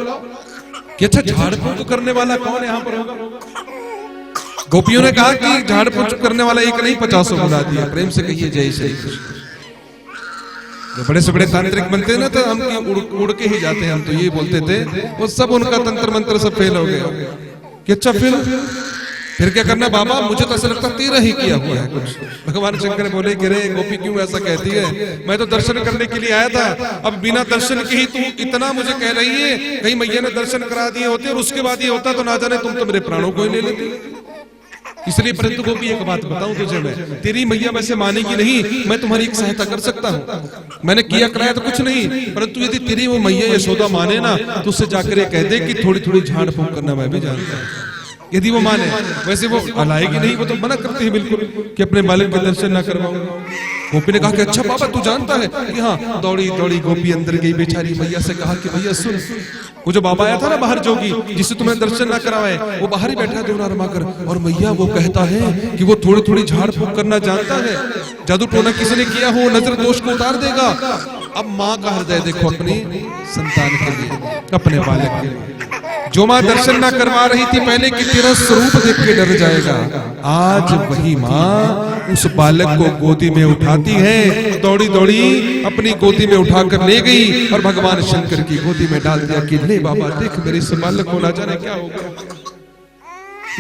कि अच्छा झाड़ फूंक करने वाला कौन है यहाँ पर होगा। गोपियों ने कहा कि झाड़ फूंक करने वाला एक नहीं 50 बुला दिया। प्रेम से कहिए जय श्री कृष्ण। जो बड़े से बड़े तांत्रिक बनते हैं ना तो हम उड़ के ही जाते हैं, हम तो ये बोलते थे, वो सब उनका तंत्र मंत्र सब फेल हो गया। कि अच्छा फिर क्या करना बाबा, मुझे तो ऐसा लगता 13 ही किया हुआ है कुछ। भगवान शंकर बोले कि रे गोपी क्यों ऐसा कहती है, मैं तो दर्शन करने के लिए आया था, अब बिना दर्शन के ही तू इतना मुझे कह रही है, कहीं मैया ने दर्शन करा दिए होते और उसके बाद ये होता तो ना जाने तुम तो मेरे प्राणों को ही ले लेती। इसलिए परंतु गोपी एक बात बताऊं तुझे, मैं तेरी मैया वैसे मानेगी नहीं, मैं तुम्हारी एक सहायता कर सकता हूँ। मैंने किया कराया तो कुछ नहीं, परंतु यदि तेरी वो मैया यशोदा माने ना तो उससे जाकर ये कह दे कि थोड़ी थोड़ी झाड़ फूंक करना मैं भी जानता हूँ। यदि वो माने, वैसे वो अलाएगी नहीं, वो तो मना करती है बिल्कुल कि अपने बालक के दर्शन ना करवाऊंगा। गोपी ने कहा कि अच्छा बाबा तू जानता है कि हाँ। दौड़ी दौड़ी गोपी अंदर गई, बेचारी मैया से कहा कि भैया सुन, वो जो बाबा आया था ना बाहर जोगी, जिससे तुम्हें दर्शन ना कराए, वो बाहर ही बैठा है दोना रमाकर, और मैया वो कहता है कि वो थोड़ी थोड़ी झाड़ फूंक करना जानता है, जादू टोना किसी ने किया हो नजर दोष को उतार देगा। अब माँ का हृदय देखो अपनी संतान के लिए, अपने बालक के लिए। जो माँ दर्शन ना करवा रही थी पहले कि तेरा स्वरूप देख के डर जाएगा, आज वही माँ उस बालक को गोदी में उठाती है, दौड़ी दौड़ी अपनी गोदी में उठाकर ले गई और भगवान शंकर की गोदी में डाल दिया कि ले बाबा देख मेरे इस बालक को, ना जाने क्या होगा,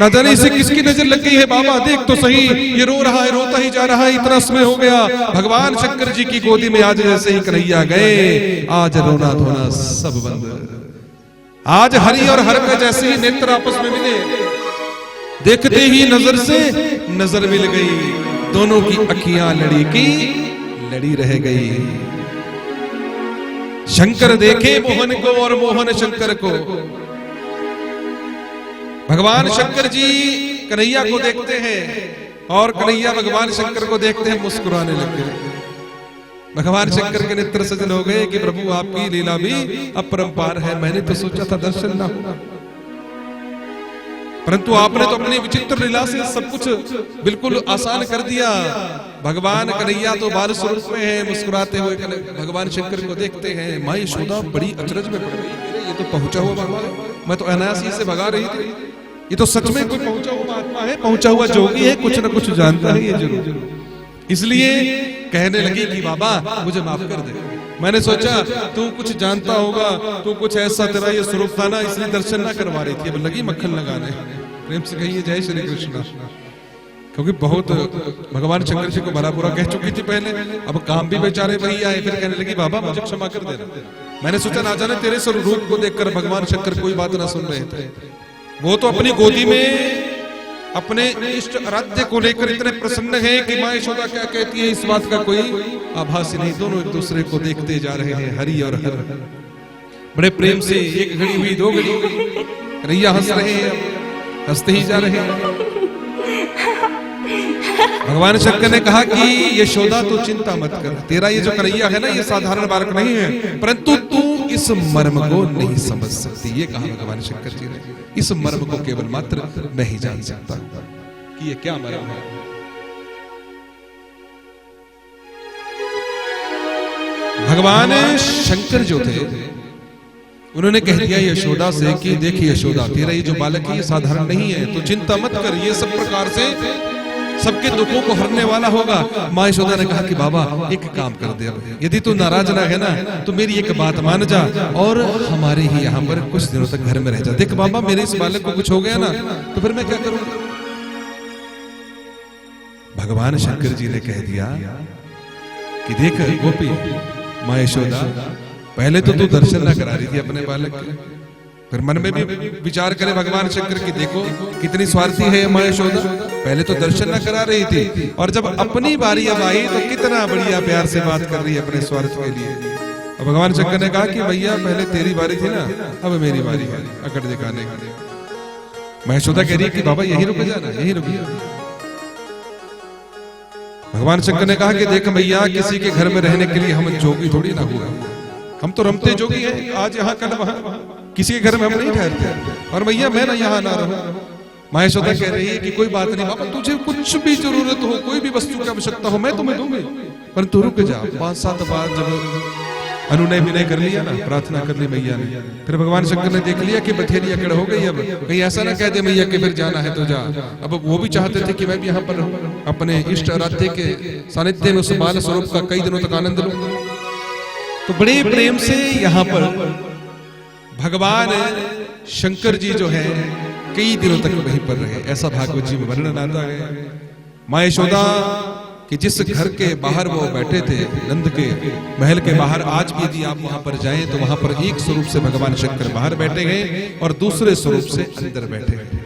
ना जाने इसे किसकी नजर लग गई है, बाबा देख तो सही, ये रो रहा है, रोता ही जा रहा है, इतना समय हो गया। भगवान शंकर जी की गोदी में आज जैसे ही कन्हैया गए, आज रोना धोना सब बंद। आज हरि और हर का जैसे ही नेत्र आपस में मिले, देखते ही नजर से नजर मिल गई, दोनों की अखियां लड़ी की लड़ी रह गई। शंकर देखे मोहन को और मोहन शंकर को। भगवान शंकर जी कन्हैया को देखते हैं और कन्हैया भगवान शंकर को देखते हैं, मुस्कुराने लग गए। भगवान शंकर के नेत्र सजल हो गए कि प्रभु आपकी लीला भी अपरंपार है, मैंने तो सोचा था दर्शन ना होगा, परंतु आपने तो अपनी विचित्र लीला से सब कुछ बिल्कुल आसान कर दिया। भगवान कन्हैया तो बाल स्वरूप में है, मुस्कुराते हुए भगवान शंकर को देखते हैं। माँ यशोदा बड़ी अचरज में पड़ गई, ये तो पहुंचा हुआ भगवान, मैं तो अनायास ही से भगा रही थी, ये तो सच में कोई पहुंचा हुआ महात्मा है, पहुंचा हुआ जोगी है, कुछ न कुछ जानता है ये जरूर। इसलिए कहने लगी कि बाबा मुझे माफ कर दे। मैंने सोचा तू कुछ जानता होगा, तू कुछ ऐसा तेरा ये स्वरूप था ना, इसलिए दर्शन ना करवा रही थी। अब लगी मक्खन लगाने। प्रेम से कहिए जय श्री कृष्ण। क्योंकि बहुत भगवान शंकर जी को भला बुरा कह चुकी थी पहले, अब काम भी बेचारे वही आए। फिर कहने लगी बाबा मुझे क्षमा कर देना। मैंने सोचा ना जाने तेरे स्वरूप को देखकर भगवान शंकर कोई बात ना सुन रहे थे। वो तो अपनी गोदी में अपने इष्ट आराध्य को लेकर इतने प्रसन्न हैं कि माँ यशोदा क्या कहती है इस बात का कोई आभास ही नहीं। दोनों एक दूसरे को देखते जा रहे हैं, हरि और हर। बड़े प्रेम से एक घड़ी हुई, 2 घड़ी हुई, कन्हैया हंस रहे हैं, हंसते ही जा रहे हैं। भगवान शंकर ने कहा कि यशोदा तू चिंता मत कर, तेरा ये जो कन्हैया है ना ये साधारण बालक नहीं है, परंतु तू इस मर्म को नहीं समझ सकती। ये कहा भगवान शंकर जी ने। इस मर्म को केवल मात्र मैं ही जान सकता कि ये क्या मर्म है। भगवान शंकर जो थे उन्होंने कह दिया यशोदा से कि देखिए यशोदा तेरा ये जो बालक है ये साधारण नहीं है, तो चिंता मत कर, ये सब प्रकार से सबके दुखों को हरने वाला होगा। माँ यशोदा ने कहा कि बाबा एक काम कर दे, यदि तू नाराज ना है ना तो मेरी एक बात मान जा और हमारे ही यहाँ पर कुछ दिनों तक घर में रह जा। देख बाबा मेरे इस बालक को कुछ हो गया ना तो फिर मैं क्या करूं। भगवान शंकर जी ने कह दिया कि देख गोपी, माँ यशोदा पहले तो तू दर्शन ना करा रही थी अपने बालक के, फिर मन में भी विचार करे भगवान शंकर की देखो कितनी स्वार्थी है माँ यशोदा। पहले तो दर्शन न करा रही थी और जब अपनी बारी अब आई तो कितना बढ़िया प्यार से बात कर रही है अपने स्वार्थ के लिए। और भगवान शंकर ने कहा कि भैया पहले तेरी बारी थी ना, अब मेरी बारी है अकड़ दिखाने की। माँ यशोदा कह रही है कि बाबा यही रुक जाना, यही रुक जाना। भगवान शंकर ने कहा कि देख भैया किसी के घर में रहने के लिए हम जोगी थोड़ी ना हुआ, हम तो रमते जोगी हैं, आज यहाँ कल वहां, किसी के घर में हम नहीं ठहरते। और भैया मैं ना यहाँ ना रहूं। माँ यशोदा कह रही है कि कोई बात नहीं बाबा, तुझे कुछ भी जरूरत हो, कोई भी वस्तु की आवश्यकता हो मैं तुम्हें दूंगी, पर तू रुक जा। 5-7 बार जब अनुनय विनय कर लिया ना, प्रार्थना कर ली मैया ने, फिर भगवान शंकर ने देख लिया कि बथेरी अकड़ हो गई। अब कहीं ऐसा ना कह दे मैया कि फिर जाना है तो जा। अब वो भी चाहते थे कि मैं भी यहाँ पर रहूं, अपने इष्ट आराध्य के सानिध्य में उस बाल स्वरूप का कई दिनों तक आनंद लूं। तो बड़े प्रेम से यहाँ पर भगवान शंकर जी जो है कई दिनों तक वहीं पर रहे, ऐसा भागवत जी में वर्णन आता है। माँ यशोदा कि जिस घर के बाहर वो बैठे थे, नंद के महल के बाहर, आज भी यदि आप वहां पर जाएं तो वहां पर एक स्वरूप से भगवान शंकर बाहर बैठे गए और दूसरे स्वरूप से अंदर बैठे गए।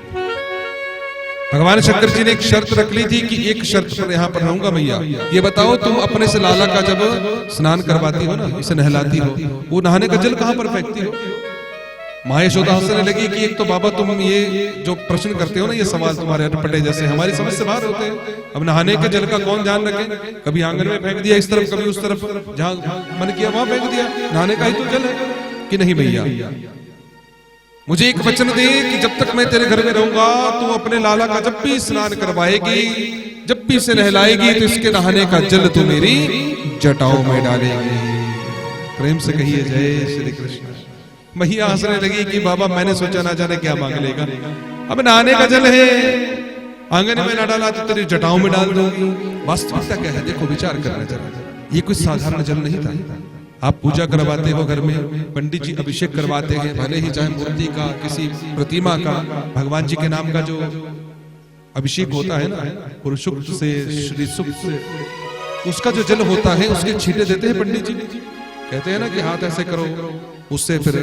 भगवान शंकर जी ने एक शर्त रख ली थी कि एक शर्त पर यहाँ पर रहूंगा भैया, ये बताओ तुम अपने से लाला का जब स्नान करवाती हो ना, इसे नहलाती हो, वो नहाने का जल कहां पर फेंकती हो। माँ यशोदा हंसने लगी कि एक तो बाबा तुम ये जो प्रश्न करते हो ना, ये सवाल तुम्हारे अटपटे जैसे हमारी समझ से बाहर होते हैं। अब नहाने के जल का कौन ध्यान रखे, कभी आंगन में फेंक दिया इस तरफ, कभी उस तरफ, जहां मन किया वहां फेंक दिया। नहाने का ही तो जल है कि नहीं भैया। मुझे एक वचन दे कि जब तक मैं तेरे घर में रहूंगा तू अपने लाला का जब भी स्नान करवाएगी, जब भी इसे नहलाएगी, तो इसके नहाने का जल तू मेरी जटाओं में डालेगी। प्रेम से कहिए जय श्री कृष्ण। मैया हंसने लगी कि बाबा मैंने सोचा ना जाने क्या मांग लेगा, अब नहाने का जल है, आंगन में ना डाला तो तेरी जटाओं में डाल दूंगी। वास्तविकता क्या है देखो, विचार करना जरा, ये कोई साधारण जल नहीं था। आप पूजा करवाते हो घर में, पंडित जी अभिषेक करवाते हैं, भले ही चाहे मूर्ति का, किसी प्रतिमा का, भगवान जी के नाम का जो अभिषेक होता है ना, पुरुषुक्त से श्री सुक्त से, उसका जो जल होता है उसके छींटे देते हैं पंडित जी, कहते हैं ना कि हाथ ऐसे करो, उससे फिर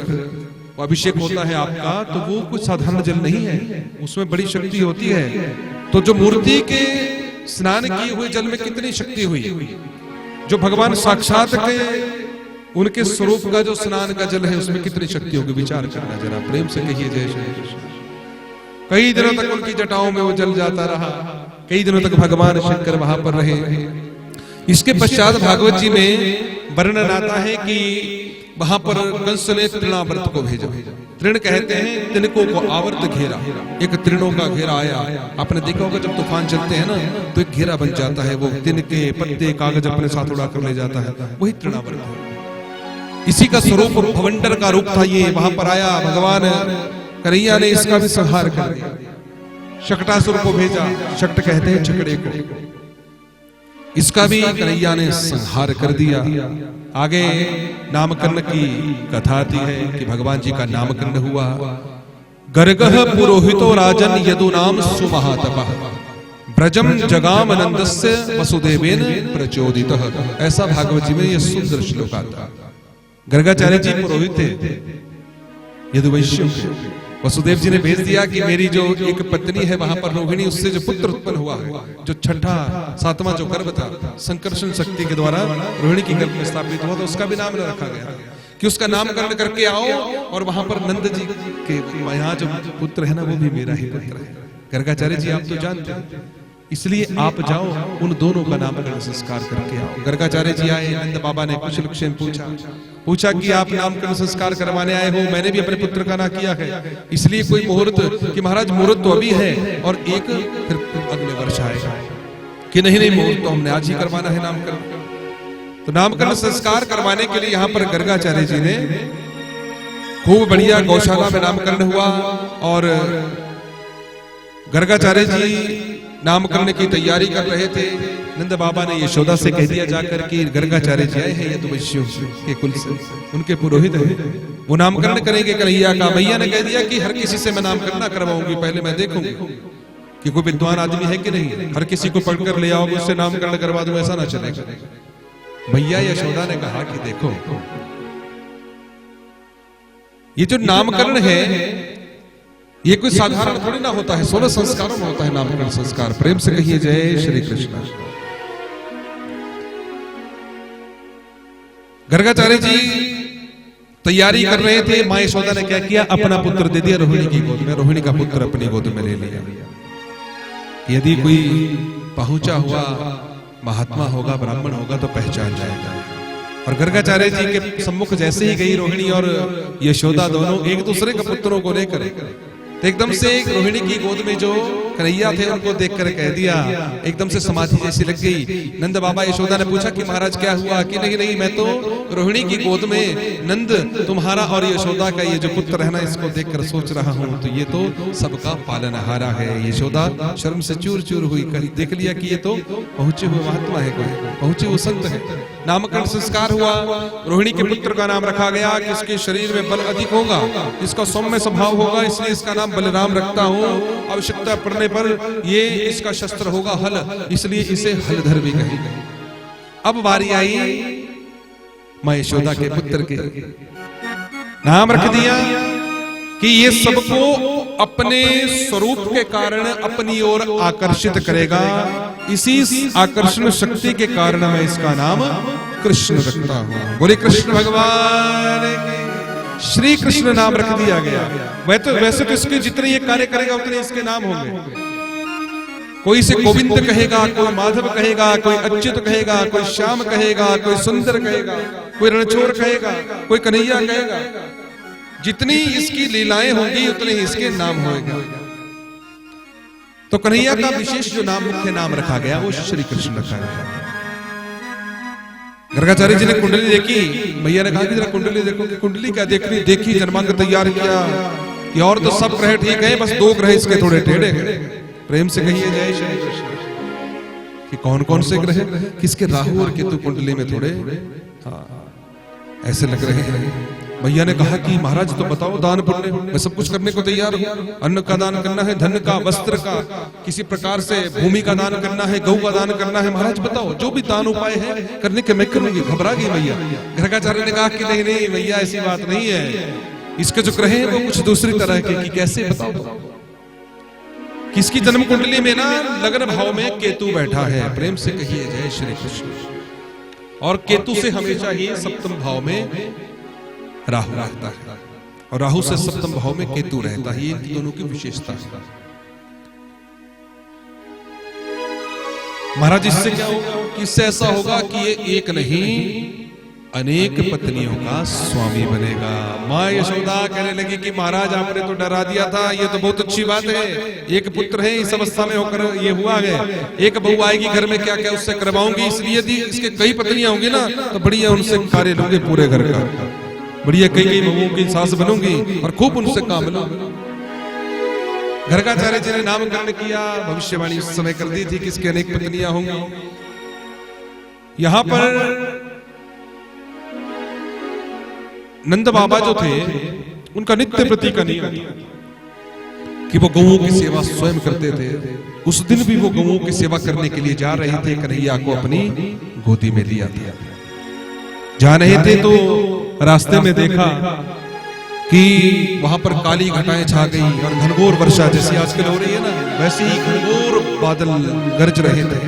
अभिषेक होता है आपका। तो वो कुछ साधारण जल नहीं है, उसमें बड़ी शक्ति होती है। तो जो मूर्ति के स्नान किए हुए जल में कितनी शक्ति हुई, जो भगवान साक्षात के उनके स्वरूप का जो स्नान का जल है उसमें कितनी शक्ति होगी, विचार करना जरा। प्रेम से कहिए जय श्री कृष्ण। कई दिनों तक उनकी जटाओं में वो जल जाता रहा, कई दिनों तक भगवान शंकर वहां पर रहे। इसके पश्चात भागवत जी में वर्णन आता है कि वहां पर कंस ने तृणावर्त को भेजा। तृण कहते हैं तिनकों को आवर्त घेरा, एक तृणों का घेरा आया। आपने देखा होगा जब तूफान चलते हैं ना तो एक घेरा बन जाता है, वो तिनके पत्ते कागज अपने साथ उड़ा कर ले जाता है, वही तृणावर्त है। इसी का स्वरूप भवंडर का रूप था ये, वहां पर आया, भगवान कन्हैया ने इसका भी संहार कर दिया। शकटासुर को भेजा। शक्त कहते हैं छकड़े को, इसका भी कन्हैया ने संहार कर दिया। आगे नामकरण की कथा आती है कि भगवान जी का नामकरण हुआ। गर्गः पुरोहितो राजन यदुनाम सुमहातपः ब्रजम जगाम नंदस्य वसुदेवेन प्रचोदितः। ऐसा भागवत जी में यह सुंदर श्लोक आता। गर्गाचार्य जी पुरोहित थे यदुवंशियों के। वसुदेव जी ने भेज दिया कि मेरी जो एक पत्नी है वहां पर रोहिणी, उससे जो पुत्र उत्पन्न हुआ है, जो छठा सातवां जो गर्भ था संकर्षण शक्ति के द्वारा रोहिणी की गर्भ में स्थापित हुआ, तो उसका भी नाम रखा गया कि उसका नामकरण करके आओ। और वहां पर नंद जी के यहाँ जो पुत्र है ना, वो भी मेरा ही पुत्र है। गर्गाचार्य जी आप तो जानते हैं, इसलिए आप जाओ उन दोनों का नामकरण संस्कार करके आओ। गर्गाचार्य जी आए, नंद बाबा ने कुशल क्षेम पूछा कि आप नामकरण संस्कार करवाने आए हो, मैंने भी अपने पुत्र का ना किया है, इसलिए कोई मुहूर्त कि महाराज मुहूर्त तो अभी है और एक फिर अगले वर्ष आएगा। कि नहीं मुहूर्त तो हमने आज ही करवाना है नामकरण। तो नामकरण संस्कार करवाने के लिए यहाँ पर गर्गाचार्य जी ने खूब बढ़िया गौशाला में नामकरण हुआ। और गर्गाचार्य जी नामकरण की तैयारी कर रहे थे। नंद बाबा ने यशोदा से कह दिया जाकर कि गर्गाचार्य जी आए हैं, ये तो वैश्यों के कुल से, उनके पुरोहित हैं, वो नामकरण करेंगे कन्हैया का। मैया ने कह दिया कि हर किसी से मैं नामकरण ना करवाऊंगी, पहले मैं देखूंगी कि कोई विद्वान आदमी है कि नहीं। हर किसी को पढ़कर ले आओ, उससे नामकरण करवा दूं, ऐसा ना चलेगा। मैया यशोदा ने कहा कि देखो, ये जो नामकरण है ये कोई साधारण थोड़ी ना होता है, 16 संस्कारों में होता है नामकरण संस्कार। प्रेम से कहिए जय श्री कृष्ण। गर्गाचार्य जी तैयारी कर रहे थे। मां यशोदा ने क्या किया, अपना पुत्र दे दिया रोहिणी की गोद में। रोहिणी का पुत्र अपनी गोद में ले लिया। यदि कोई पहुंचा हुआ महात्मा होगा, ब्राह्मण होगा तो पहचान जाएगा। और गर्गाचार्य जी के सम्मुख जैसे ही गई रोहिणी और यशोदा दोनों एक दूसरे के पुत्रों को लेकर, तो एकदम से रोहिणी की गोद में जो कन्हैया थे उनको देखकर कह दिया, एकदम से समाधि जैसी लग गई। नंद बाबा यशोदा ने पूछा कि महाराज क्या हुआ? कि नहीं मैं तो रोहिणी की गोद में नंद तुम्हारा और यशोदा का ये जो पुत्र है ना, इसको देखकर सोच रहा हूँ, तो ये तो सबका पालनहारा है। यशोदा शर्म से चूर चूर हुई, देख लिया कि ये तो पहुंचे हुए महात्मा है, कोई पहुंचे हुए संत है। नामकरण संस्कार हुआ। रोहिणी के पुत्र का नाम रखा गया कि इसके शरीर में बल अधिक होगा, इसका सौम्य स्वभाव होगा, इसलिए इसका नाम बलराम रखता हूं। आवश्यकता पड़ने पर ये इसका शस्त्र होगा हल, इसलिए इसे हलधर भी कहेंगे। अब बारी आई मां यशोदा के पुत्र के, नाम रख दिया कि ये सबको अपने स्वरूप के कारण अपनी ओर आकर्षित करेगा। इसी आकर्षण शक्ति के कारण मैं इसका नाम कृष्ण रखता हूं। बोले कृष्ण भगवान की। श्री कृष्ण नाम रख दिया गया। वैसे तो इसके जितने ये कार्य करेगा उतने इसके नाम होंगे। कोई इसे गोविंद कहेगा, कोई माधव कहेगा, कोई अच्युत कहेगा, कोई श्याम कहेगा, कोई सुंदर कहेगा, कोई रणछोड़ कहेगा, कोई कन्हैया कहेगा। जितनी इसकी लीलाएं होंगी उतने ही इसके नाम होंगे। तो कन्हैया का विशेष जो नाम, मुख्य नाम रखा गया वो श्री कृष्ण रखा गया। गर्गाचार्य जी ने कुंडली देखी। मैया ने कहा कि जरा कुंडली देखो। कि कुंडली क्या देखनी? देखी, जन्मांग तैयार किया कि और तो सब ग्रह ठीक है, बस 2 ग्रह इसके थोड़े टेढ़े हैं। प्रेम से कहिए जय श्री कृष्ण। कि कौन कौन से ग्रह? किसके? राहु और केतु कुंडली में थोड़े ऐसे लग रहे हैं। भैया ने कहा कि महाराज तो बताओ दान पुण्य, मैं सब कुछ करने को तैयार हूँ। अन्न का दान करना है, धन का, वस्त्र का, किसी प्रकार से भूमि का दान करना है, गौ का दान करना है। महाराज बताओ, जो भी दान उपाय है करने के मैं करूंगी। घबरा गई मैया। गर्गाचार्य ने कहा कि नहीं भैया ऐसी बात नहीं है, इसके जो ग्रह है वो कुछ दूसरी तरह के। कि कैसे? बताओ। किसकी जन्म कुंडली में ना लग्न भाव में केतु बैठा है। प्रेम से कहिए जय श्री कृष्ण। और केतु से हमेशा ही सप्तम भाव में राहु रहता है, और राहु से सप्तम भाव में केतु रहता है। ये दोनों की विशेषता है। महाराज इससे क्या होगा? इससे ऐसा होगा कि ये एक नहीं अनेक पत्नियों का स्वामी बनेगा। मां यशोदा कहने लगी कि महाराज आपने तो डरा दिया था, ये तो बहुत अच्छी बात है। एक पुत्र है, इस अवस्था में होकर ये हुआ है। एक बहू आएगी घर में, क्या क्या उससे करवाऊंगी। इसलिए यदि इसके कई पत्नियां होंगी ना तो बढ़िया उनसे कार्य लूंगे पूरे घर का। बढ़िया कई बहुओं की सास बनूंगी और खूब उनसे काम लूंगी। गर्गाचार्य जी ने नामकरण किया, भविष्यवाणी उस समय कर दी थी कि इसके अनेक पत्नियां होंगी। यहां पर नंद बाबा जो थे उनका नित्य प्रति का नियम कि वो गौओं की सेवा स्वयं करते थे। उस दिन भी वो गौओं की सेवा करने के लिए जा रहे थे, कन्हैया को अपनी गोदी में लिया था। जा रहे थे तो रास्ते में देखा कि वहां पर काली घटाएं छा गई और घनघोर वर्षा जैसी आजकल हो रही है ना, वैसे ही घनघोर बादल गरज रहे थे।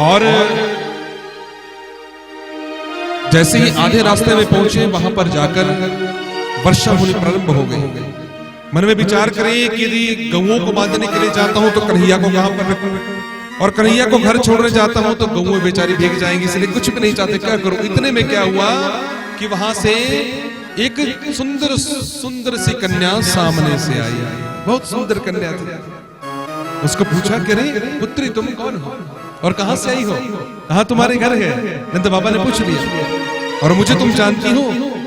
और जैसे ही आधे रास्ते में पहुंचे वहां पर जाकर वर्षा होनी प्रारंभ हो गई। मन में विचार करें कि यदि गौओं को बांधने के लिए जाता हूं तो कन्हैया को कहां पर रखूं, और कन्हैया को घर छोड़ने जाता हूं तो गौएं बेचारी भीग जाएंगी, इसलिए कुछ भी नहीं चाहते, क्या करूं। इतने में क्या हुआ कि वहां से एक सुंदर सुंदर सी कन्या सामने से आई, बहुत सुंदर कन्या थी। उसको पूछा कि रे पुत्री तुम कौन हो और कहां से आई हो, कहां तुम्हारे घर है। नंद बाबा ने पूछ लिया, और मुझे तुम जानती हो।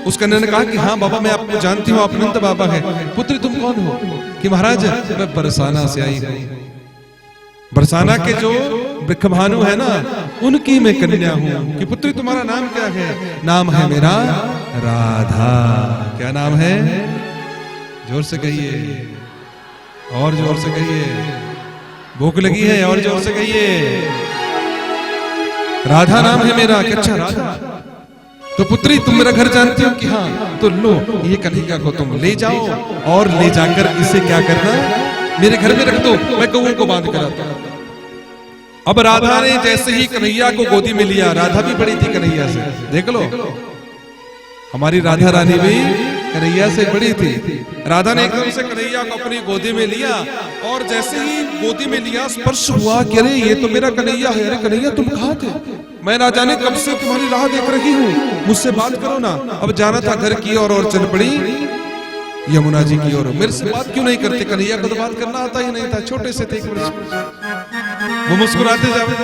उस कन्या ने कहा कि हाँ बाबा मैं आपको जानती हूँ, आप नंद बाबा है। पुत्री तुम कौन हो? कि महाराज मैं बरसाना से आई हूँ, बरसाना के जो ब्रह्मभानु है ना उनकी मैं कन्या हूँ। कि पुत्री तुम्हारा नाम क्या है? नाम है मेरा राधा। क्या नाम है? जोर से कहिए, और जोर से कहिए, भूख लगी है और जोर से कहिए। राधा नाम है मेरा। अच्छा राधा, तो पुत्री तुम मेरा घर जानती हो? कि हाँ। तो लो ये कन्हैया को तुम ले जाओ और ले जाकर इसे क्या करना, मेरे घर में रख दो, मैं गौओं को बांध कर आता हूं। अब राधा ने जैसे ही कन्हैया को गोदी में लिया, राधा भी बड़ी थी कन्हैया से, देख लो हमारी राधा रानी भी कन्हैया से बड़ी थी। राधा ने एकदम से कन्हैया को अपनी गोदी में लिया, और जैसे ही गोदी में लिया स्पर्श हुआ कि अरे ये तो मेरा कन्हैया है। अरे कन्हैया तुम कहां थे? मैं ना जाने कब से तुम्हारी राह देख रही हूँ, मुझसे बात करो ना। अब जाना था घर की ओर और चल पड़ी यमुना जी की ओर। मेरे से बात क्यों नहीं करते? कन्हैया को तो बात करना आता ही नहीं था, छोटे से थे। वो मुस्कुराते जावे।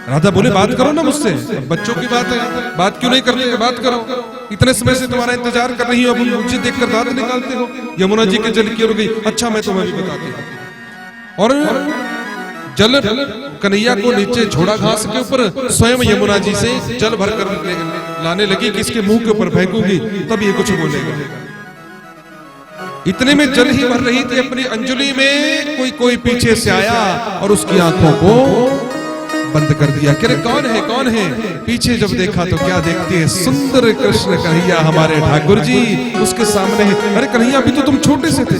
राधा बोले बात करो ना मुझसे, बच्चों की बात है, बात क्यों नहीं करते? बात करो, इतने समय से तुम्हारा इंतजार कर रही हो, अब मुझे देखकर दांत निकालते हो। यमुना जी के जल की ओर गई। अच्छा मैं तुम्हें भी बताती हूँ। और जल कन्हैया को नीचे छोड़ा घास के ऊपर, स्वयं यमुना जी से जल भर कर लाने लगी कि इसके मुंह के ऊपर फेंकूंगी तब ये कुछ बोलेगा। इतने में जल ही भर रही थी अपनी अंजलि में, कोई पीछे से आया और उसकी आंखों को बंद कर दिया। कि कौन है कौन है? पीछे जब देखा तो क्या देखती है, सुंदर कृष्ण कन्हैया हमारे ठाकुर जी उसके सामने है। अरे कन्हैया अभी तो तुम छोटे से थे,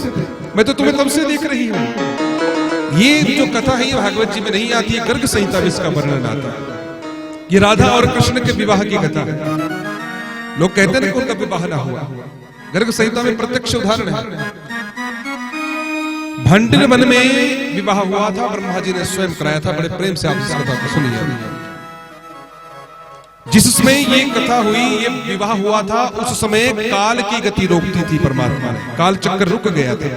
मैं तो तुम्हें तब से देख रही हूँ। ये जो कथा है ये भागवत जी में नहीं आती है, गर्ग संहिता में इसका वर्णन आता है। ये राधा और कृष्ण के विवाह की कथा है। लोग कहते हैं उनका विवाह ना हुआ, गर्ग संहिता में प्रत्यक्ष उदाहरण है। भंडिर वन में विवाह हुआ था, ब्रह्मा जी ने स्वयं कराया था। बड़े प्रेम से आप इस कथा को सुनिए। जिसमें ये कथा हुई, ये विवाह हुआ था, उस समय काल की गति रोकती थी परमात्मा ने। काल चक्र रुक गया था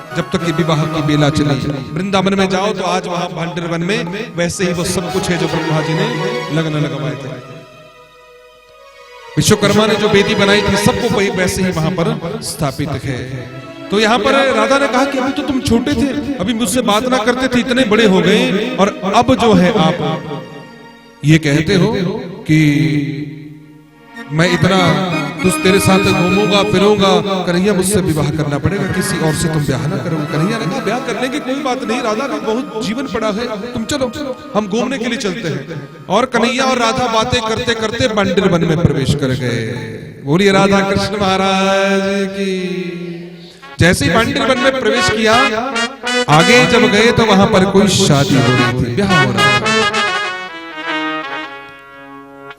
जब तक ये विवाह की बेला चली। वृंदावन में जाओ तो आज वहां भंडिर वन में वैसे ही वो सब कुछ है जो ब्रह्मा जी ने लगन लगवाए थे। विश्वकर्मा ने जो वेदी बनाई थी सबको वही वैसे ही वहां पर स्थापित है। तो यहाँ पर राधा ने कहा कि अभी तो तुम छोटे थे, अभी मुझसे बात ना करते थे, इतने बड़े हो गए, और अब जो है आप ये कहते हो कि मैं इतना तेरे साथ घूमूंगा फिरूंगा, कन्हैया मुझसे विवाह करना पड़ेगा, किसी और से तुम ब्याह ना करोगे। कन्हैया ने कहा ब्याह करने की कोई बात नहीं राधा, का बहुत जीवन पड़ा है, तुम चलो हम घूमने के लिए चलते हैं। और कन्हैया और राधा बातें करते करते भंडिर वन में प्रवेश कर गए। बोलिए राधा कृष्ण महाराज की। जैसे ही भंडिर वन में प्रवेश किया, आगे जब गए तो वहां पर कोई शादी हो रही थी, ब्याह हो रहा था।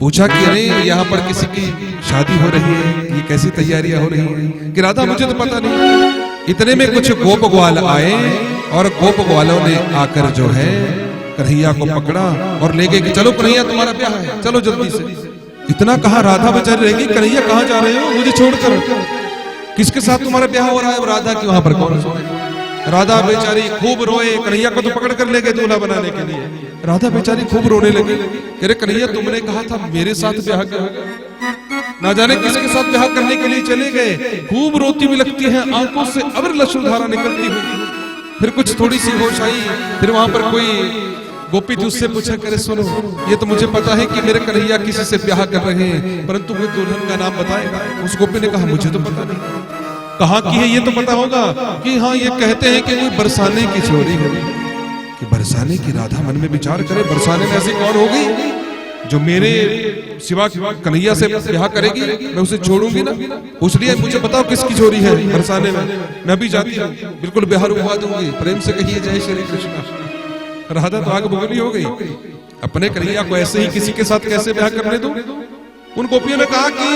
पूछा कि अरे यहाँ पर किसी की शादी हो रही है, ये कैसी तैयारियां हो रही हैं? कि राधा मुझे तो पता नहीं। इतने में कुछ गोप ग्वाल आए और गोप ग्वालों ने आकर जो है कन्हैया को पकड़ा और ले गए कि चलो कन्हैया तुम्हारा ब्याह है, चलो जल्दी से। इतना कहा राधा बेचारी रहेगी, कन्हैया कहाँ जा रहे हो, मुझे छोड़कर, किसके साथ तुम्हारा ब्याह हो रहा है? राधा की वहां पर कौन? राधा बेचारी खूब रोए, कन्हैया को तो पकड़ कर ले गए दूल्हा बनाने के लिए। राधा बेचारी खूब रोने लगी। अरे कन्हैया तुमने कहा था मेरे साथ ब्याह कर, ना जाने किसके साथ ब्याह करने के लिए चले गए, खूब रोती भी लगती है, आंखों से अविरल अश्रुधारा निकलती हुई। फिर कुछ थोड़ी सी होश आई, फिर वहां पर कोई गोपी थी, उससे पूछा, करे सुनो, ये तो मुझे पता है कि मेरे कन्हैया किसी से ब्याह कर रहे हैं, परंतु कोई दुल्हन का नाम बताएगा। उस गोपी ने कहा, मुझे तो पता नहीं, कहाँ की है ये तो पता होगा। कि हाँ, ये कहते हैं कि कोई बरसाने की छोरी है। कि बरसाने की, राधा मन में विचार करे, बरसाने में ऐसी कौन होगी जो मेरे सिवा कन्हैया से ब्याह करेगी, मैं उसे छोड़ूंगी ना। इसलिए मुझे बताओ किसकी छोरी है बरसाने में, मैं भी जाती हूँ, बिल्कुल ब्याह रुकवा दूंगी, प्रेम से कहिए जय श्री कृष्ण। राधा तो आग बबूली हो गई, अपने कन्हैया को ऐसे ही किसी के साथ कैसे ब्याह करने दूं। उन गोपियों ने कहा कि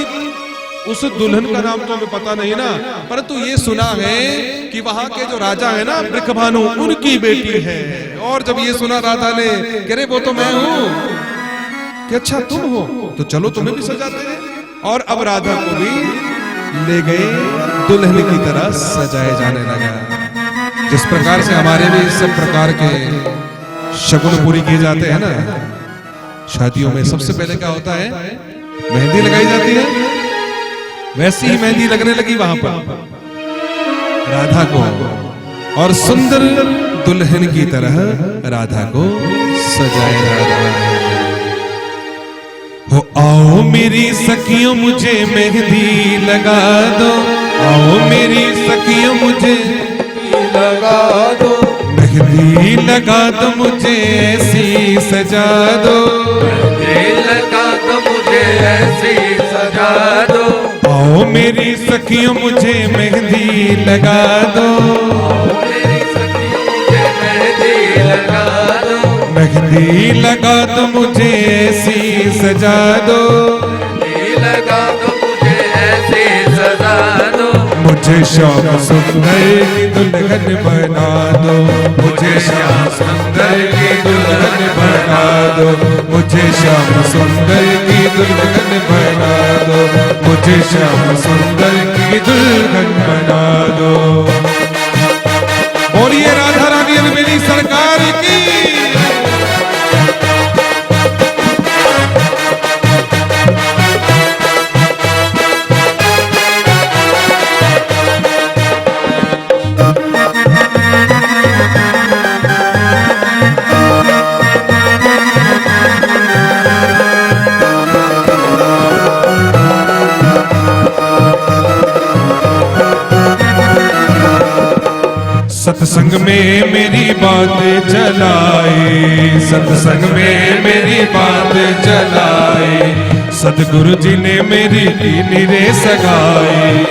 उस दुल्हन का नाम तो हमें पता नहीं ना, परंतु ये सुना है कि वहां के जो राजा है ना बृखभानु, उनकी बेटी है। और जब ये सुना राधा ने, कह रहे वो तो मैं हूं। कि अच्छा तुम हो, तो चलो तुम्हें भी सजाते हैं। और अब राधा को भी ले गए, दुल्हन की तरह सजाए जाने लगा। जिस प्रकार से हमारे भी सब प्रकार के शगुन पूरी किए जाते हैं ना, शादियों में सबसे पहले क्या होता है, मेहंदी लगाई जाती है। वैसी ही मेहंदी लगने लगी वहां पर राधा को, और सुंदर दुल्हन की तरह राधा को सजाया जा रहा है। हो आओ मेरी सखियों मुझे मेहंदी लगा दो, आओ मेरी सखियों मुझे लगा दो, मेहंदी लगा दो मुझे ऐसी सजा दो, मेहंदी लगा दो मुझे ऐसी सजा दो। आओ मेरी सखियों मुझे मेहंदी लगा दो, आओ मेरी सखियों मुझे मेहंदी लगा दो, मेहंदी लगा दो मुझे ऐसी सजा दो, मेहंदी लगा दो मुझे ऐसी सजा दो। मुझे श्याम सुंदर की दुल्हन बना दो, मुझे श्याम सुंदर की दुल्हन बना दो, मुझे श्याम सुंदर की दुल्हन बना दो, मुझे श्याम सुंदर की दुल्हन बना दो। और ये राधा रानी और मेरी सरकार की सत्संग में मेरी बात चलाए, सत्संग में मेरी बात चलाए, सतगुरु जी ने मेरी कीनी रे सगाई,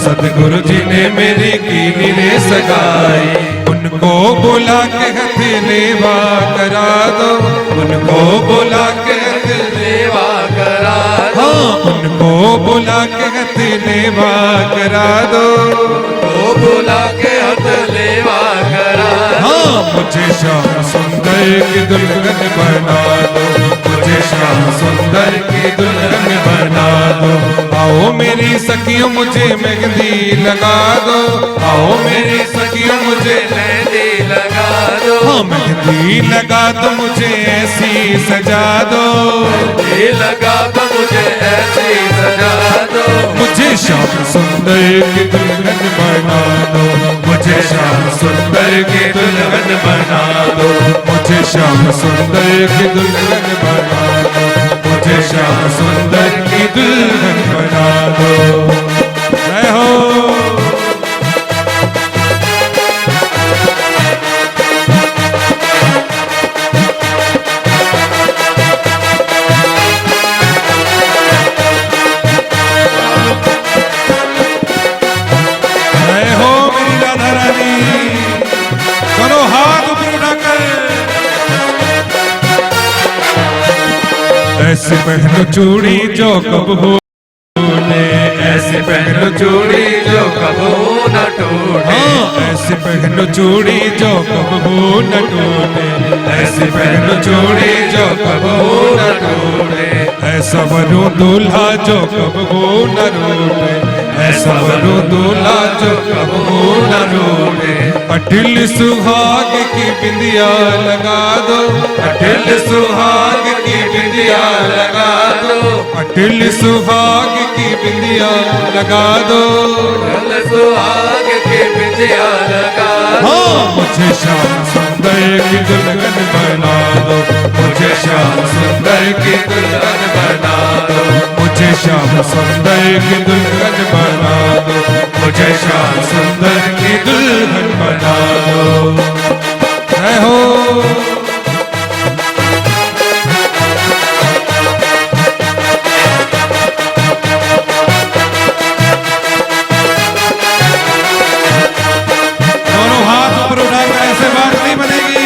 सतगुरु जी ने मेरी कीनी रे सगाई। उनको बुला के हथ लेवा करा दो, उनको बुला के हथ लेवा करा दो, हाँ, उनको बुला के हथ लेवा करा दो, तो बुला के हाथ लेवा करा दो। हाँ, मुझे श्याम सुंदर की दुल्हन बना दो, मुझे श्याम सुंदर की दुल्हन बना दो। आओ मेरी सखियों मुझे मेहंदी लगा दो, आओ मेरी सखियों मुझे मेहंदी लगा दो, हाँ, मेहंदी लगा दो मुझे ऐसी सजा दो, मेहंदी लगा दो मुझे ऐसी सजा दो। मुझे श्याम सुंदर की दुल्हन बना दो, मुझे श्याम सुंदर की दुल्हन बना दो, मुझे श्याम सुंदर की दुल्हन बना दो, मुझे श्याम सुंदर की दुल्हन बना दो। जय हो। जय हो मेरी राधा रानी, करो हाथ ऊपर उठाकर, ऐसे पहनो चूड़ी जो कब हो ने, ऐसे पहनो चूड़ी जो कबू न टूटे, हाँ, ऐसे पहनो चूड़ी जो कब हो न टूटे, ऐसे पहनो चूड़ी जो कब हो न टूटे, ऐसा बनो दूल्हा जो कब हो न रूठे, सवरो दूल्हा जो कबहू न रूठे। अटिल सुहाग की बिंदिया लगा दो, अटिल सुहाग की बिंदिया लगा दो, अटिल सुहाग की बिंदिया लगा दो। अटिल सुहाग की बिंदिया लगा दो। हाँ, मुझे श्याम सुंदर की दुल्हन बना दो, मुझे श्याम सुंदर की दुल्हन बना दो, मुझे श्याम सुंदर की दुल्हन बना दो, मुझे श्याम सुंदर की दुल्हन बना दो। जय हो। दोनों हाथ ऊपर उठाकर ऐसे बात नहीं बनेगी।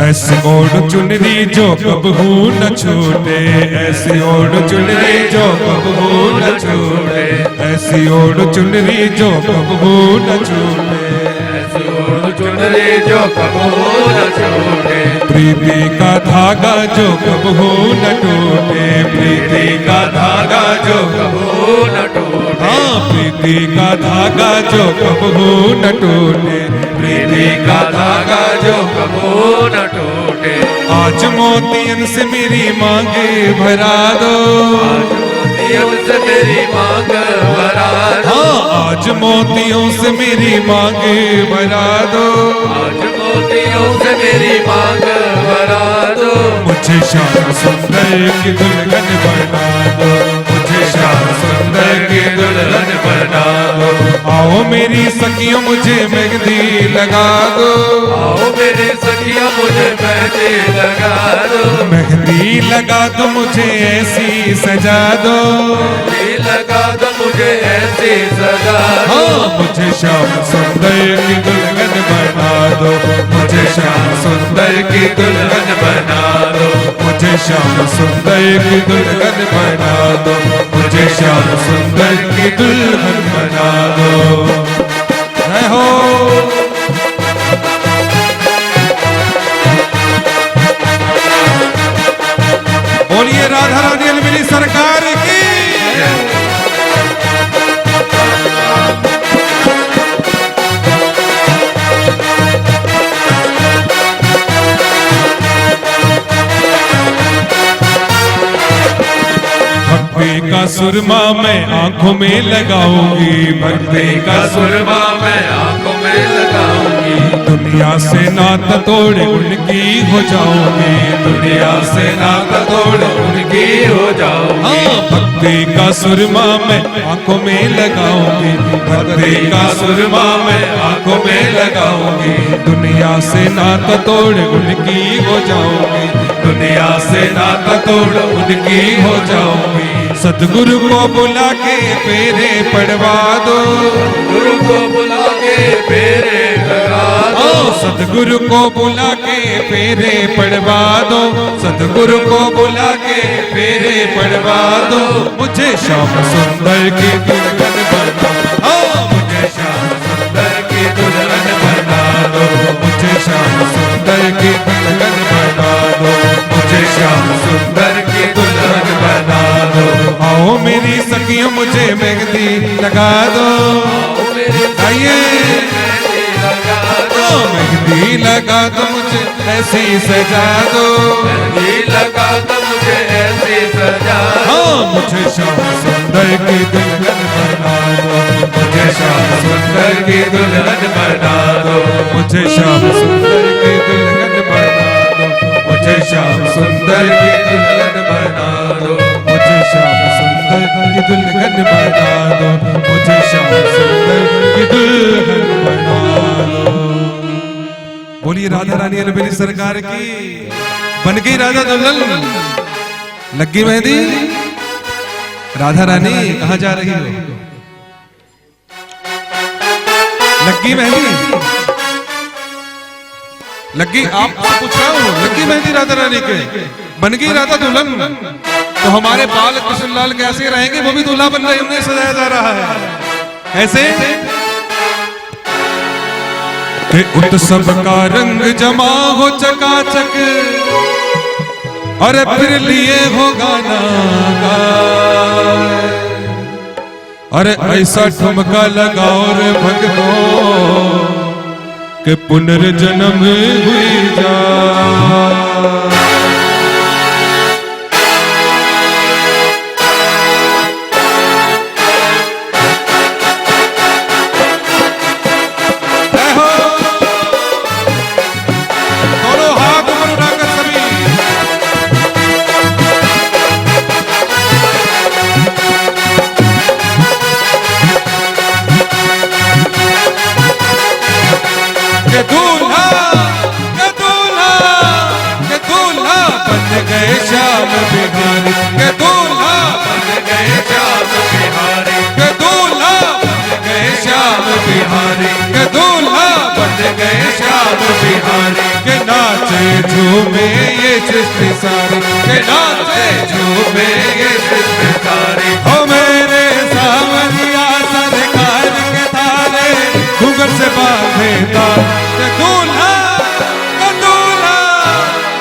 ऐसी ओढ़ चुनरी जो कबहू न छूटे, ऐसी ओढ़ चुनरी जो कबहू न छूटे, ऐसी ओढ़ चुनरी जो कबहू न छूटे, ऐसी ओढ़ चुनरी जो कबहू न छूटे। प्रीति का धागा जो कबहू न टूटे, प्रीति का धागा जो कबहू न टूटे। हाँ, प्रीति का धागा जो कबहू न टूटे, प्रीति का धागा जो कबहू न टूटे। आज मोतियन से मेरी मांगे भरा दो, आज मोतियों से मेरी मांग भरा दो। हाँ, आज मोतियों से मेरी मांगे भरा दो। आज मोतियों से मेरी मांग भरा दो। मुझे श्याम सुंदर की दुल्हन बना दो, मुझे श्याम सुंदर की दुल्हन बना दो। आओ मेरी सखियों मुझे मेहंदी लगा दो, आओ मेरी सखियां मुझे मेहंदी लगा दो। मेहंदी लगा दो मुझे ऐसी सजा दो। मेहंदी लगा दो मुझे ऐसी सजा दो। हाँ, मुझे श्याम सुंदर की दुल्हन बना दो, मुझे श्याम सुंदर की दुल्हन बना दो, मुझे श्याम सुंदर की दुल्हन बना दो, मुझे श्याम सुंदर की दुल्हन बना दो। जय हो। बोलिए राधा रानी अलमिली सरकार की। भक्ति का सुरमा मैं आंखों में लगाऊंगी, भक्ति का सुरमा मैं आंखों में लगाऊंगी। दुनिया से नाता तोड़े उनकी हो जाऊंगी, दुनिया से नाता तोड़ उनकी हो जाऊंगी। हाँ, भक्ति का सुरमा मैं आंखों में लगाऊंगी, भक्ति का सुरमा मैं आंखों में लगाऊंगी। दुनिया से नाता तोड़े उनकी हो जाऊंगी, दुनिया से नाता तोड़ उनकी हो जाऊंगी। सतगुरु को बुला के फेरे पड़वा दो, गुरु को बुला के फेरे लगा दो। सतगुरु को बुला के फेरे पड़वा दो, सतगुरु को बुला के फेरे पड़वा दो। मुझे श्याम सुंदर की दुल्हन बना दो, मुझे श्याम सुंदर की दुल्हन बना दो। मुझे श्याम सुंदर की दुल्हन बना दो, मुझे श्याम सुंदर की दुल्हन बना दो। आओ मेरी सखियों मुझे मेहंदी लगा दो। आइए, मेहंदी लगा दो मुझे ऐसी सजा दो। मेहंदी लगा दो मुझे ऐसी सजा दो। हाँ, मुझे श्याम सुंदर की दुल्हन बना दो, मुझे श्याम सुंदर की दुल्हन बना दो। मुझे श्याम सुंदर की दुल्हन बना दो, मुझे श्याम सुंदर की दुल्हन बना दो। मुझे श्याम सुंदर की दुल्हन बना दो, मुझे श्याम सुंदर की दुल्हन बना दो। बोलिए राधा रानी अलबेली सरकार की। बन गई राधा दुल्हन, लग गई मेहंदी। राधा रानी कहाँ जा रही हो? लग गई मेहंदी? लग गई? आप पूछ रहा हूँ, लग गई मेहंदी राधा रानी के? बन गई राधा दुल्हन? तो हमारे बाल कृष्णलाल कैसे रहेंगे? वो भी दूल्हा बन रहे, उन्हें सजाया जा रहा है। कैसे? के उत्सव का रंग जमा हो चकाचक, अरे फिर लिए हो गाना गाए। अरे ऐसा ठुमका लगाओ रे भक्तों के पुनर्जन्म हुई जा। श्याम बिहारी के दूल्हा बन गए श्याम बिहारी के दूल्हा बन गए श्याम बिहारी के दूल्हा बन गए श्याम बिहारी के नाचे झूमे ये सृष्टि सारी के नाचे झूमे ये सृष्टि सारी। हो मेरे सावरिया सरकार के तारे घूंघट से बांधे तार के दूल्हा के दूल्हा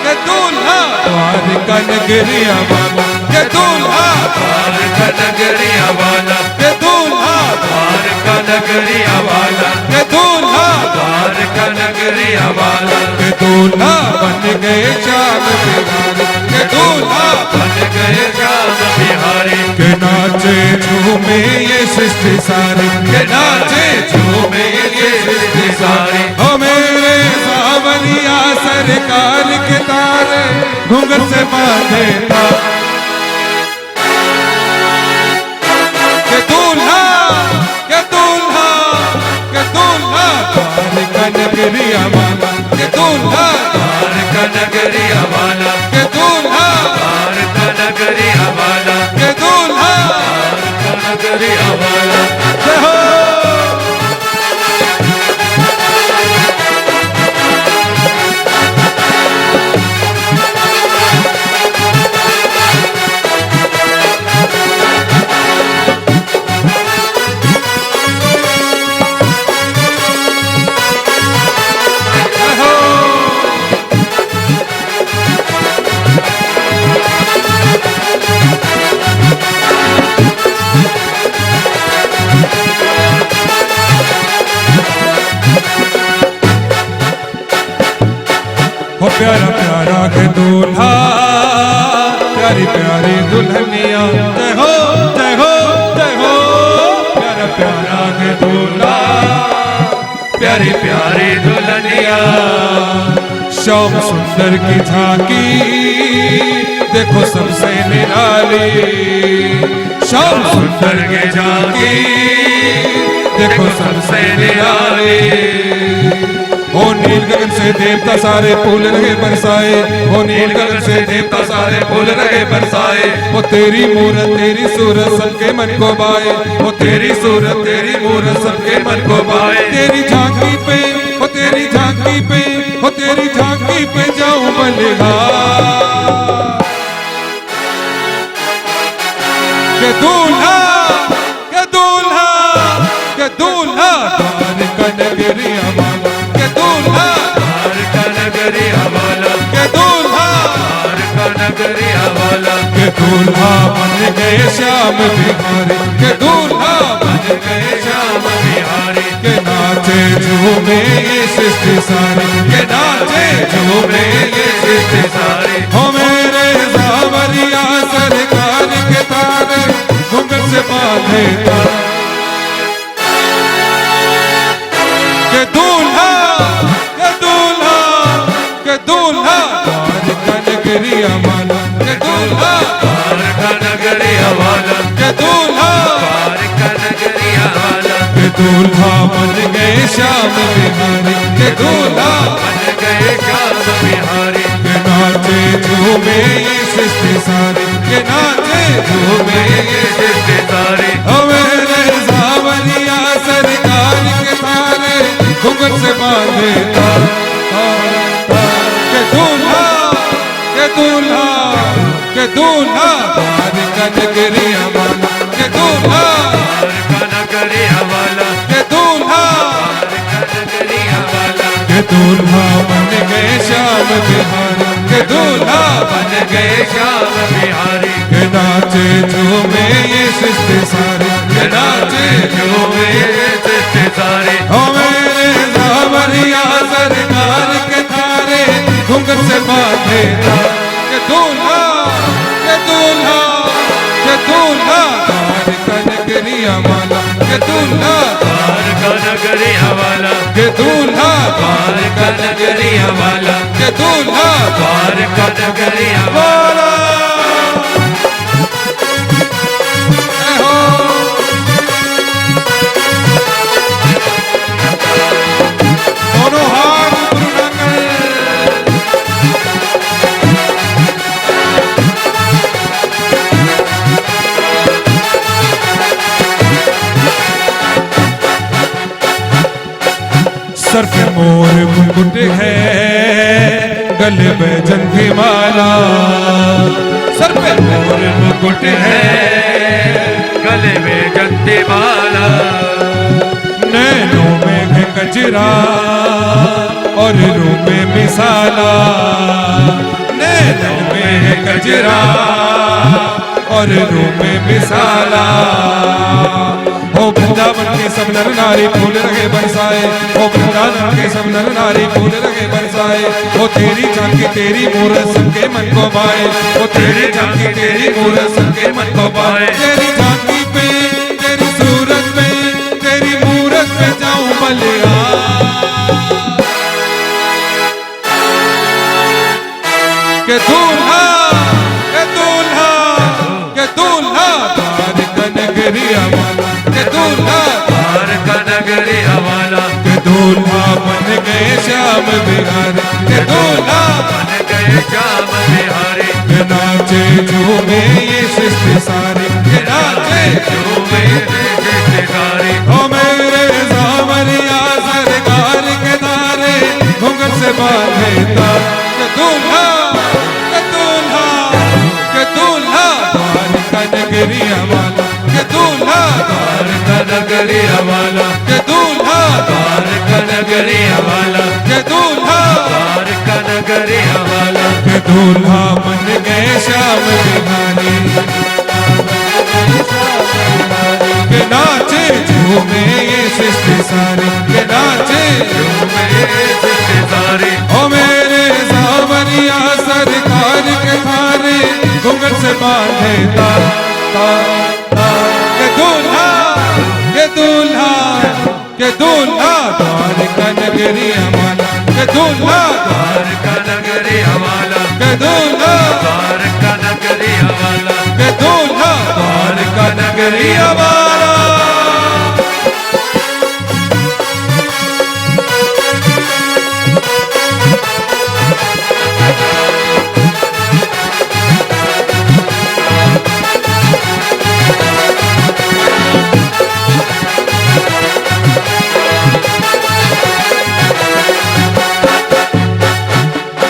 के दूल्हा द्वार का नगरिया वाला के दूल्हा द्वार का नगरिया वाला के दूल्हा द्वार का नगरिया वाला के दूल्हा द्वार का नगरिया वाला के दूल्हा बन गए श्याम बिहारी के दूल्हा बन गए श्याम बिहारी के नाचे झूमे ये सृष्टि सारी के नाचे झूमे ये सृष्टि सारी। ओ मेरे सावरिया सरकार के तारे घूंघट से बांधे तार के दूल्हा के दूल्हा के दूल्हा द्वार का नगरिया वाला के दूल्हा द्वार का नगरिया वाला के दूल्हा द्वार का नगरिया वाला के दूल्हा द्वार का नगरिया वाला। जय हो हो प्यारा प्यारा के दूल्हा प्यारी प्यारी दुल्हनिया जय हो जय हो जय हो। प्यारा प्यारा के दूल्हा प्यारी प्यारी दुल्हनिया श्याम सुंदर की झांकी देखो सबसे निराली श्याम सुंदर की झांकी देखो सबसे निराली। ओ नील गगन से देवता सारे फूल रहे बरसाए ओ नील गगन से देवता सारे फूल रहे बरसाए। ओ तेरी मूरत तेरी सूरत सबके मन को भाए ओ तेरी सूरत तेरी मूरत सबके मन को भाए। तेरी झांकी पे ओ तेरी झांकी पे ओ तेरी झांकी पे जाऊं बलिहार के दूल्हा के दूल्हा के दूल्हा द्वार का नगरिया वाला के दूल्हा द्वार का नगरिया वाला के दूल्हा द्वार का नगरिया वाला के दूल्हा बन गए श्याम बिहारी के दूल्हा बन गए श्याम बिहारी के नाचे झूमे ये सृष्टि सारी के नाचे झूमे ये सृष्टि सारी। हो मेरे सावरिया सरकार के तारे घूंघट से बांधे तार के दूल्हा के दूल्हा के दूल्हा द्वार का नगरिया वाला के दूल्हा द्वार का नगरिया वाला के दूल्हा द्वार का नगरिया वाला के दूल्हा बन गए श्याम बिहारी के दूल्हा बन गए श्याम बिहारी के नाचे झूमे ये सृष्टि सारी के नाचे झूमे ये सृष्टि सारी। ओ मेरे सावरिया सरकार के तारे घूंघट से बांधे तार के दूल्हा के दूल्हा के दूल्हा द्वार का नगरिया वाला के दूल्हा द्वार का नगरिया वाला के दूल्हा द्वार का नगरिया वाला बांधेता के दूल्हा के दूल्हा के दूल्हा द्वारका नगरिया वाला के दूल्हा द्वारका नगरिया वाला के दूल्हा द्वारका नगरिया वाला के दूल्हा द्वारका नगरिया वाला वाला जय हो। दोनों हाथ ऊपर उठाकर सर पे मोर मुकुट है गले में जंघी माला सर पे मोर मुकुट है गले में जंती माला नैनों में है कजरा और रूह में मिसाला नैनों में है कजरा और रूह में मिसाला ओ वृंदावन के सब नर नारी फूल लगे बरसाए ओ वृंदावन के सब नर नारी फूल लगे बरसाए ओ तेरी झांकी तेरी मूरत सबके मन को भाए ओ तेरी झांकी तेरी मूरत सबके मन को भाए तेरी झांकी पे तेरी सूरत पे तेरी मूरत पे जाऊं बलिया के दूल्हा के दूल्हा के दूल्हा द्वारका नगरिया वाला के दूल्हा द्वारका नगरिया वाला के दूल्हा बन गए श्याम बिहारी के दूल्हा बन गए श्याम बिहारी के नाचे झूमे ये सृष्टि सारी के नाचे झूमे सृष्टिकारी ओ मेरे सावरिया सरकार के नारे घुंघट से बांधेता के दूल्हा के दूल्हा के दूल्हा द्वारका नगरिया वाला के दूल्हा द्वारका नगरिया वाला के दूल्हा द्वारका नगरिया वाला के दूल्हा द्वारका नगरिया वाला के दूल्हा बन गए श्याम बिहारी के नाचे झूमे ये सृष्टि सारी के नाचे झूमे सृष्टिकारी ओ मेरे सावरिया सरकार के थारे घुंघट से बांधेता के दूल्हा के दूल्हा के दूल्हा द्वारका नगरिया वाला के दूल्हा द्वारका नगरिया वाला के दूल्हा द्वारका नगरिया वाला के दूल्हा द्वारका नगरिया वाला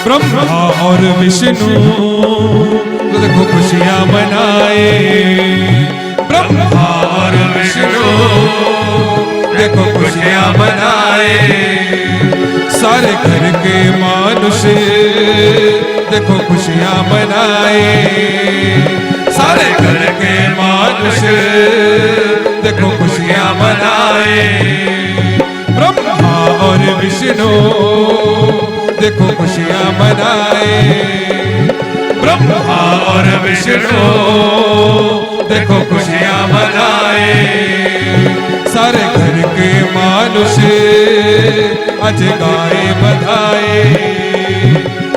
ब्रह्मा और विष्णु तो देखो खुशियां मनाए ब्रह्मा और विष्णु देखो खुशियां मनाए सारे घर के मानुष देखो खुशियां मनाए सारे घर के मानुष देखो खुशियां मनाए ब्रह्मा और विष्णु देखो खुशियां मनाए ब्रह्मा और विष्णु देखो खुशियां मनाए सारे घर के मानुष आज गाए बधाई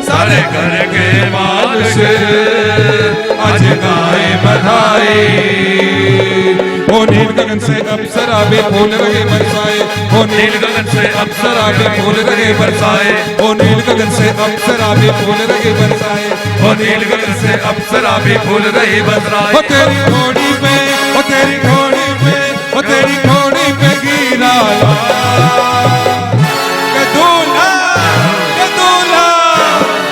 सारे घर के मानुष आज गाए बधाई ओ नील गगन से अप्सरा भी फूल रहे बरसाए ओ नील गगन से अप्सरा भी फूल रहे बरसाए ओ नील गगन से अप्सरा भी फूल रहे बरसाए ओ नील गगन से अप्सरा भी फूल रही बसराए ओ तेरी घोड़ी पे ओ तेरी घोड़ी पे ओ तेरी घोड़ी पे गिरा के दूल्हा के दूल्हा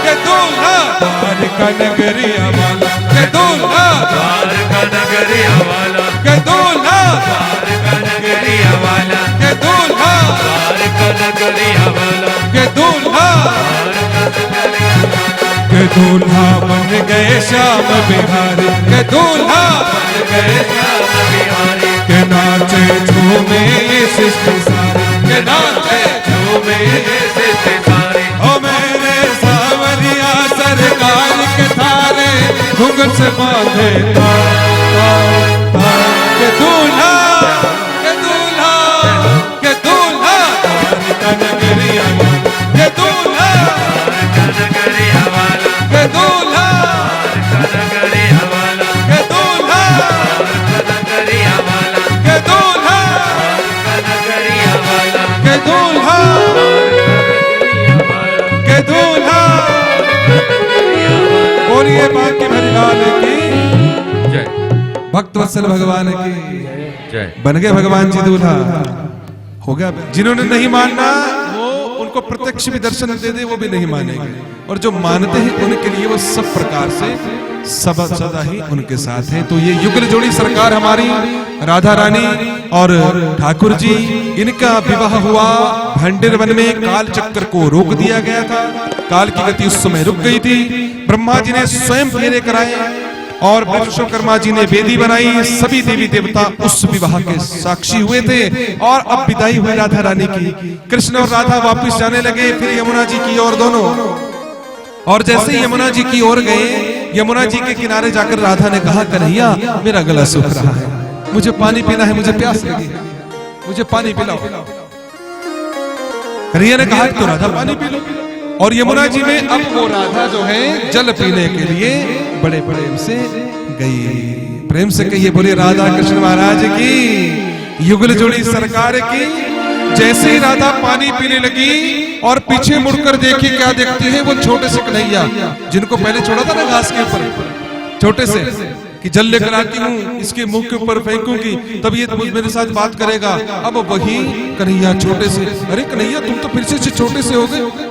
के दूल्हा द्वारका नगरिया वाला के दूल्हा द्वारका नगरिया वाला के दूल्हा द्वारका नगरिया वाला के दूल्हा द्वारका नगरिया वाला के दूल्हा के दूल्हा बन गए श्याम बिहारी के दूल्हा बन गए श्याम बिहारी के नाचे झूमे ये सृष्टि सारी के नाचे झूमे सृष्टिकारी ओ मेरे सावरिया सर बांधे के दूल्हा के दूल्हा के दूल्हा कनगरिया के दूल्हा कनगरिया वाला के दूल्हा कनगरिया वाला के दूल्हा कनगरिया वाला के दूल्हा कनगरिया वाला के दूल्हा के दूल्हा बोलिए बाकी भरी लाल की जय भक्त वत्सल भगवान की जय। बन गए भगवान जी दूल्हा हो गया। जिन्होंने नहीं मानना वो उनको प्रत्यक्ष भी दर्शन दे दे वो भी नहीं मानेंगे, और जो मानते हैं उनके लिए वो सब प्रकार से सदा ही उनके साथ है। तो ये युगल जोड़ी सरकार हमारी राधा रानी और ठाकुर जी, इनका विवाह हुआ भंडेर वन में। काल चक्र को रोक दिया गया था, काल की गति उस समय रुक गई थी। ब्रह्मा जी ने स्वयं फेरे कराए और विश्वकर्मा जी ने वेदी बनाई। सभी देवी देवता उस विवाह के साक्षी हुए थे। और अब विदाई हुई राधा रानी की। कृष्ण और राधा वापस जाने लगे, फिर यमुना जी की ओर दोनों। और जैसे ही यमुना जी की ओर गए, यमुना जी के किनारे जाकर राधा ने कहा, कन्हैया मेरा गला सूख रहा है, मुझे पानी पीना है, मुझे प्यास लगी है, मुझे पानी पिलाओ। कन्हैया ने कहा तो राधा पानी पी लो। और यमुना जी में अब वो राधा जो है जल पीने के लिए बड़े प्रेम से गई। प्रेम से कहिए बोले राधा कृष्ण महाराज की, युगल जोड़ी सरकार की। जैसे ही राधा पानी पीने लगी और पीछे मुड़कर देखी, क्या देखती है वो छोटे से कन्हैया, जिनको पहले छोड़ा था ना घास के ऊपर छोटे से, कि जल लेकर आती हूँ इसके मुंह के ऊपर फेंकूंगी तब ये मेरे साथ बात करेगा। अब वही कन्हैया छोटे से, अरे कन्हैया तुम तो फिर से छोटे से हो गए,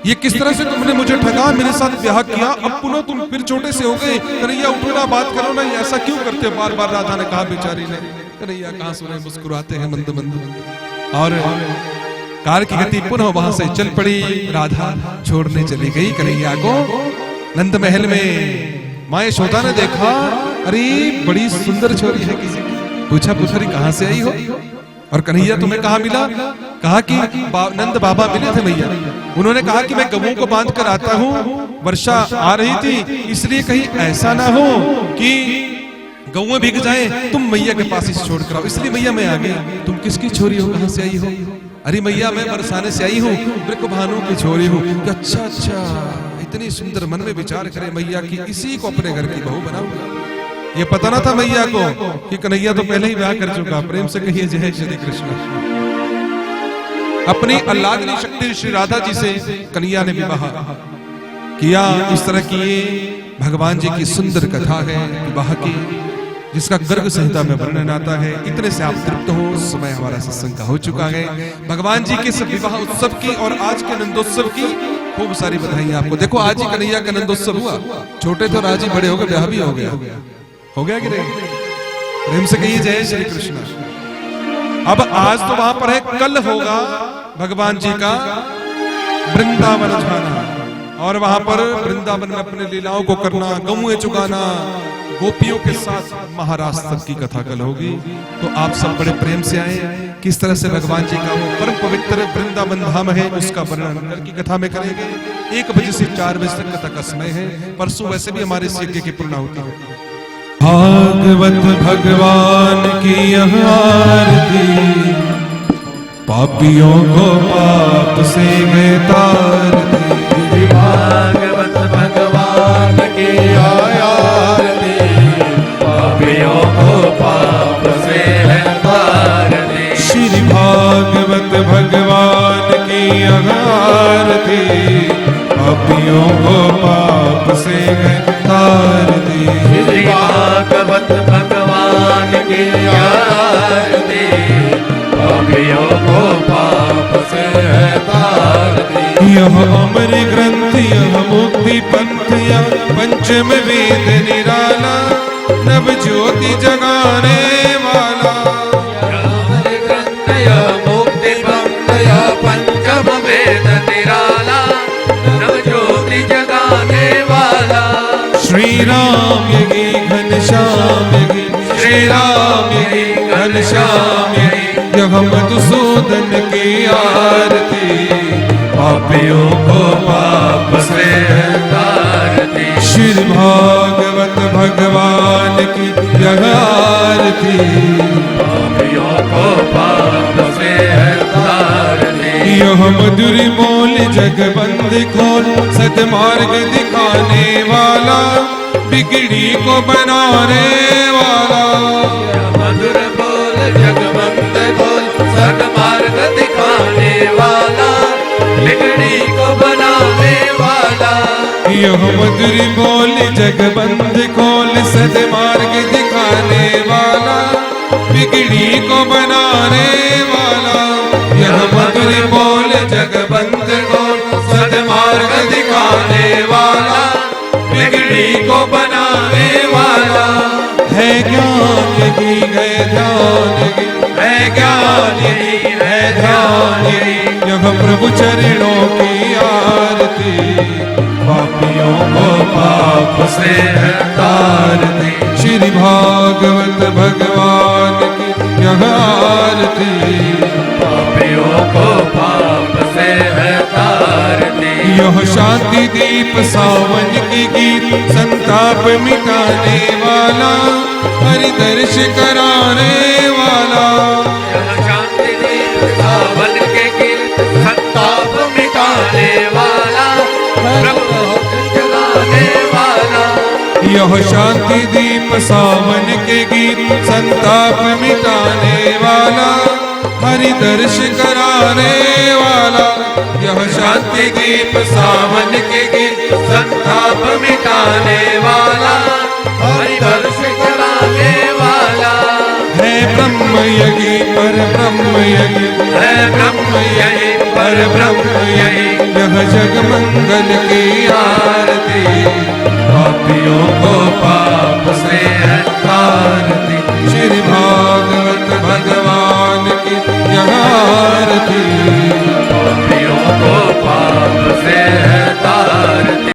ये किस तरह से तुमने मुझे ठगा, मेरे साथ ब्याह किया, अब पुनः तुम फिर छोटे से हो गए। कन्हैया उठो ना, बात करो ना, ऐसा क्यों करते हो? बार बार राधा ने कहा बेचारी ने। कन्हैया कहां सुने, मुस्कुराते हैं मंद मंद। और कार की गति पुनः वहां से चल पड़ी। राधा छोड़ने चली गई कन्हैया को। नंद महल में माँ यशोदा ने देखा, अरे बड़ी सुंदर छोरी है किसी की। पूछा पुछरी कहां से आई हो? और कन्हैया तुम्हें कहाँ मिला? कहा कि नंद बाबा मिले थे मैया। उन्होंने कहा कि मैं गवों को बांध कर आता हूँ, वर्षा आ रही थी, इसलिए कहीं ऐसा ना हो कि गौएं भीग जाएं, तुम मैया के पास इसे छोड़ कर आओ, इसलिए मैया मैं आ गई। तुम किसकी छोरी हो, कहां से आई हो? अरे मैया मैं बरसाने से आई हूँ, मेरे को भानु की छोरी हूँ। अच्छा अच्छा, इतनी सुंदर, मन में विचार करे मैया की इसी को अपने घर की बहू बनाऊंगा। ये पता ना था मैया को कि कन्हैया तो पहले ही ब्याह कर चुका। प्रेम से कहिए जय श्री कृष्ण। अपनी आह्लादनी शक्ति श्री राधा जी से कन्हैया ने विवाह किया। इस तरह की ये भगवान जी की सुंदर कथा है विवाह की, जिसका गर्ग संहिता में वर्णन आता है। इतने से आप तृप्त हो, समय हमारा सत्संग का हो चुका है। भगवान जी के विवाह उत्सव की और आज के नंदोत्सव की खूब सारी बधाई आपको। देखो आज ही कन्हैया का नंदोत्सव हुआ, छोटे तो आज ही बड़े हो गए, ब्याह भी हो गया कि नहीं? प्रेम से कहिए जय श्री कृष्ण। अब आज तो वहां पर है, कल होगा भगवान जी का वृंदावन जाना, और वहां पर वृंदावन में अपने लीलाओं को करना, गौएं चुगाना, गोपियों के साथ महाराज तक की कथा कल होगी। तो आप सब बड़े प्रेम से आए। किस तरह से भगवान जी का वो परम पवित्र वृंदावन धाम है, उसका वर्णन कल की कथा में करेंगे। 1 बजे से 4 बजे तक कथा का समय है। परसों वैसे भी हमारे यज्ञ की पूर्णाहुति होगी। भागवत भगवान की आरती, पापियों को पाप से है तारती। भागवत भगवान की आरती, पापियों को पाप से है तारती। श्री भागवत भगवान की आरती, पापियों को पाप से है तारती। श्री भागवत भगवान की आरती, पापियों को पाप से है तारती। यह अमर ग्रंथ, यह मुक्ति पंथ, यह पंचम वेद निराला, नव ज्योति जगाने वाला। अमर ग्रंथ, यह मुक्ति पंथ, यह पंचम वेद निराला, नव ज्योति जगाने वाला। श्री राम यही घनश्याम यही, श्री राम यही घनश्याम यही, यह मधुसूदन की आरती, पापियों को पाप से है तारती। श्री भागवत भगवान की यह आरती। पापियों को पाप से है तारने, यह मधुर बोल जगबंद खोल सदमार्ग दिखाने वाला, बिगड़ी को बनाने वाला। मधुर बोल जगबंद बोल सन्मार्ग दिखाने वाला, बिगड़ी को बनाने वाला। यह मधुर बोल जगबंद खोल सदमार्ग दिखाने वाला, बिगड़ी को बनाने वाला। यह मधुर बोल जगबंद खोल सदमार्ग दिखाने वाला, बिगड़ी को बनाने वाला। है ज्ञान की है ध्यान की, है ज्ञान की है ध्यान की। यह प्रभु चरणों की आरती, पापियों को पाप से है तारती। श्री भागवत भगवान की यह आरती, पापियों को पाप से है तारने। यह शांति दीप सावन की गीत संताप मिटाने वाला, हरि दर्श कराने वाला। यह शांति दीप सावन के गीत संताप मिटाने वाला, प्रभु जगाने वाला। यह शांति दीप सावन के गीत संताप मिटाने वाला, हरि दर्श कराने वाला। यह शांति दीप सावन के गीत संताप मिटाने वाला, हरि दर्श कराने वाला। है ब्रह्म यही पर ब्रह्म यही, है ब्रह्म यही पर ब्रह्म यही। यह जग मंगल की आरती, पापियों को पाप से है तारती। श्री भागवत भगवान की यह आरती,